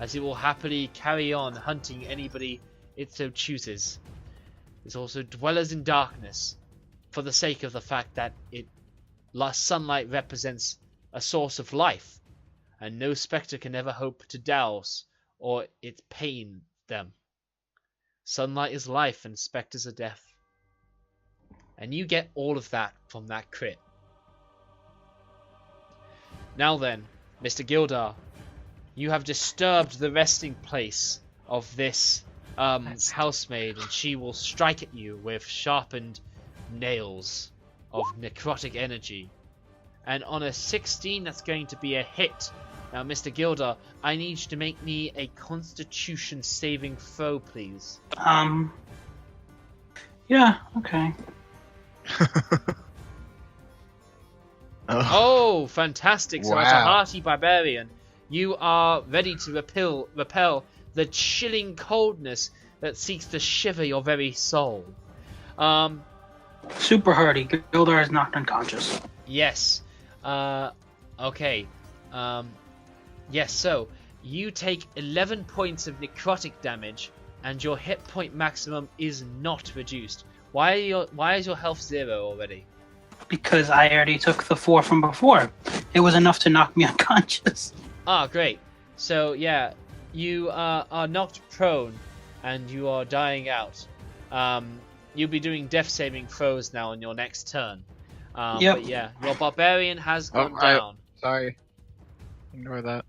as it will happily carry on hunting anybody it so chooses. There's also dwellers in darkness, for the sake of the fact that sunlight represents a source of life, and no spectre can ever hope to douse or it pain them. Sunlight is life and spectres are death. And you get all of that from that crit. Now then, Mr. Gildar, you have disturbed the resting place of this housemaid, and she will strike at you with sharpened nails of necrotic energy. And on a 16, that's going to be a hit. Now, Mr. Gildar, I need you to make me a Constitution saving throw, please. Yeah, okay. Oh, fantastic! So, as a Wow. hearty barbarian, you are ready to repel the chilling coldness that seeks to shiver your very soul. Super hardy. Gildar is knocked unconscious. Yes. Okay. Yes, so you take 11 points of necrotic damage, and your hit point maximum is not reduced. Why is your health 0 already? Because I already took the 4 from before. It was enough to knock me unconscious. Ah, great. So yeah, you are knocked prone, and you are dying out. You'll be doing death saving throws now on your next turn. Yep. But yeah, your barbarian has gone I- down. Sorry. Ignore that.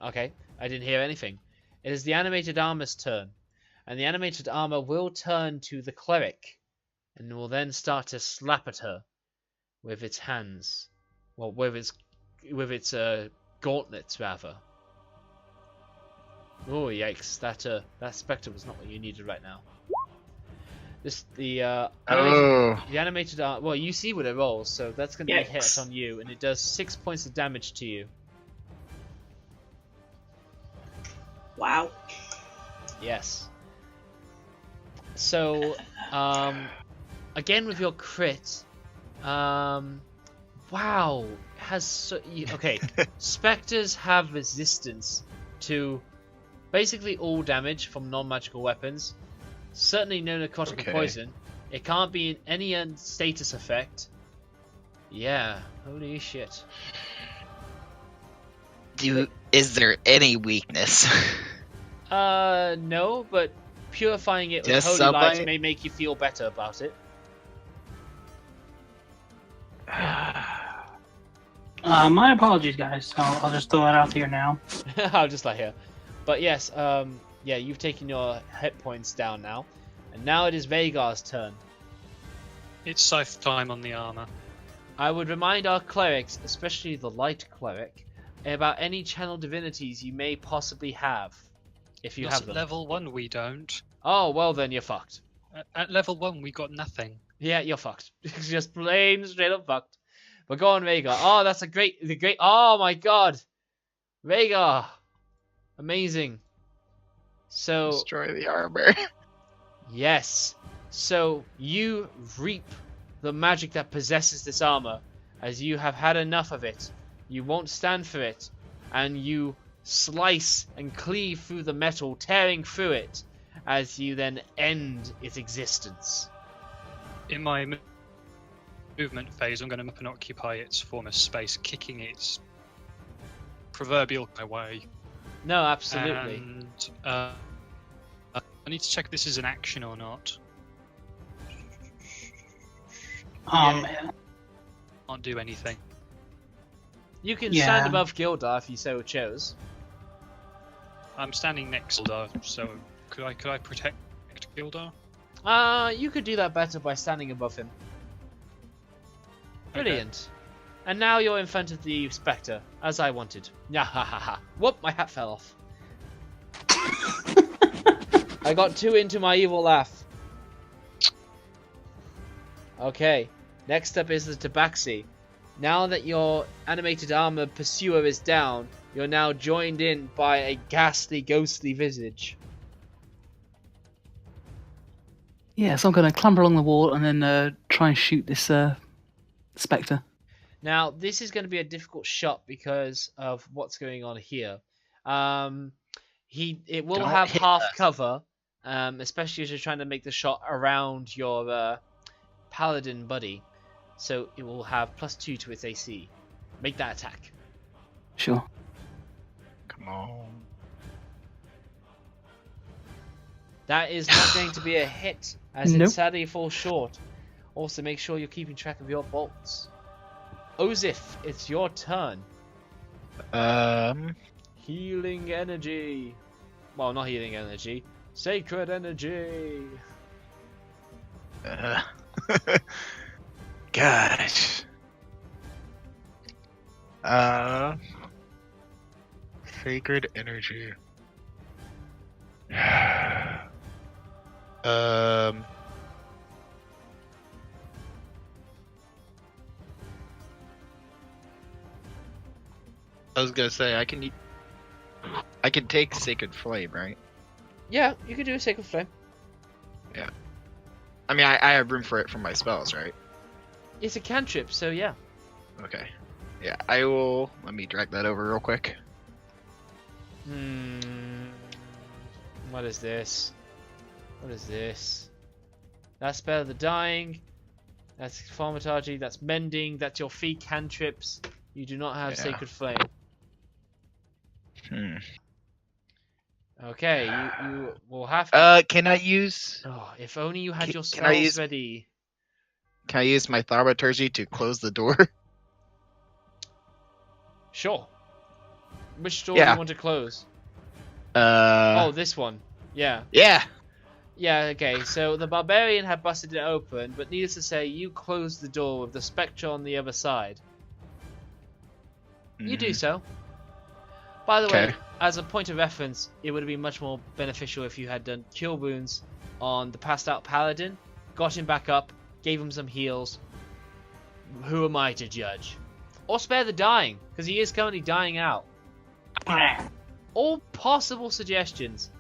Okay, I didn't hear anything. It is the animated armor's turn, and the animated armor will turn to the cleric, and will then start to slap at her with its hands. Well, with its gauntlets rather. Oh yikes! That spectre was not what you needed right now. The animated art. Well, you see what it rolls, so that's going to be a hit on you, and it does 6 points of damage to you. Wow. Yes. So, again with your crit, wow, okay. Spectres have resistance to basically all damage from non-magical weapons. Certainly no necrotic or poison. It can't be in any status effect. Yeah, holy shit. Is there any weakness? No, but purifying it with Just holy somebody- light may make you feel better about it. My apologies, guys. I'll just throw it out here now. I'll just lie here. But yes, yeah, you've taken your hit points down now. And now it is Vagar's turn. It's scythe time on the armor. I would remind our clerics, especially the light cleric, about any channel divinities you may possibly have. If you Not have at them. level 1 we don't. Oh, well then you're fucked. At level 1 we got nothing. Yeah, you're fucked. Just plain straight up fucked. But go on, Vagar. Oh, that's the great. Oh my god, Vagar, amazing. So Destroy the armor. yes, so you reap the magic that possesses this armor, as you have had enough of it. You won't stand for it, and you slice and cleave through the metal, tearing through it, as you then end its existence. In my movement phase, I'm going to up and occupy its former space, kicking its proverbial way. No, absolutely. And I need to check if this is an action or not. Man. Can't do anything. You can Yeah. stand above Gildar if you so chose. I'm standing next to Gildar, so could I protect Gildar? You could do that better by standing above him. Brilliant. And now you're in front of the Spectre, as I wanted. Nyahahaha. Whoop, my hat fell off. I got too into my evil laugh. Okay, next up is the Tibaxi. Now that your animated armor pursuer is down, you're now joined in by a ghastly, ghostly visage. Yeah, so I'm going to clamber along the wall and then try and shoot this spectre. Now, this is going to be a difficult shot because of what's going on here. It will Don't have hit half us. cover, especially as you're trying to make the shot around your Paladin buddy. So it will have +2 to its AC. Make that attack. Sure. Come on. That is not going to be a hit, as Nope. it sadly falls short. Also, make sure you're keeping track of your bolts. Ozif, it's your turn. Healing energy. Well, not healing energy. Sacred energy. Gosh. Sacred energy. I was gonna say I can take Sacred Flame, right? Yeah, you can do a Sacred Flame. I mean, I have room for it from my spells, right? It's a cantrip, so yeah. Okay. Yeah, I will. Let me drag that over real quick. What is this? What is this? That's Spell of the Dying. That's Thaumaturgy. That's Mending. That's your free cantrips. You do not have Yeah. Sacred Flame. Hmm. Okay, you will have to. Can I use? Oh, if only you had your can I spells use- ready. Can I use my thaumaturgy to close the door? Sure. Which door do Yeah. you want to close? Oh, Oh, this one. Yeah. yeah. Yeah, okay, so the Barbarian had busted it open, but needless to say, you closed the door with the Spectre on the other side. You do so. By the way, as a point of reference, it would have been much more beneficial if you had done Cure Wounds on the passed out Paladin, got him back up, gave him some heals. Who am I to judge? Or spare the dying, because he is currently dying out. All possible suggestions.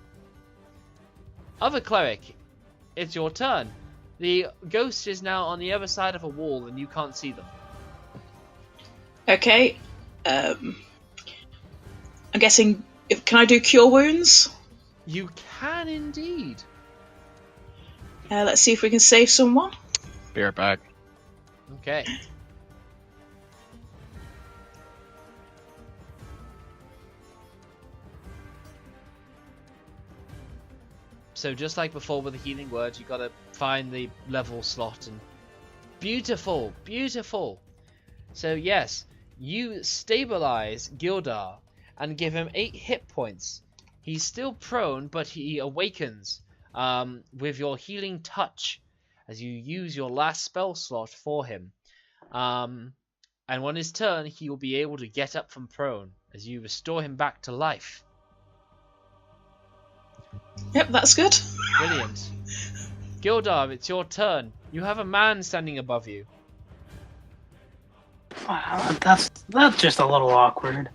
Other Cleric, it's your turn. The ghost is now on the other side of a wall and you can't see them. Okay. I'm guessing. Can I do Cure Wounds? You can indeed. Let's see if we can save someone. Be right back. Okay. So just like before with the healing word, you gotta find the level slot and beautiful, beautiful. So yes, you stabilize Gildar and give him 8 hit points. He's still prone, but he awakens with your healing touch as you use your last spell slot for him. And on his turn, he will be able to get up from prone as you restore him back to life. Yep, that's good. Brilliant. Gildar, it's your turn. You have a man standing above you. Wow, that's just a little awkward.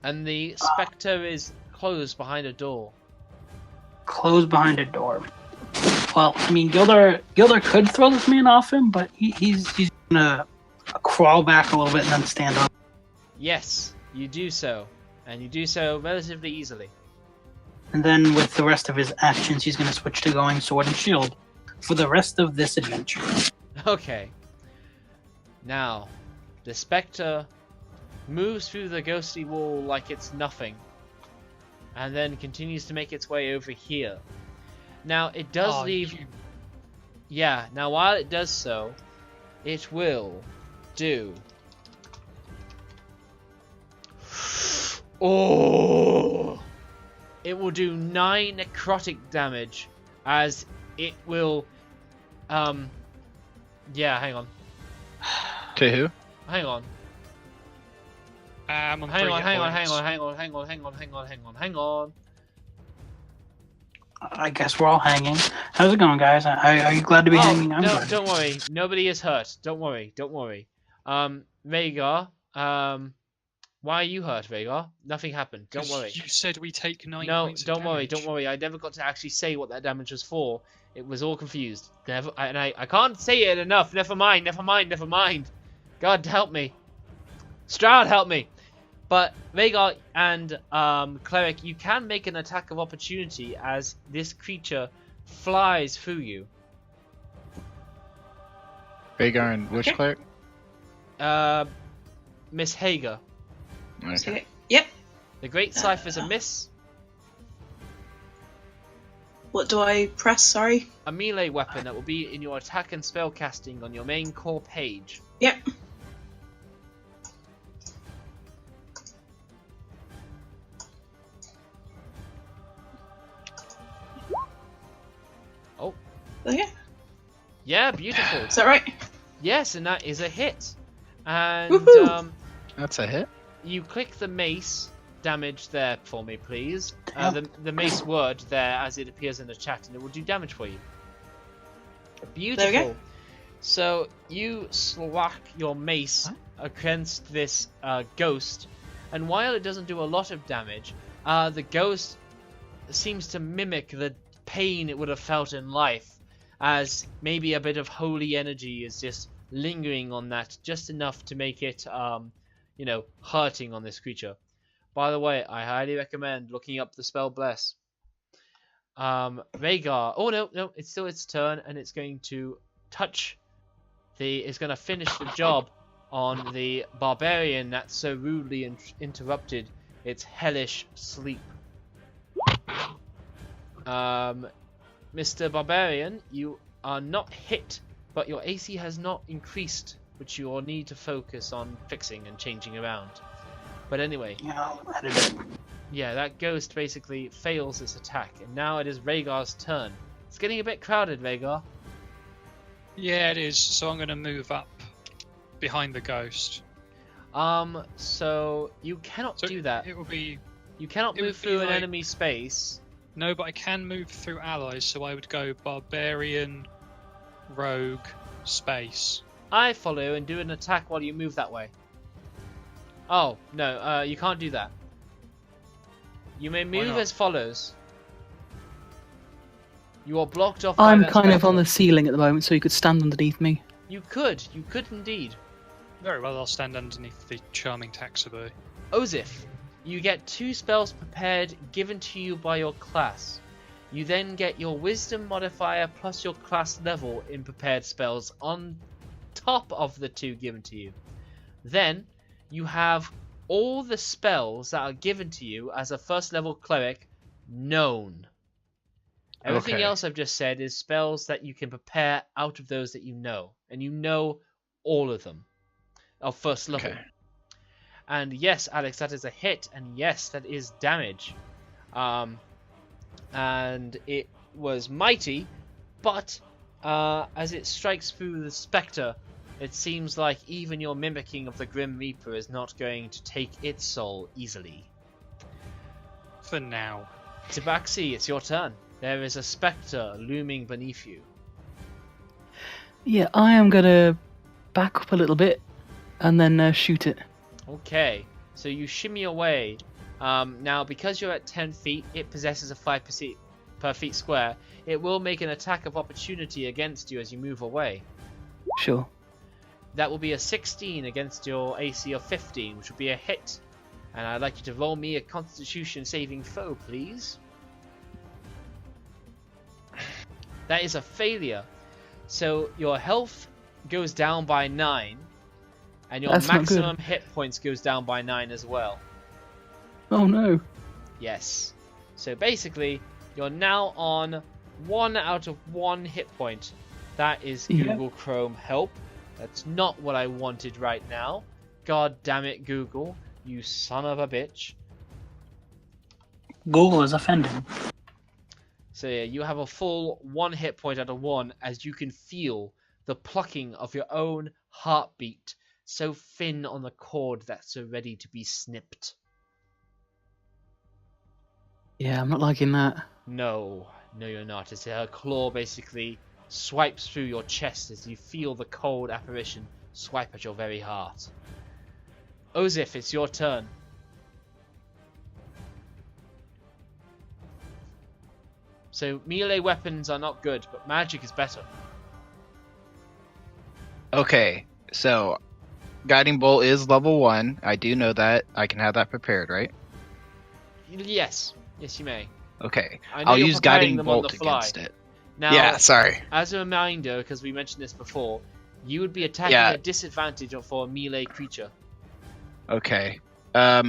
And the spectre is closed behind a door. Closed behind a door. Well, I mean, Gildar could throw this man off him, but he's gonna crawl back a little bit and then stand up. Yes, you do so. And you do so relatively easily. And then with the rest of his actions, he's gonna switch to going sword and shield for the rest of this adventure. Okay. Now, the spectre moves through the ghostly wall like it's nothing, and then continues to make its way over here. Now, it does leave... Yeah, now while it does so, it will do... Oh! It will do 9 necrotic damage, as it will... Yeah, hang on. To who? Hang on. I'm on Hang 3 on, hit hang on, points. hang on. I guess we're all hanging. How's it going, guys? Are you glad to be hanging? I'm No, glad. don't worry. Nobody is hurt. Don't worry. Rhaegar, why are you hurt, Rhaegar? Nothing happened. Don't 'Cause worry. You said we take 9 No, points of don't worry. damage. Don't worry. I never got to actually say what that damage was for. It was all confused. I can't say it enough. Never mind. God help me. Straud, help me. But Rhaegar and Cleric, you can make an attack of opportunity as this creature flies through you. Rhaegar and which cleric? Miss Hager. Okay. Yep. The Great Scythe is a miss. What do I press? Sorry. A melee weapon that will be in your attack and spell casting on your main core page. Yep. Oh. Okay. Yeah, beautiful. Is that right? Yes, and that is a hit. And Woohoo! That's a hit. you click the mace damage there for me, please. Damn. The mace word there as it appears in the chat, and it will do damage for you. Beautiful. There we go. So you slack your mace against this ghost, and while it doesn't do a lot of damage, the ghost seems to mimic the pain it would have felt in life, as maybe a bit of holy energy is just lingering on that, just enough to make it, hurting on this creature. By the way, I highly recommend looking up the spell Bless. Rhaegar. Oh no, it's still its turn, and it's going to touch it's going to finish the job on the barbarian that so rudely interrupted its hellish sleep. Mr. Barbarian, you are not hit, but your AC has not increased, which you will need to focus on fixing and changing around. But anyway, Yeah, I'll edit it. yeah, that ghost basically fails this attack, and now it is Rhaegar's turn. It's getting a bit crowded, Rhaegar. Yeah, it is. So I'm going to move up behind the ghost. So you cannot So do that. It will be You cannot it would move be through an like- enemy space. no, but I can move through allies. So I would go barbarian, rogue, space. I follow and do an attack while you move that way. Oh, no, you can't do that. You may move not? as follows. You are blocked off by I'm that kind of spectre. on the ceiling at the moment, so you could stand underneath me. You could indeed. Very well, I'll stand underneath the charming Taxaboy. Ozif, you get 2 spells prepared given to you by your class. You then get your wisdom modifier plus your class level in prepared spells on top of the 2 given to you. Then you have all the spells that are given to you as a first level cleric known. Everything Okay. else I've just said is spells that you can prepare out of those that you know, and you know all of them of first level. Okay. And yes, Alex, that is a hit, and yes, that is damage. And it was mighty, but as it strikes through the spectre, it seems like even your mimicking of the Grim Reaper is not going to take its soul easily. For now. Tibaxi, it's your turn. There is a spectre looming beneath you. Yeah, I am gonna back up a little bit and then shoot it. Okay, so you shimmy away. Now, because you're at 10 feet, it possesses a 5% per feet square. It will make an attack of opportunity against you as you move away. Sure. That will be a 16 against your AC of 15, which will be a hit. And I'd like you to roll me a Constitution saving throw, please. That is a failure. So your health goes down by 9, and your That's not good. maximum hit points goes down by 9 as well. Oh no. Yes. So basically, you're now on 1 out of 1 hit point. That is Yeah. Google Chrome help. That's not what I wanted right now. God damn it, Google. You son of a bitch. Google is offended. So yeah, you have a full 1 hit point out of 1 as you can feel the plucking of your own heartbeat, so thin on the cord that's so ready to be snipped. Yeah, I'm not liking that. No, you're not. As her claw basically swipes through your chest as you feel the cold apparition swipe at your very heart. Ozif, it's your turn. So melee weapons are not good, but magic is better. Okay, so Guiding Bolt is level 1. I do know that. I can have that prepared, right? Yes, you may. Okay. I know I'll you're use preparing Guiding them on Bolt the fly. against it. Now, Yeah, sorry. as a reminder, because we mentioned this before, you would be attacking Yeah. at disadvantage for a melee creature. Okay. I'll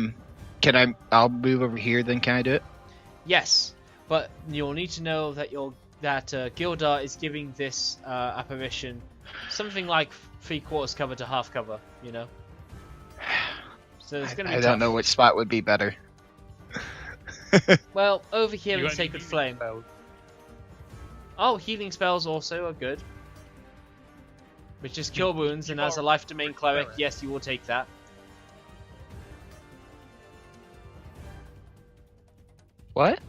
move over here then, can I do it? Yes, but you'll need to know that Gildar is giving this apparition something like 3/4 cover to half cover, you know? So it's going to be I tough. don't know which spot would be better. Well, over here You in got any Sacred healing Flame. spells? Oh, healing spells also are good. Which is Cure Wounds, and you as a are Life Domain Cleric, Cleric. yes, you will take that. What?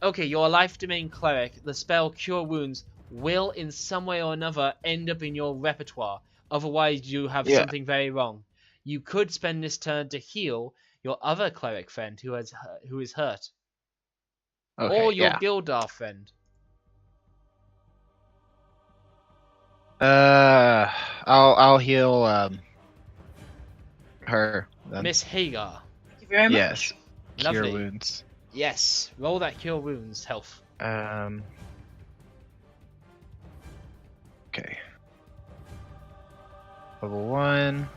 Okay, you're a Life Domain Cleric. The spell Cure Wounds will, in some way or another, end up in your repertoire. Otherwise, you have Yeah. something very wrong. You could spend this turn to heal your other cleric friend who is hurt, Okay, or your yeah. Gildar friend. I'll heal her then. Miss Hagar. Thank you very much. Yes. Cure Lovely. wounds. Yes, roll that Cure Wounds health. Okay. Level 1.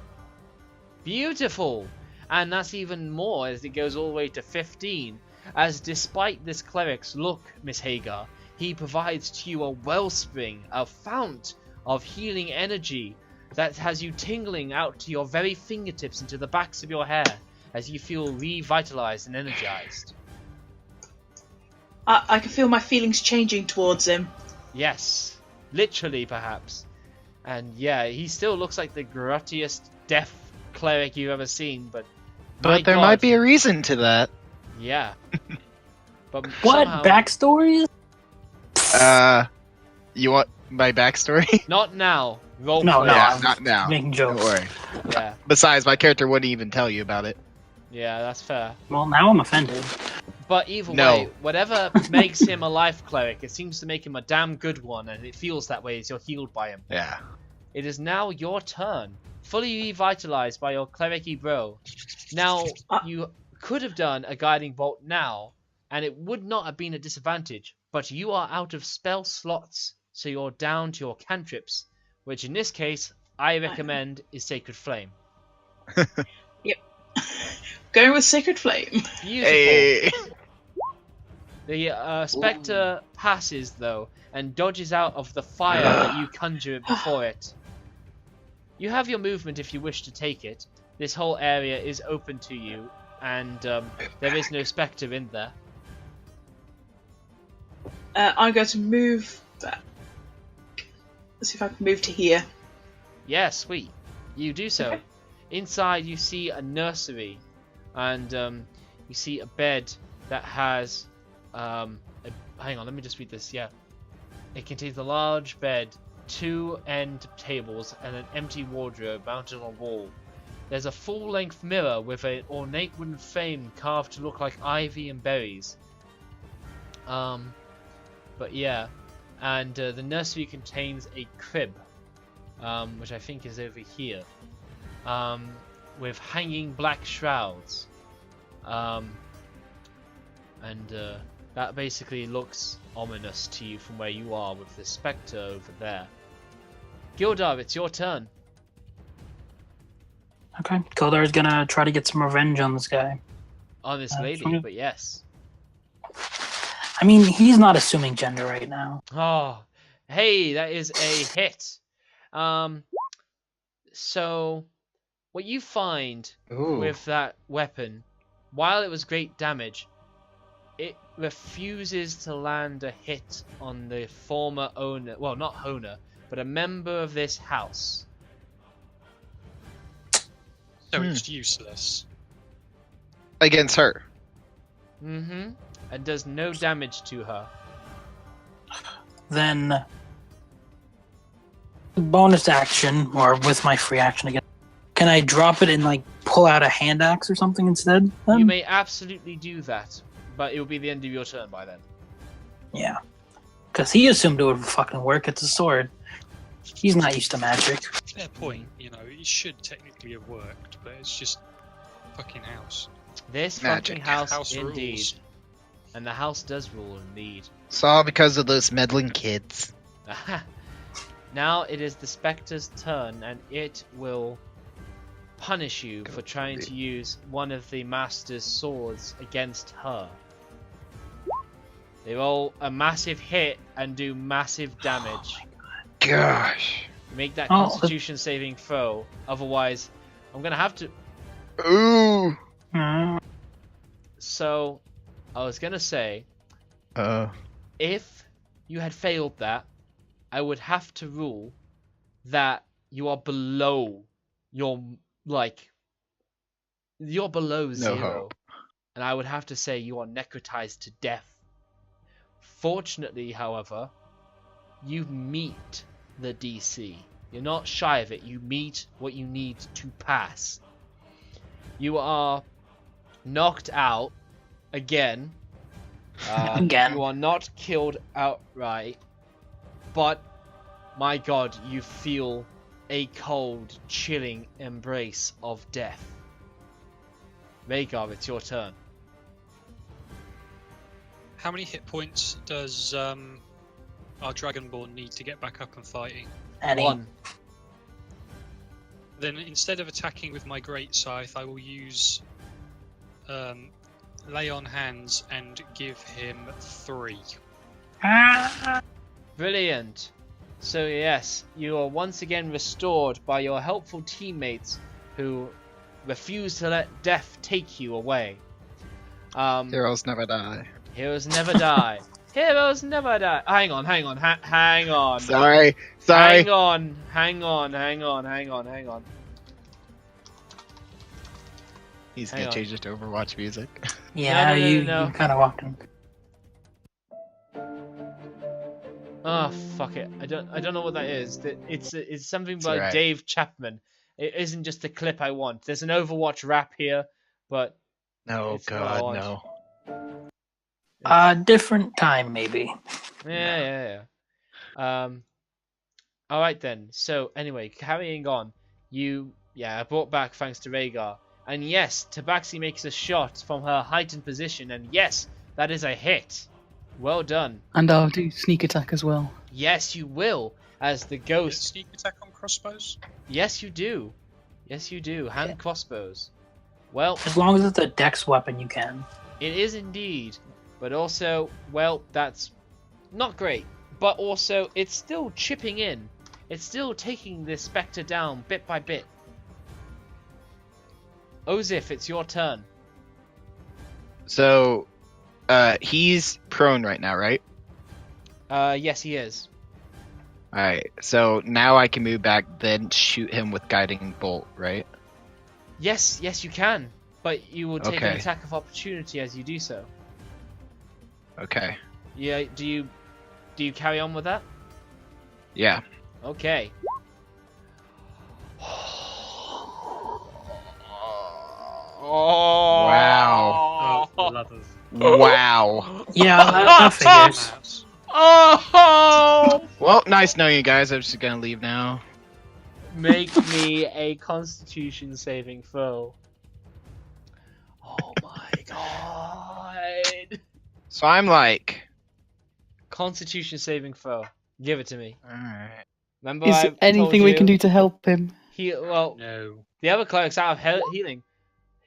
Beautiful! And that's even more as it goes all the way to 15. As despite this cleric's look, Miss Hagar, he provides to you a wellspring, a fount of healing energy that has you tingling out to your very fingertips into the backs of your hair as you feel revitalized and energized. I can feel my feelings changing towards him. Yes, literally, perhaps. And yeah, he still looks like the gruttiest deaf cleric you've ever seen, but But there might be a reason to that. Yeah. But What somehow, backstory is? You want my backstory? not now. Role No, play. no, Yeah, I'm not now. making Don't jokes. worry. Yeah, Besides, my character wouldn't even tell you about it. yeah, that's fair. Well, now I'm offended. But either No. way, whatever makes him a life cleric, it seems to make him a damn good one, and it feels that way as you're healed by him. Yeah. It is now your turn, fully revitalized by your cleric-y bro. Now, you could have done a guiding bolt now, and it would not have been a disadvantage, but you are out of spell slots, so you're down to your cantrips, which in this case, I recommend is Sacred Flame. Going with Sacred Flame. Beautiful. Hey. The spectre passes, though, and dodges out of the fire that you conjure before it. You have your movement if you wish to take it. This whole area is open to you, and there is no spectre in there. I'm going to move back. Let's see if I can move to here. Yeah, sweet. You do so. Okay. Inside, you see a nursery, and you see a bed that has... hang on, let me just read this. Yeah. It contains a large bed, 2 end tables, and an empty wardrobe mounted on a wall. There's a full-length mirror with an ornate wooden frame carved to look like ivy and berries. But yeah, and the nursery contains a crib, which I think is over here, with hanging black shrouds, and that basically looks ominous to you from where you are with the spectre over there. Gildar, it's your turn. Okay, Kildar's gonna try to get some revenge on this guy. On this lady, fine. but yes. I mean, he's not assuming gender right now. Oh, hey, that is a hit. So, what you find Ooh. with that weapon, while it was great damage, it refuses to land a hit on the former owner, well, not owner, but a member of this house. So it's useless. Against her. Mm-hmm. And does no damage to her. Then, bonus action, or with my free action again, can I drop it and like pull out a hand axe or something instead? You may absolutely do that, but it will be the end of your turn by then. Yeah, because he assumed it would fucking work. It's a sword. He's not used to magic. Fair point. You know, it should technically have worked, but it's just fucking house. This Magic. fucking house, House indeed. rules. And the house does rule, indeed. It's all because of those meddling kids. Now it is the Spectre's turn, and it will punish you for trying to use one of the Master's swords against her. They roll a massive hit and do massive damage. Gosh. Make that Oh. Constitution saving throw, otherwise I'm gonna have to... Ooh. So, I was gonna say, Uh. if you had failed that, I would have to rule that you are below your, you're below zero. hope. And I would have to say you are necrotized to death. Fortunately, however, you meet the DC. You're not shy of it, you meet what you need to pass. You are knocked out again. Again. You are not killed outright, but my god, you feel a cold, chilling embrace of death. Rhaegar, it's your turn. How many hit points does our Dragonborn need to get back up and fighting? Any. 1. Then instead of attacking with my great scythe, I will use lay on hands and give him 3. Brilliant. So yes, you are once again restored by your helpful teammates who refuse to let death take you away. Heroes never die. Heroes never die. Heroes never die. Hang on. Hang on. Sorry. Hang on. He's Hang gonna on. change it to Overwatch music. Yeah, No. you kind of walked in. Oh fuck it! I don't know what that is. It's something by alright. Dave Chapman. It isn't just the clip I want. There's an Overwatch rap here, but No, It's what I God, want. no. Different time maybe. yeah. All right then. So anyway, carrying on. I brought back thanks to Rhaegar, and yes, Tibaxi makes a shot from her heightened position, and yes, that is a hit. Well done. And I'll do sneak attack as well. Yes, you will, as the Does ghost. sneak attack on crossbows? Yes, you do. Hand crossbows. Well, As long as it's a dex weapon, you can. it is indeed, but also, well, that's not great. But also, it's still chipping in. It's still taking this spectre down bit by bit. Ozif, it's your turn. So, he's prone right now, right? Yes, he is. Alright, so now I can move back, then shoot him with Guiding Bolt, right? Yes, you can. But you will take an Okay. attack of opportunity as you do so. Okay. Yeah, do you carry on with that? Yeah. Okay. Wow. Oh, lovers. Wow. Yeah, that figures. Mouse. Oh! Well, nice knowing you guys. I'm just gonna leave now. Make me a Constitution saving throw. Oh my god! So I'm like... Constitution saving throw. Give it to me. Alright. Remember, Is I there anything told we you can do to help him? Well, No. the other cleric's out of healing.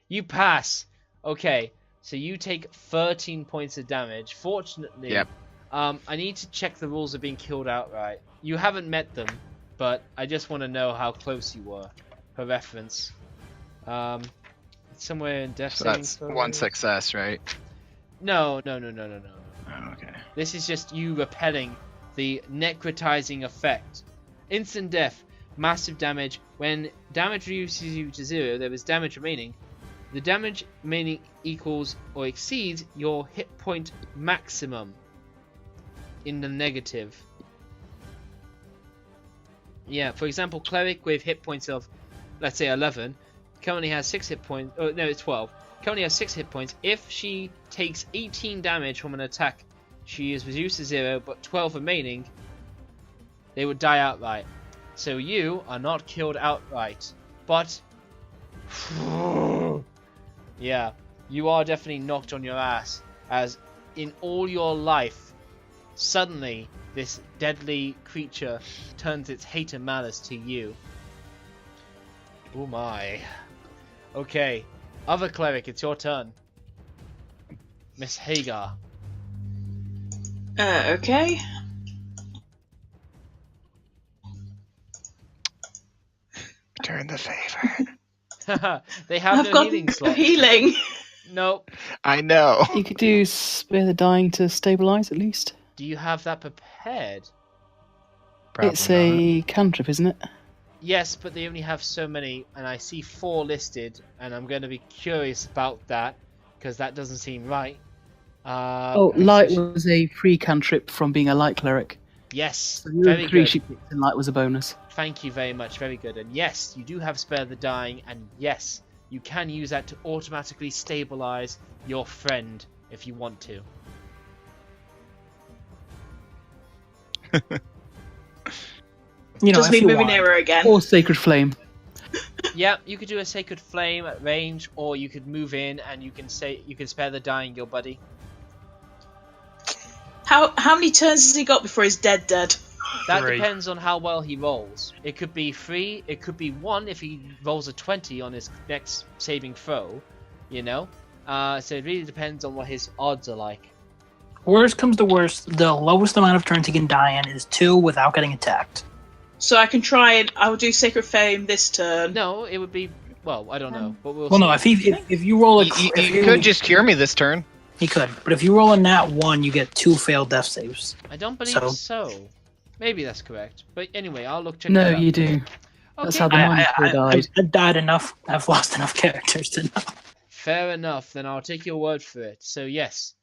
You pass. Okay, so you take 13 points of damage. Fortunately, Yep. I need to check the rules of being killed outright. You haven't met them, but I just want to know how close you were, for reference. It's somewhere in death So saving that's throws. one success, right? No. Oh, okay. This is just you repelling the necrotizing effect. Instant death, massive damage. When damage reduces you to 0, there is damage remaining. The damage remaining equals or exceeds your hit point maximum in the negative. Yeah, for example, Cleric with hit points of, let's say 11, currently has 6 hit points. Oh, no, it's 12. Currently has 6 hit points. If she takes 18 damage from an attack, she is reduced to 0, but 12 remaining, they would die outright. So you are not killed outright, but yeah, you are definitely knocked on your ass, as in all your life, suddenly this deadly creature turns its hate and malice to you. Oh my. Okay, other cleric, it's your turn. Miss Hagar. Okay. Return the favor. They have I've no got healing no slot. healing. Nope. I know. You could do Spare the Dying to stabilize at least. Do you have that prepared? Probably It's not. a cantrip, isn't it? Yes, but they only have so many, and I see 4 listed, and I'm going to be curious about that, because that doesn't seem right. Light was a free cantrip from being a light cleric. Yes, So the very other 3 good. she picked and light was a bonus. Thank you very much, very good. And yes, you do have Spare the Dying, and yes, you can use that to automatically stabilize your friend if you want to. You know, Does if me you moving want. nearer again. Or Sacred Flame. Yeah, you could do a Sacred Flame at range, or you could move in and you can Spare the Dying your buddy. How many turns has he got before he's dead? That 3. depends on how well he rolls. It could be 3, it could be 1 if he rolls a 20 on his next saving throw, you know? So it really depends on what his odds are like. Worst comes to worst, the lowest amount of turns he can die in is 2 without getting attacked. So I can try and I will do Sacred Flame this turn. No, it would be, well, I don't know, but we'll Well, see. no, if you roll a You if you could just cure me this turn. He could. But if you roll a nat 1, you get 2 failed death saves. I don't believe So- so. Maybe that's correct. But anyway, I'll check No, that out. you do. That's Okay, how the monster died. I've died enough. I've lost enough characters to know. fair enough. Then I'll take your word for it. So yes,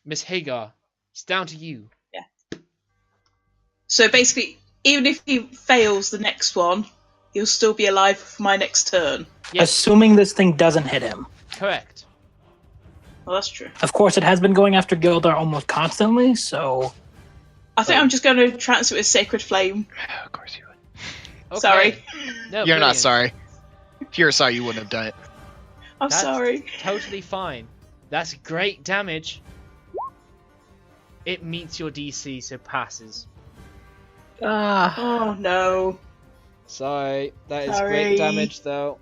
Miss Hagar, it's down to you. So basically, even if he fails the next one, he'll still be alive for my next turn. Yes, Assuming this thing doesn't hit him. correct. Well, that's true. Of course, it has been going after Gildar almost constantly, so... I think I'm just going to transfer it as Sacred Flame. Of course you would. Okay. Sorry. No, You're brilliant. not sorry. If you were sorry, you wouldn't have done it. I'm That's sorry. Totally fine. That's great damage. It meets your DC, so passes. Oh no. Sorry, that is Sorry. great damage though.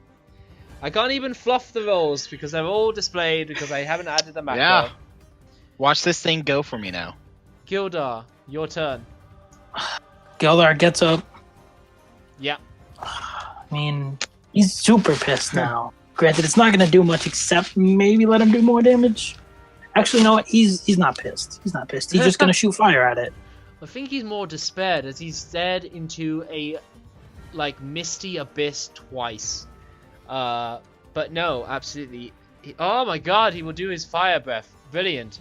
I can't even fluff the rolls because they're all displayed because I haven't added them back. Yeah. Watch this thing go for me now. Gildar, your turn. Gildar gets up. Yeah. I mean, he's super pissed now. Granted, it's not going to do much except maybe let him do more damage. Actually, no, he's not pissed. He's not pissed. He's just going to shoot fire at it. I think he's more despaired as he's stared into a misty abyss twice. But no, absolutely. Oh my god, he will do his fire breath. Brilliant.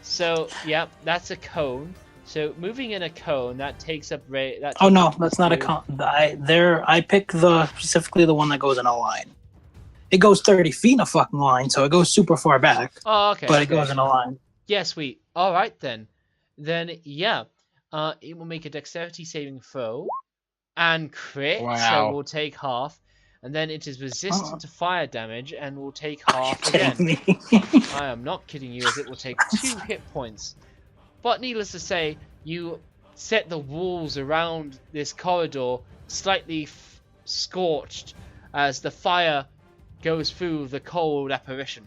So, yeah, that's a cone. So moving in a cone, that takes up Oh no, that's not a cone. I pick specifically the one that goes in a line. It goes 30 feet in a fucking line, so it goes super far back. Oh, okay. But it goes in a line. Yeah, sweet. All right then. Then yeah, it will make a dexterity saving throw, and crit. Wow. So we'll take half, and then it is resistant to fire damage, and will take half Kidding again. me. I am not kidding you, as it will take 2 hit points. But needless to say, you set the walls around this corridor slightly scorched as the fire goes through the cold apparition.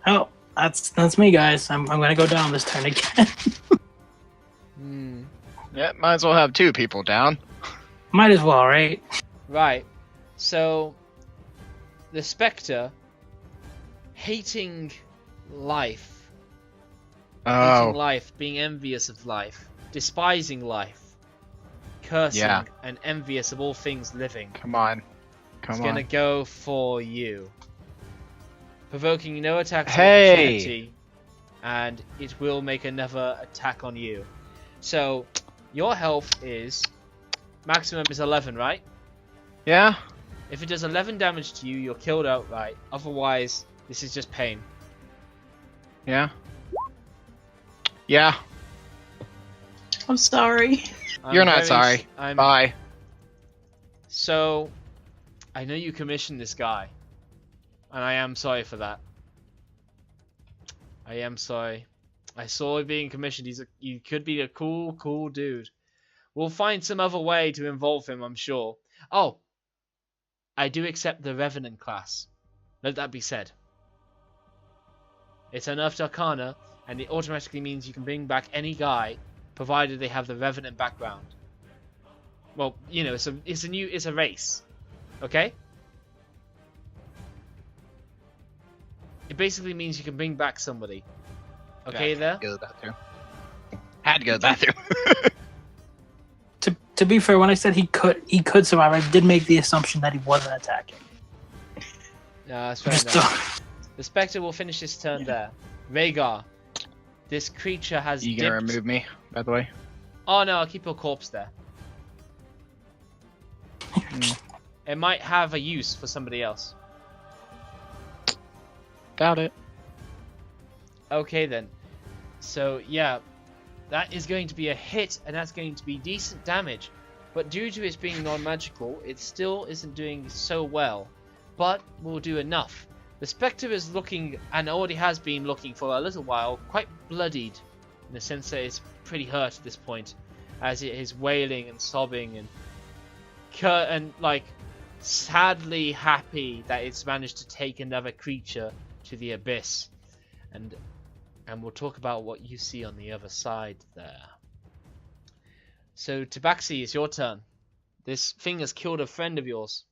Oh, that's me, guys. I'm gonna go down this turn again. Yeah, might as well have 2 people down. Might as well, right? Right. So, the Spectre, hating life, hating Oh, life, being envious of life, despising life, cursing, Yeah. and envious of all things living, come on. is Come gonna on. go for you. Provoking no attacks of Hey! opportunity, and it will make another attack on you. So, your health is, maximum is 11, right? Yeah? If it does 11 damage to you, you're killed outright. Otherwise, this is just pain. Yeah? Yeah. I'm sorry. You're not sorry. I'm Bye. So, I know you commissioned this guy, and I am sorry for that. I am sorry. I saw him being commissioned. He could be a cool dude. We'll find some other way to involve him, I'm sure. Oh, I do accept the Revenant class. Let that be said. It's an Unearthed Arcana, and it automatically means you can bring back any guy, provided they have the Revenant background. Well, you know, it's a race. Okay? It basically means you can bring back somebody. Okay there? Go to the bathroom. Had to go to the bathroom. To be fair, when I said he could survive, I did make the assumption that he wasn't attacking. No, that's fair Just enough. The Spectre will finish his turn there. Rhaegar. This creature has You gonna dipped... remove me, by the way? Oh no, I'll keep your corpse there. It might have a use for somebody else. Doubt it. Okay then. So yeah, that is going to be a hit, and that's going to be decent damage. But due to it being non-magical, it still isn't doing so well. But will do enough. The Spectre is looking, and already has been looking for a little while, quite bloodied, in the sense that it's pretty hurt at this point, as it is wailing and sobbing and like sadly happy that it's managed to take another creature to the abyss, and we'll talk about what you see on the other side there. So Tibaxi, it's your turn. This thing has killed a friend of yours.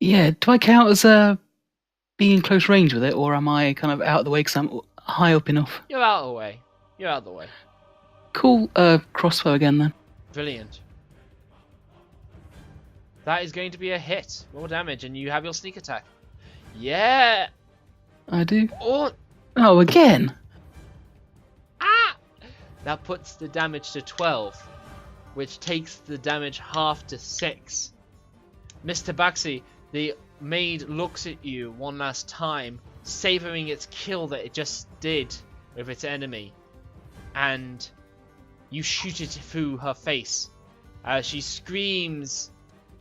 Yeah, do I count as being close range with it, or am I kind of out of the way because I'm high up enough? You're out of the way. You're out of the way. Cool. Crossbow again then. Brilliant. That is going to be a hit. Roll damage, and you have your sneak attack. Yeah. I do. Oh, Again. ah! That puts the damage to 12, which takes the damage half to 6. Mr. Tibaxi, the maid looks at you one last time, savoring its kill that it just did with its enemy, and you shoot it through her face as she screams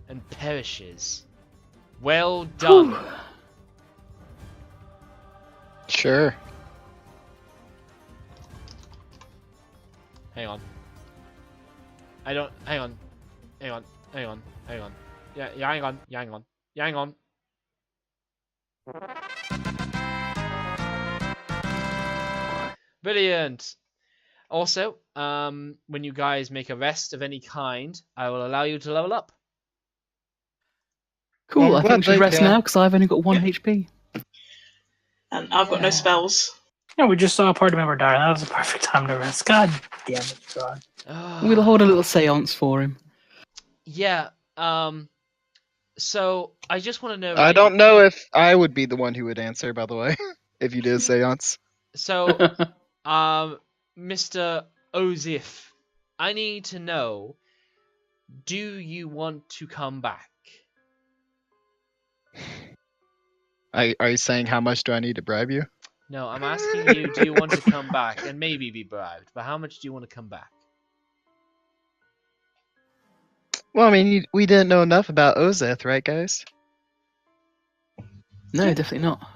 and perishes. Well done. Whew. Sure. Hang on. Hang on. Yeah, hang on. Brilliant. Also, when you guys make a rest of any kind, I will allow you to level up. Cool. Well, I think we should they rest can. now because I've only got 1 HP. And I've got no spells. Yeah, we just saw a party member die. That was a perfect time to rest. God damn it, God. We'll hold a little seance for him. Yeah. So I just want to know. I don't know if I would be the one who would answer, by the way, if you did a seance. So, Mr. Ozif, I need to know, do you want to come back? Are you saying how much do I need to bribe you? No, I'm asking you, do you want to come back and maybe be bribed? But how much do you want to come back? Well, I mean, we didn't know enough about Ozeth, right, guys? No, definitely not.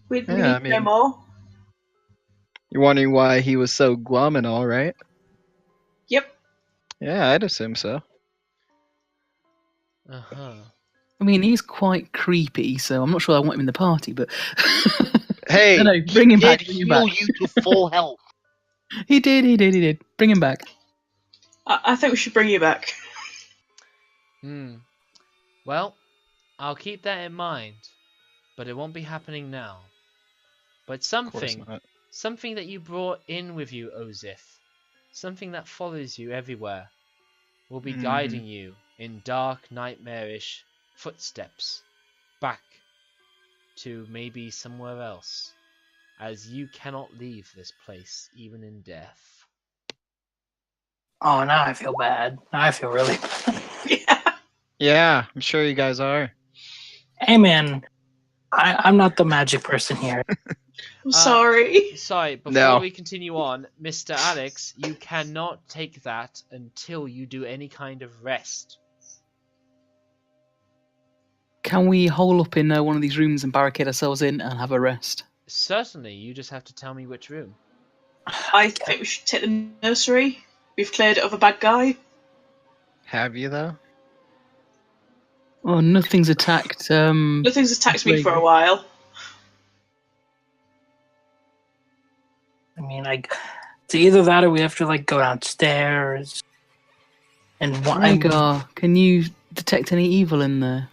We Yeah, need I to know mean- more. You're wondering why he was so glum and all, right? Yep. Yeah, I'd assume so. Uh-huh. I mean, he's quite creepy, so I'm not sure I want him in the party, but... Hey, no, bring him back, Did bring him heal back. you to full health. He did. Bring him back. I think we should bring you back. Well, I'll keep that in mind, but it won't be happening now. But Of course something not. that you brought in with you, Ozith, something that follows you everywhere, will be guiding you in dark, nightmarish footsteps back to maybe somewhere else, as you cannot leave this place even in death. Oh, now I feel bad. Now I feel really bad. Yeah. Yeah, I'm sure you guys are. Hey, man. I'm not the magic person here. I'm sorry. Sorry, before No. we continue on, Mr. Alex, you cannot take that until you do any kind of rest. Can we hole up in one of these rooms and barricade ourselves in and have a rest? Certainly, you just have to tell me which room. I think we should take the nursery. We've cleared it of a bad guy. Have you, though? Oh, nothing's attacked. Nothing's attacked me for a while. I mean, it's either that or we have to, like, go downstairs. And Rygar, can you detect any evil in there?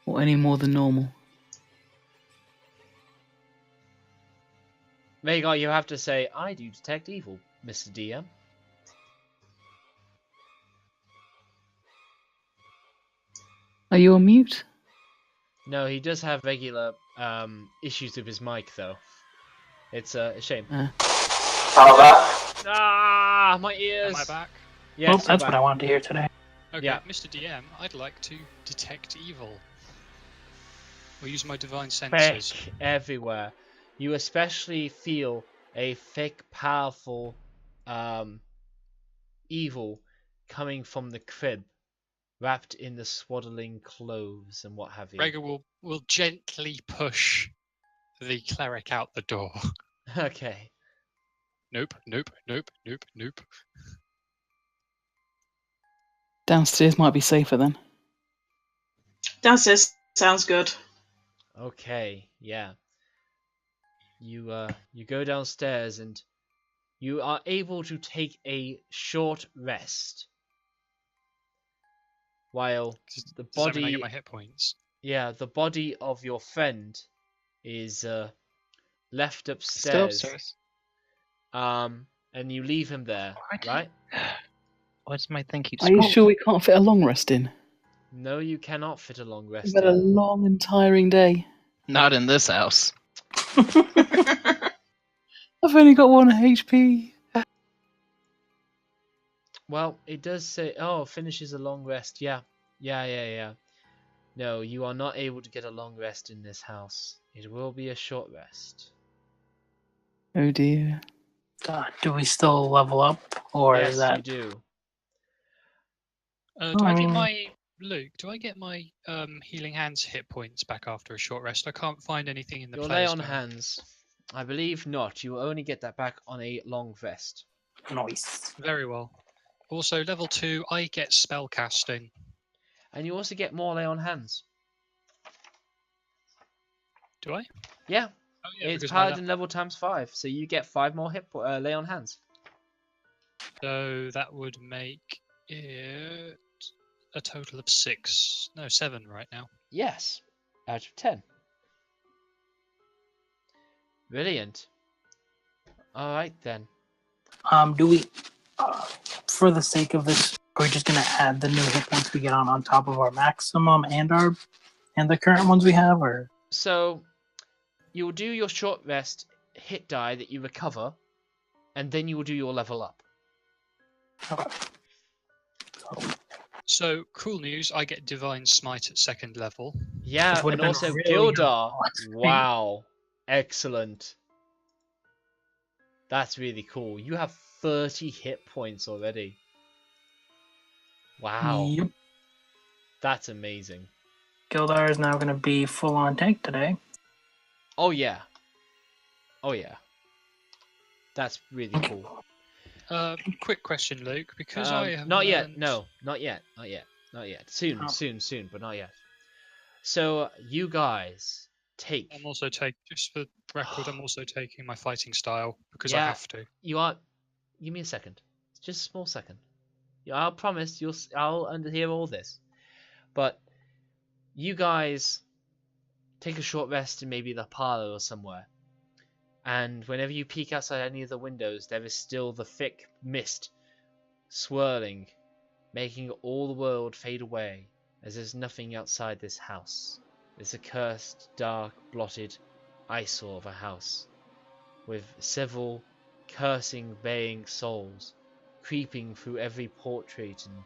Or any more than normal? Rhaegar, you have to say, I do detect evil, Mr. DM. Are you on mute? No, he does have regular issues with his mic, though. It's a shame. Ah, my ears! Am I back? Yes, well, you're that's back. what I wanted to hear today. Okay, Yeah. Mr. DM, I'd like to detect evil. Or use my divine senses. Thick everywhere. You especially feel a thick, powerful evil coming from the crib, wrapped in the swaddling clothes and what have you. Rhaegar will gently push the cleric out the door. Okay. Nope. Downstairs might be safer then. Downstairs sounds good. Okay, yeah. You go downstairs and you are able to take a short rest. while the Does that mean I body, get my hit points? yeah, the body of your friend is left Still upstairs. upstairs. And you leave him there, right? What's my thing keep Are you scrolling? sure we can't fit a long rest in? No, you cannot fit a long rest We've had a in. long and tiring day. Not in this house. I've only got 1 HP. Well, it does say, oh, finishes a long rest. Yeah. No, you are not able to get a long rest in this house. It will be a short rest. Oh dear. Do we still level up, or Yes, is that? you do. Do I get mean- my Luke? Do I get my healing hands hit points back after a short rest? I can't find anything in the Your lay player's on note. hands, I believe not. You will only get that back on a long rest. Nice. Very well. Also, level 2, I get spell casting. And you also get more lay on hands. Do I? Yeah, Oh yeah, it's because my Paladin level times 5, so you get 5 more lay on hands. So that would make it a total of 6. No, 7 right now. Yes, out of 10. Brilliant. Alright then. Do we, for the sake of this, are we just gonna add the new hit points we get on top of our maximum and the current ones we have, or? So, you'll do your short rest hit die that you recover, and then you will do your level up. Okay. So, cool news, I get Divine Smite at 2nd level. Yeah, Which would've and been also really Gildar. helpful. Wow. Excellent. That's really cool. You have 30 hit points already. Wow. Yep. That's amazing. Gildar is now gonna be full on tank today. Oh yeah. Oh yeah. That's really cool. Quick question, Luke, because I have not yet. learned- No, not yet. Soon, Oh. soon, but not yet. So you guys take. I'm also just for record, I'm also taking my fighting style because I Yeah. have to. You are. Give me a second. Just a small second. Yeah, I'll promise I'll underhear all this. But you guys take a short rest in maybe the parlor or somewhere. And whenever you peek outside any of the windows, there is still the thick mist swirling, making all the world fade away, as there's nothing outside this house. It's a cursed, dark, blotted eyesore of a house, with several cursing, baying souls creeping through every portrait and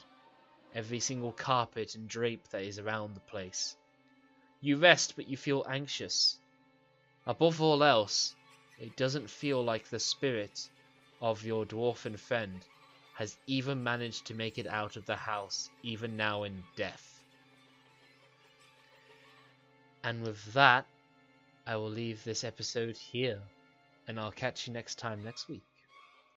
every single carpet and drape that is around the place. You rest, but you feel anxious. Above all else, it doesn't feel like the spirit of your dwarfen friend has even managed to make it out of the house, even now in death. And with that, I will leave this episode here, and I'll catch you next time next week.